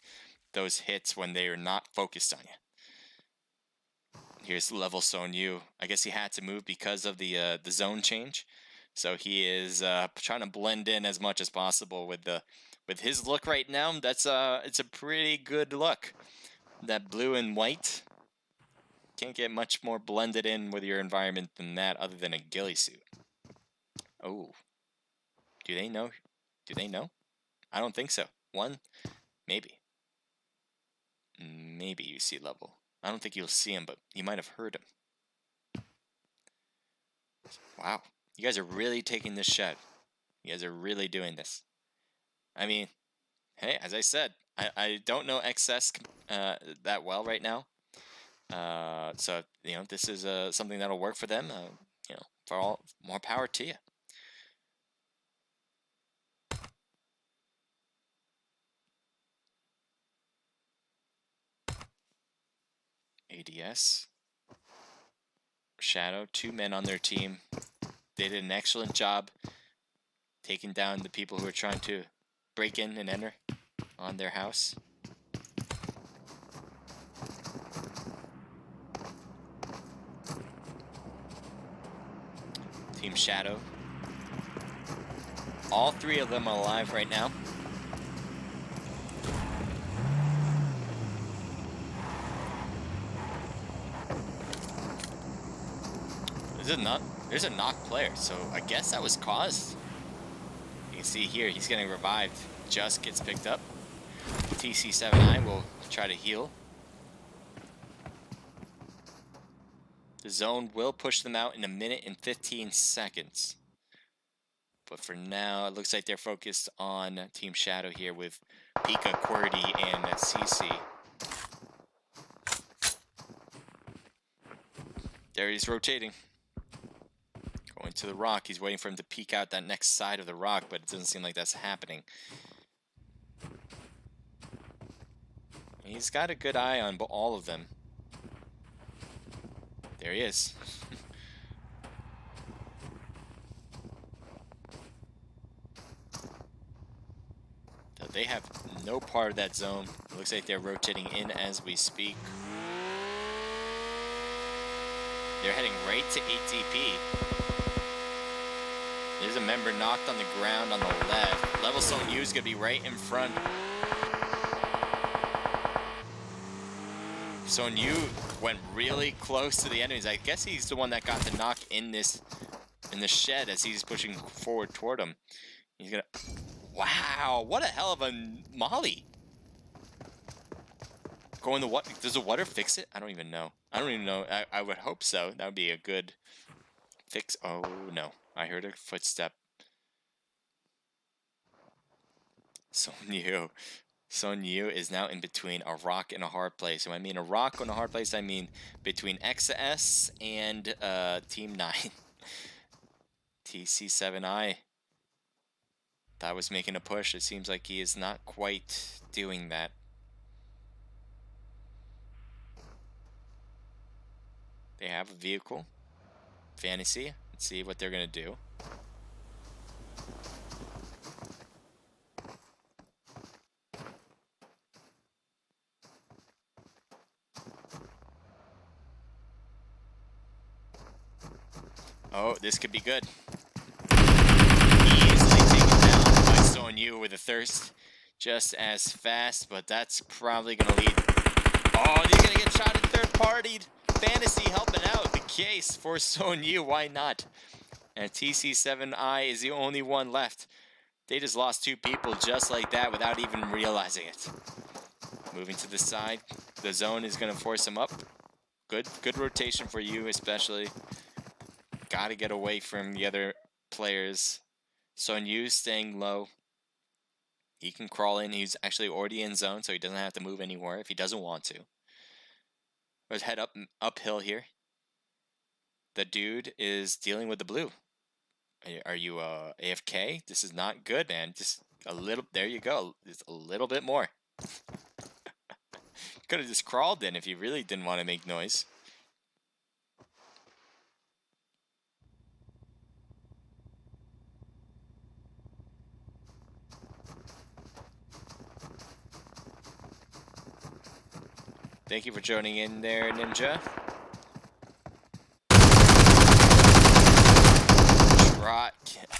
those hits when they are not focused on you. Here's level Sonyu. I guess he had to move because of the zone change. So he is trying to blend in as much as possible with his look right now. It's a pretty good look. That blue and white. Can't get much more blended in with your environment than that other than a ghillie suit. Oh. Do they know? Do they know? I don't think so. One? Maybe. Maybe you see level. I don't think you'll see him, but you might have heard him. Wow. You guys are really taking this shot. You guys are really doing this. I mean, hey, as I said, I don't know XS that well right now. So, you know, this is something that'll work for them. You know, for all, more power to you. ADS. Shadow, 2 men on their team. They did an excellent job taking down the people who are trying to break in and enter on their house. Team Shadow. All three of them are alive right now. There's a knock player, so I guess that was caused. You can see here, he's getting revived. Just gets picked up. TC7I will try to heal. The zone will push them out in 1 minute and 15 seconds. But for now, it looks like they're focused on Team Shadow here with Pika, QWERTY, and CC. There he's rotating. Going to the rock. He's waiting for him to peek out that next side of the rock, but it doesn't seem like that's happening. He's got a good eye on all of them. There he is. So they have no part of that zone. It looks like they're rotating in as we speak. They're heading right to ATP. There's a member knocked on the ground on the left. Level Zone U is going to be right in front. Zone U went really close to the enemies. I guess he's the one that got the knock in the shed as he's pushing forward toward him. He's gonna. Wow, what a hell of a molly! Going the what? Does the water fix it? I don't even know. I don't even know. I would hope so. That would be a good fix. Oh no, I heard a footstep. Son Yu is now in between a rock and a hard place. When I mean a rock and a hard place, I mean between XS and Team 9. TC7I. That was making a push. It seems like he is not quite doing that. They have a vehicle. Fantasy. Let's see what they're going to do. Oh, this could be good. Easily taken down by Son Yu with a thirst. Just as fast, but that's probably going to lead. Oh, he's going to get shot at third-partied. Fantasy helping out the case for Son Yu. Why not? And TC7I is the only one left. They just lost 2 people just like that without even realizing it. Moving to the side. The zone is going to force him up. Good rotation for you, especially. Got to get away from the other players. Son Yu staying low. He can crawl in. He's actually already in zone, so he doesn't have to move anywhere if he doesn't want to. Let's head uphill here. The dude is dealing with the blue. Are you AFK? This is not good, man. Just a little. There you go. Just a little bit more. Could have just crawled in if you really didn't want to make noise. Thank you for joining in there, Ninja. Trot.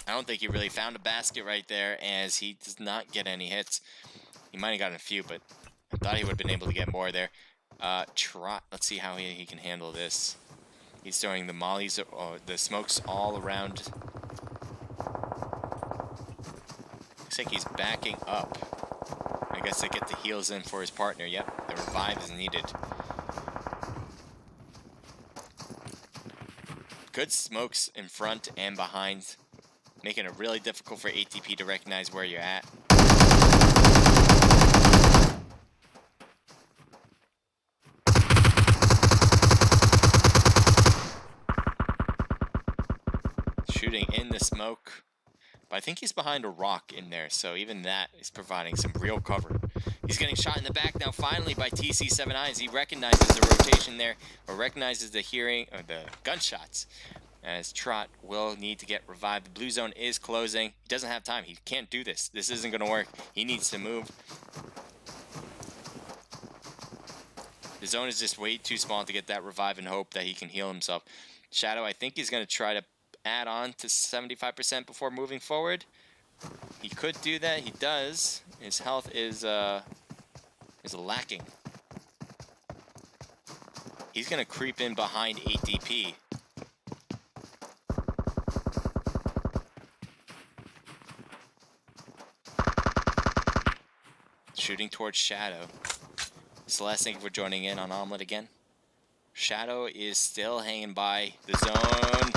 I don't think he really found a basket right there, as he does not get any hits. He might have gotten a few, but I thought he would have been able to get more there. Trot. Let's see how he can handle this. He's throwing the mollies, the smokes all around. Looks like he's backing up. I guess to get the heals in for his partner. Yep, the revive is needed. Good smokes in front and behind, making it really difficult for ATP to recognize where you're at. Shooting in the smoke. But I think he's behind a rock in there, so even that is providing some real cover. He's getting shot in the back now, finally, by TC7I as he recognizes the rotation there, or recognizes the hearing, or the gunshots, as Trot will need to get revived. The blue zone is closing. He doesn't have time. He can't do this. This isn't going to work. He needs to move. The zone is just way too small to get that revive and hope that he can heal himself. Shadow, I think he's going to try to add on to 75% before moving forward. He could do that. He does. His health is lacking. He's gonna creep in behind ADP. Shooting towards Shadow. Celeste, thank you for joining in on Omelet again. Shadow is still hanging by the zone.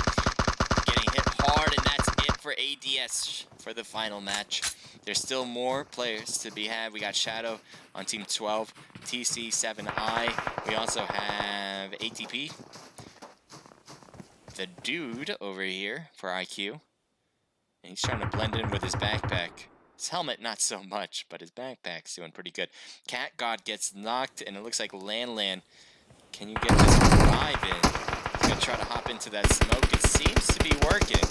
Getting hit hard, and that's it for ADS for the final match. There's still more players to be had. We got Shadow on Team 12, TC7I. We also have ATP. The dude over here for IQ. And he's trying to blend in with his backpack. His helmet, not so much, but his backpack's doing pretty good. Cat God gets knocked, and it looks like Lan. Can you get this drive in? He's going to try to hop into that smoke. It seems to be working.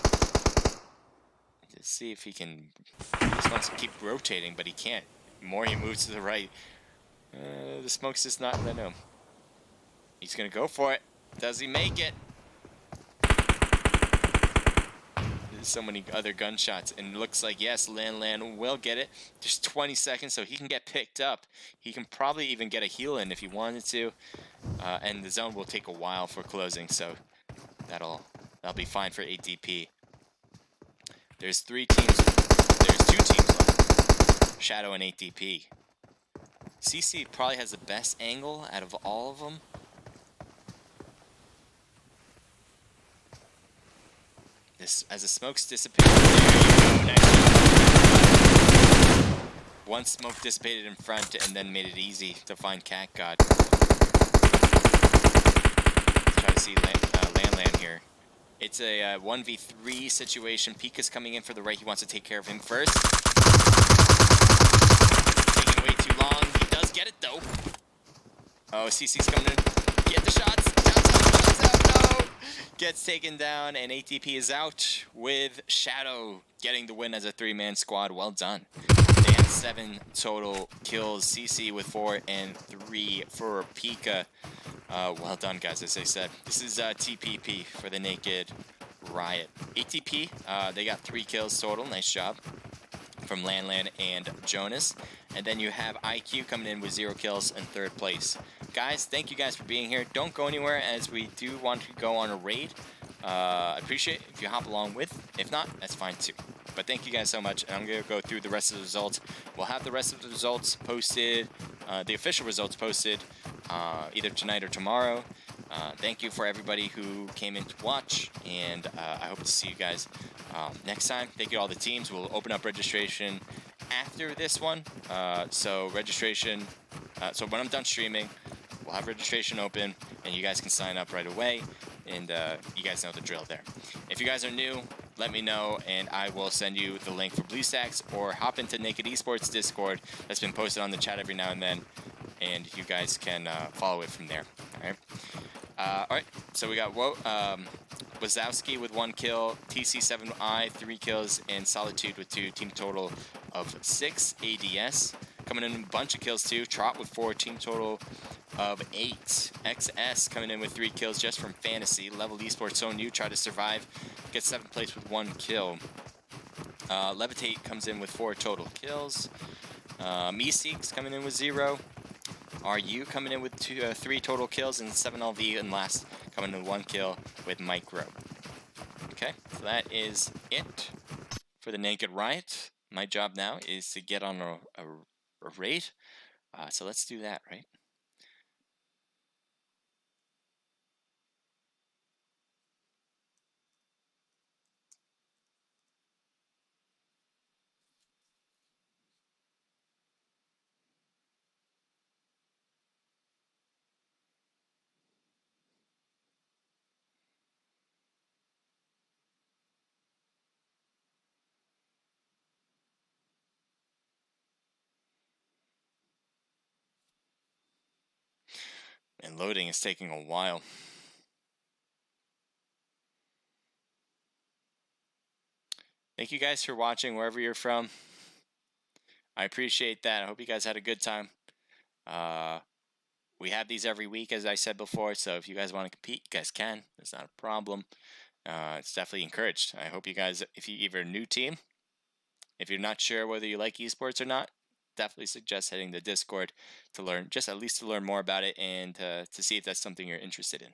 Let's see if he can... He just wants to keep rotating, but he can't. The more he moves to the right, the smoke's just not letting him. He's going to go for it. Does he make it? There's so many other gunshots, and it looks like, yes, Lan will get it. Just 20 seconds, so he can get picked up. He can probably even get a heal in if he wanted to. And the zone will take a while for closing, so that'll be fine for ADP. There's 2 teams left. Shadow and ADP. CC probably has the best angle out of all of them. This, as the smokes dissipate, there you go, nice. One smoke dissipated in front and then made it easy to find Cat God. Try to see Lan here. It's a 1v3 situation. Pika's coming in for the right. He wants to take care of him first. Taking way too long. He does get it though. Oh, CC's coming in. Get the shots. Shots out. No. Gets taken down, and ATP is out with Shadow getting the win as a 3-man squad. Well done. They have 7 total kills. CC with 4 and 3 for Pika. Well done, guys, as I said. This is TPP for the Naked Riot. ATP, they got 3 kills total. Nice job from Lan and Jonas. And then you have IQ coming in with 0 kills in 3rd place. Guys, thank you guys for being here. Don't go anywhere, as we do want to go on a raid. I appreciate it if you hop along with. If not, that's fine too. But thank you guys so much, and I'm going to go through the rest of the results. We'll have the rest of the results posted, the official results posted, either tonight or tomorrow. Thank you for everybody who came in to watch, and I hope to see you guys next time. Thank you to all the teams. We'll open up registration after this one. So registration, so when I'm done streaming, we'll have registration open, and you guys can sign up right away, and you guys know the drill there. If you guys are new, let me know, and I will send you the link for BlueStacks, or hop into Naked Esports Discord that's been posted on the chat every now and then, and you guys can follow it from there. All right, so we got Wazowski with 1 kill, TC7I 3 kills, and Solitude with 2, team total of 6. ADS coming in a bunch of kills too. Trot with 4, team total of 8. XS coming in with 3 kills just from Fantasy. Level Esports Zone U tried to survive, gets 7th place with 1 kill. Levitate comes in with 4 total kills. Meeseeks coming in with 0. RU coming in with 3 total kills, and 7LV and last coming in with 1 kill with Micro. Okay, so that is it for the Naked Riot. My job now is to get on a raid. So let's do that, right? And loading is taking a while. Thank you guys for watching wherever you're from. I appreciate that. I hope you guys had a good time. We have these every week, as I said before, so if you guys want to compete, you guys can. It's not a problem. it's definitely encouraged. I hope you guys, if you're a new team, if you're not sure whether you like esports or not, definitely suggest hitting the Discord to learn, just at least to learn more about it and to see if that's something you're interested in.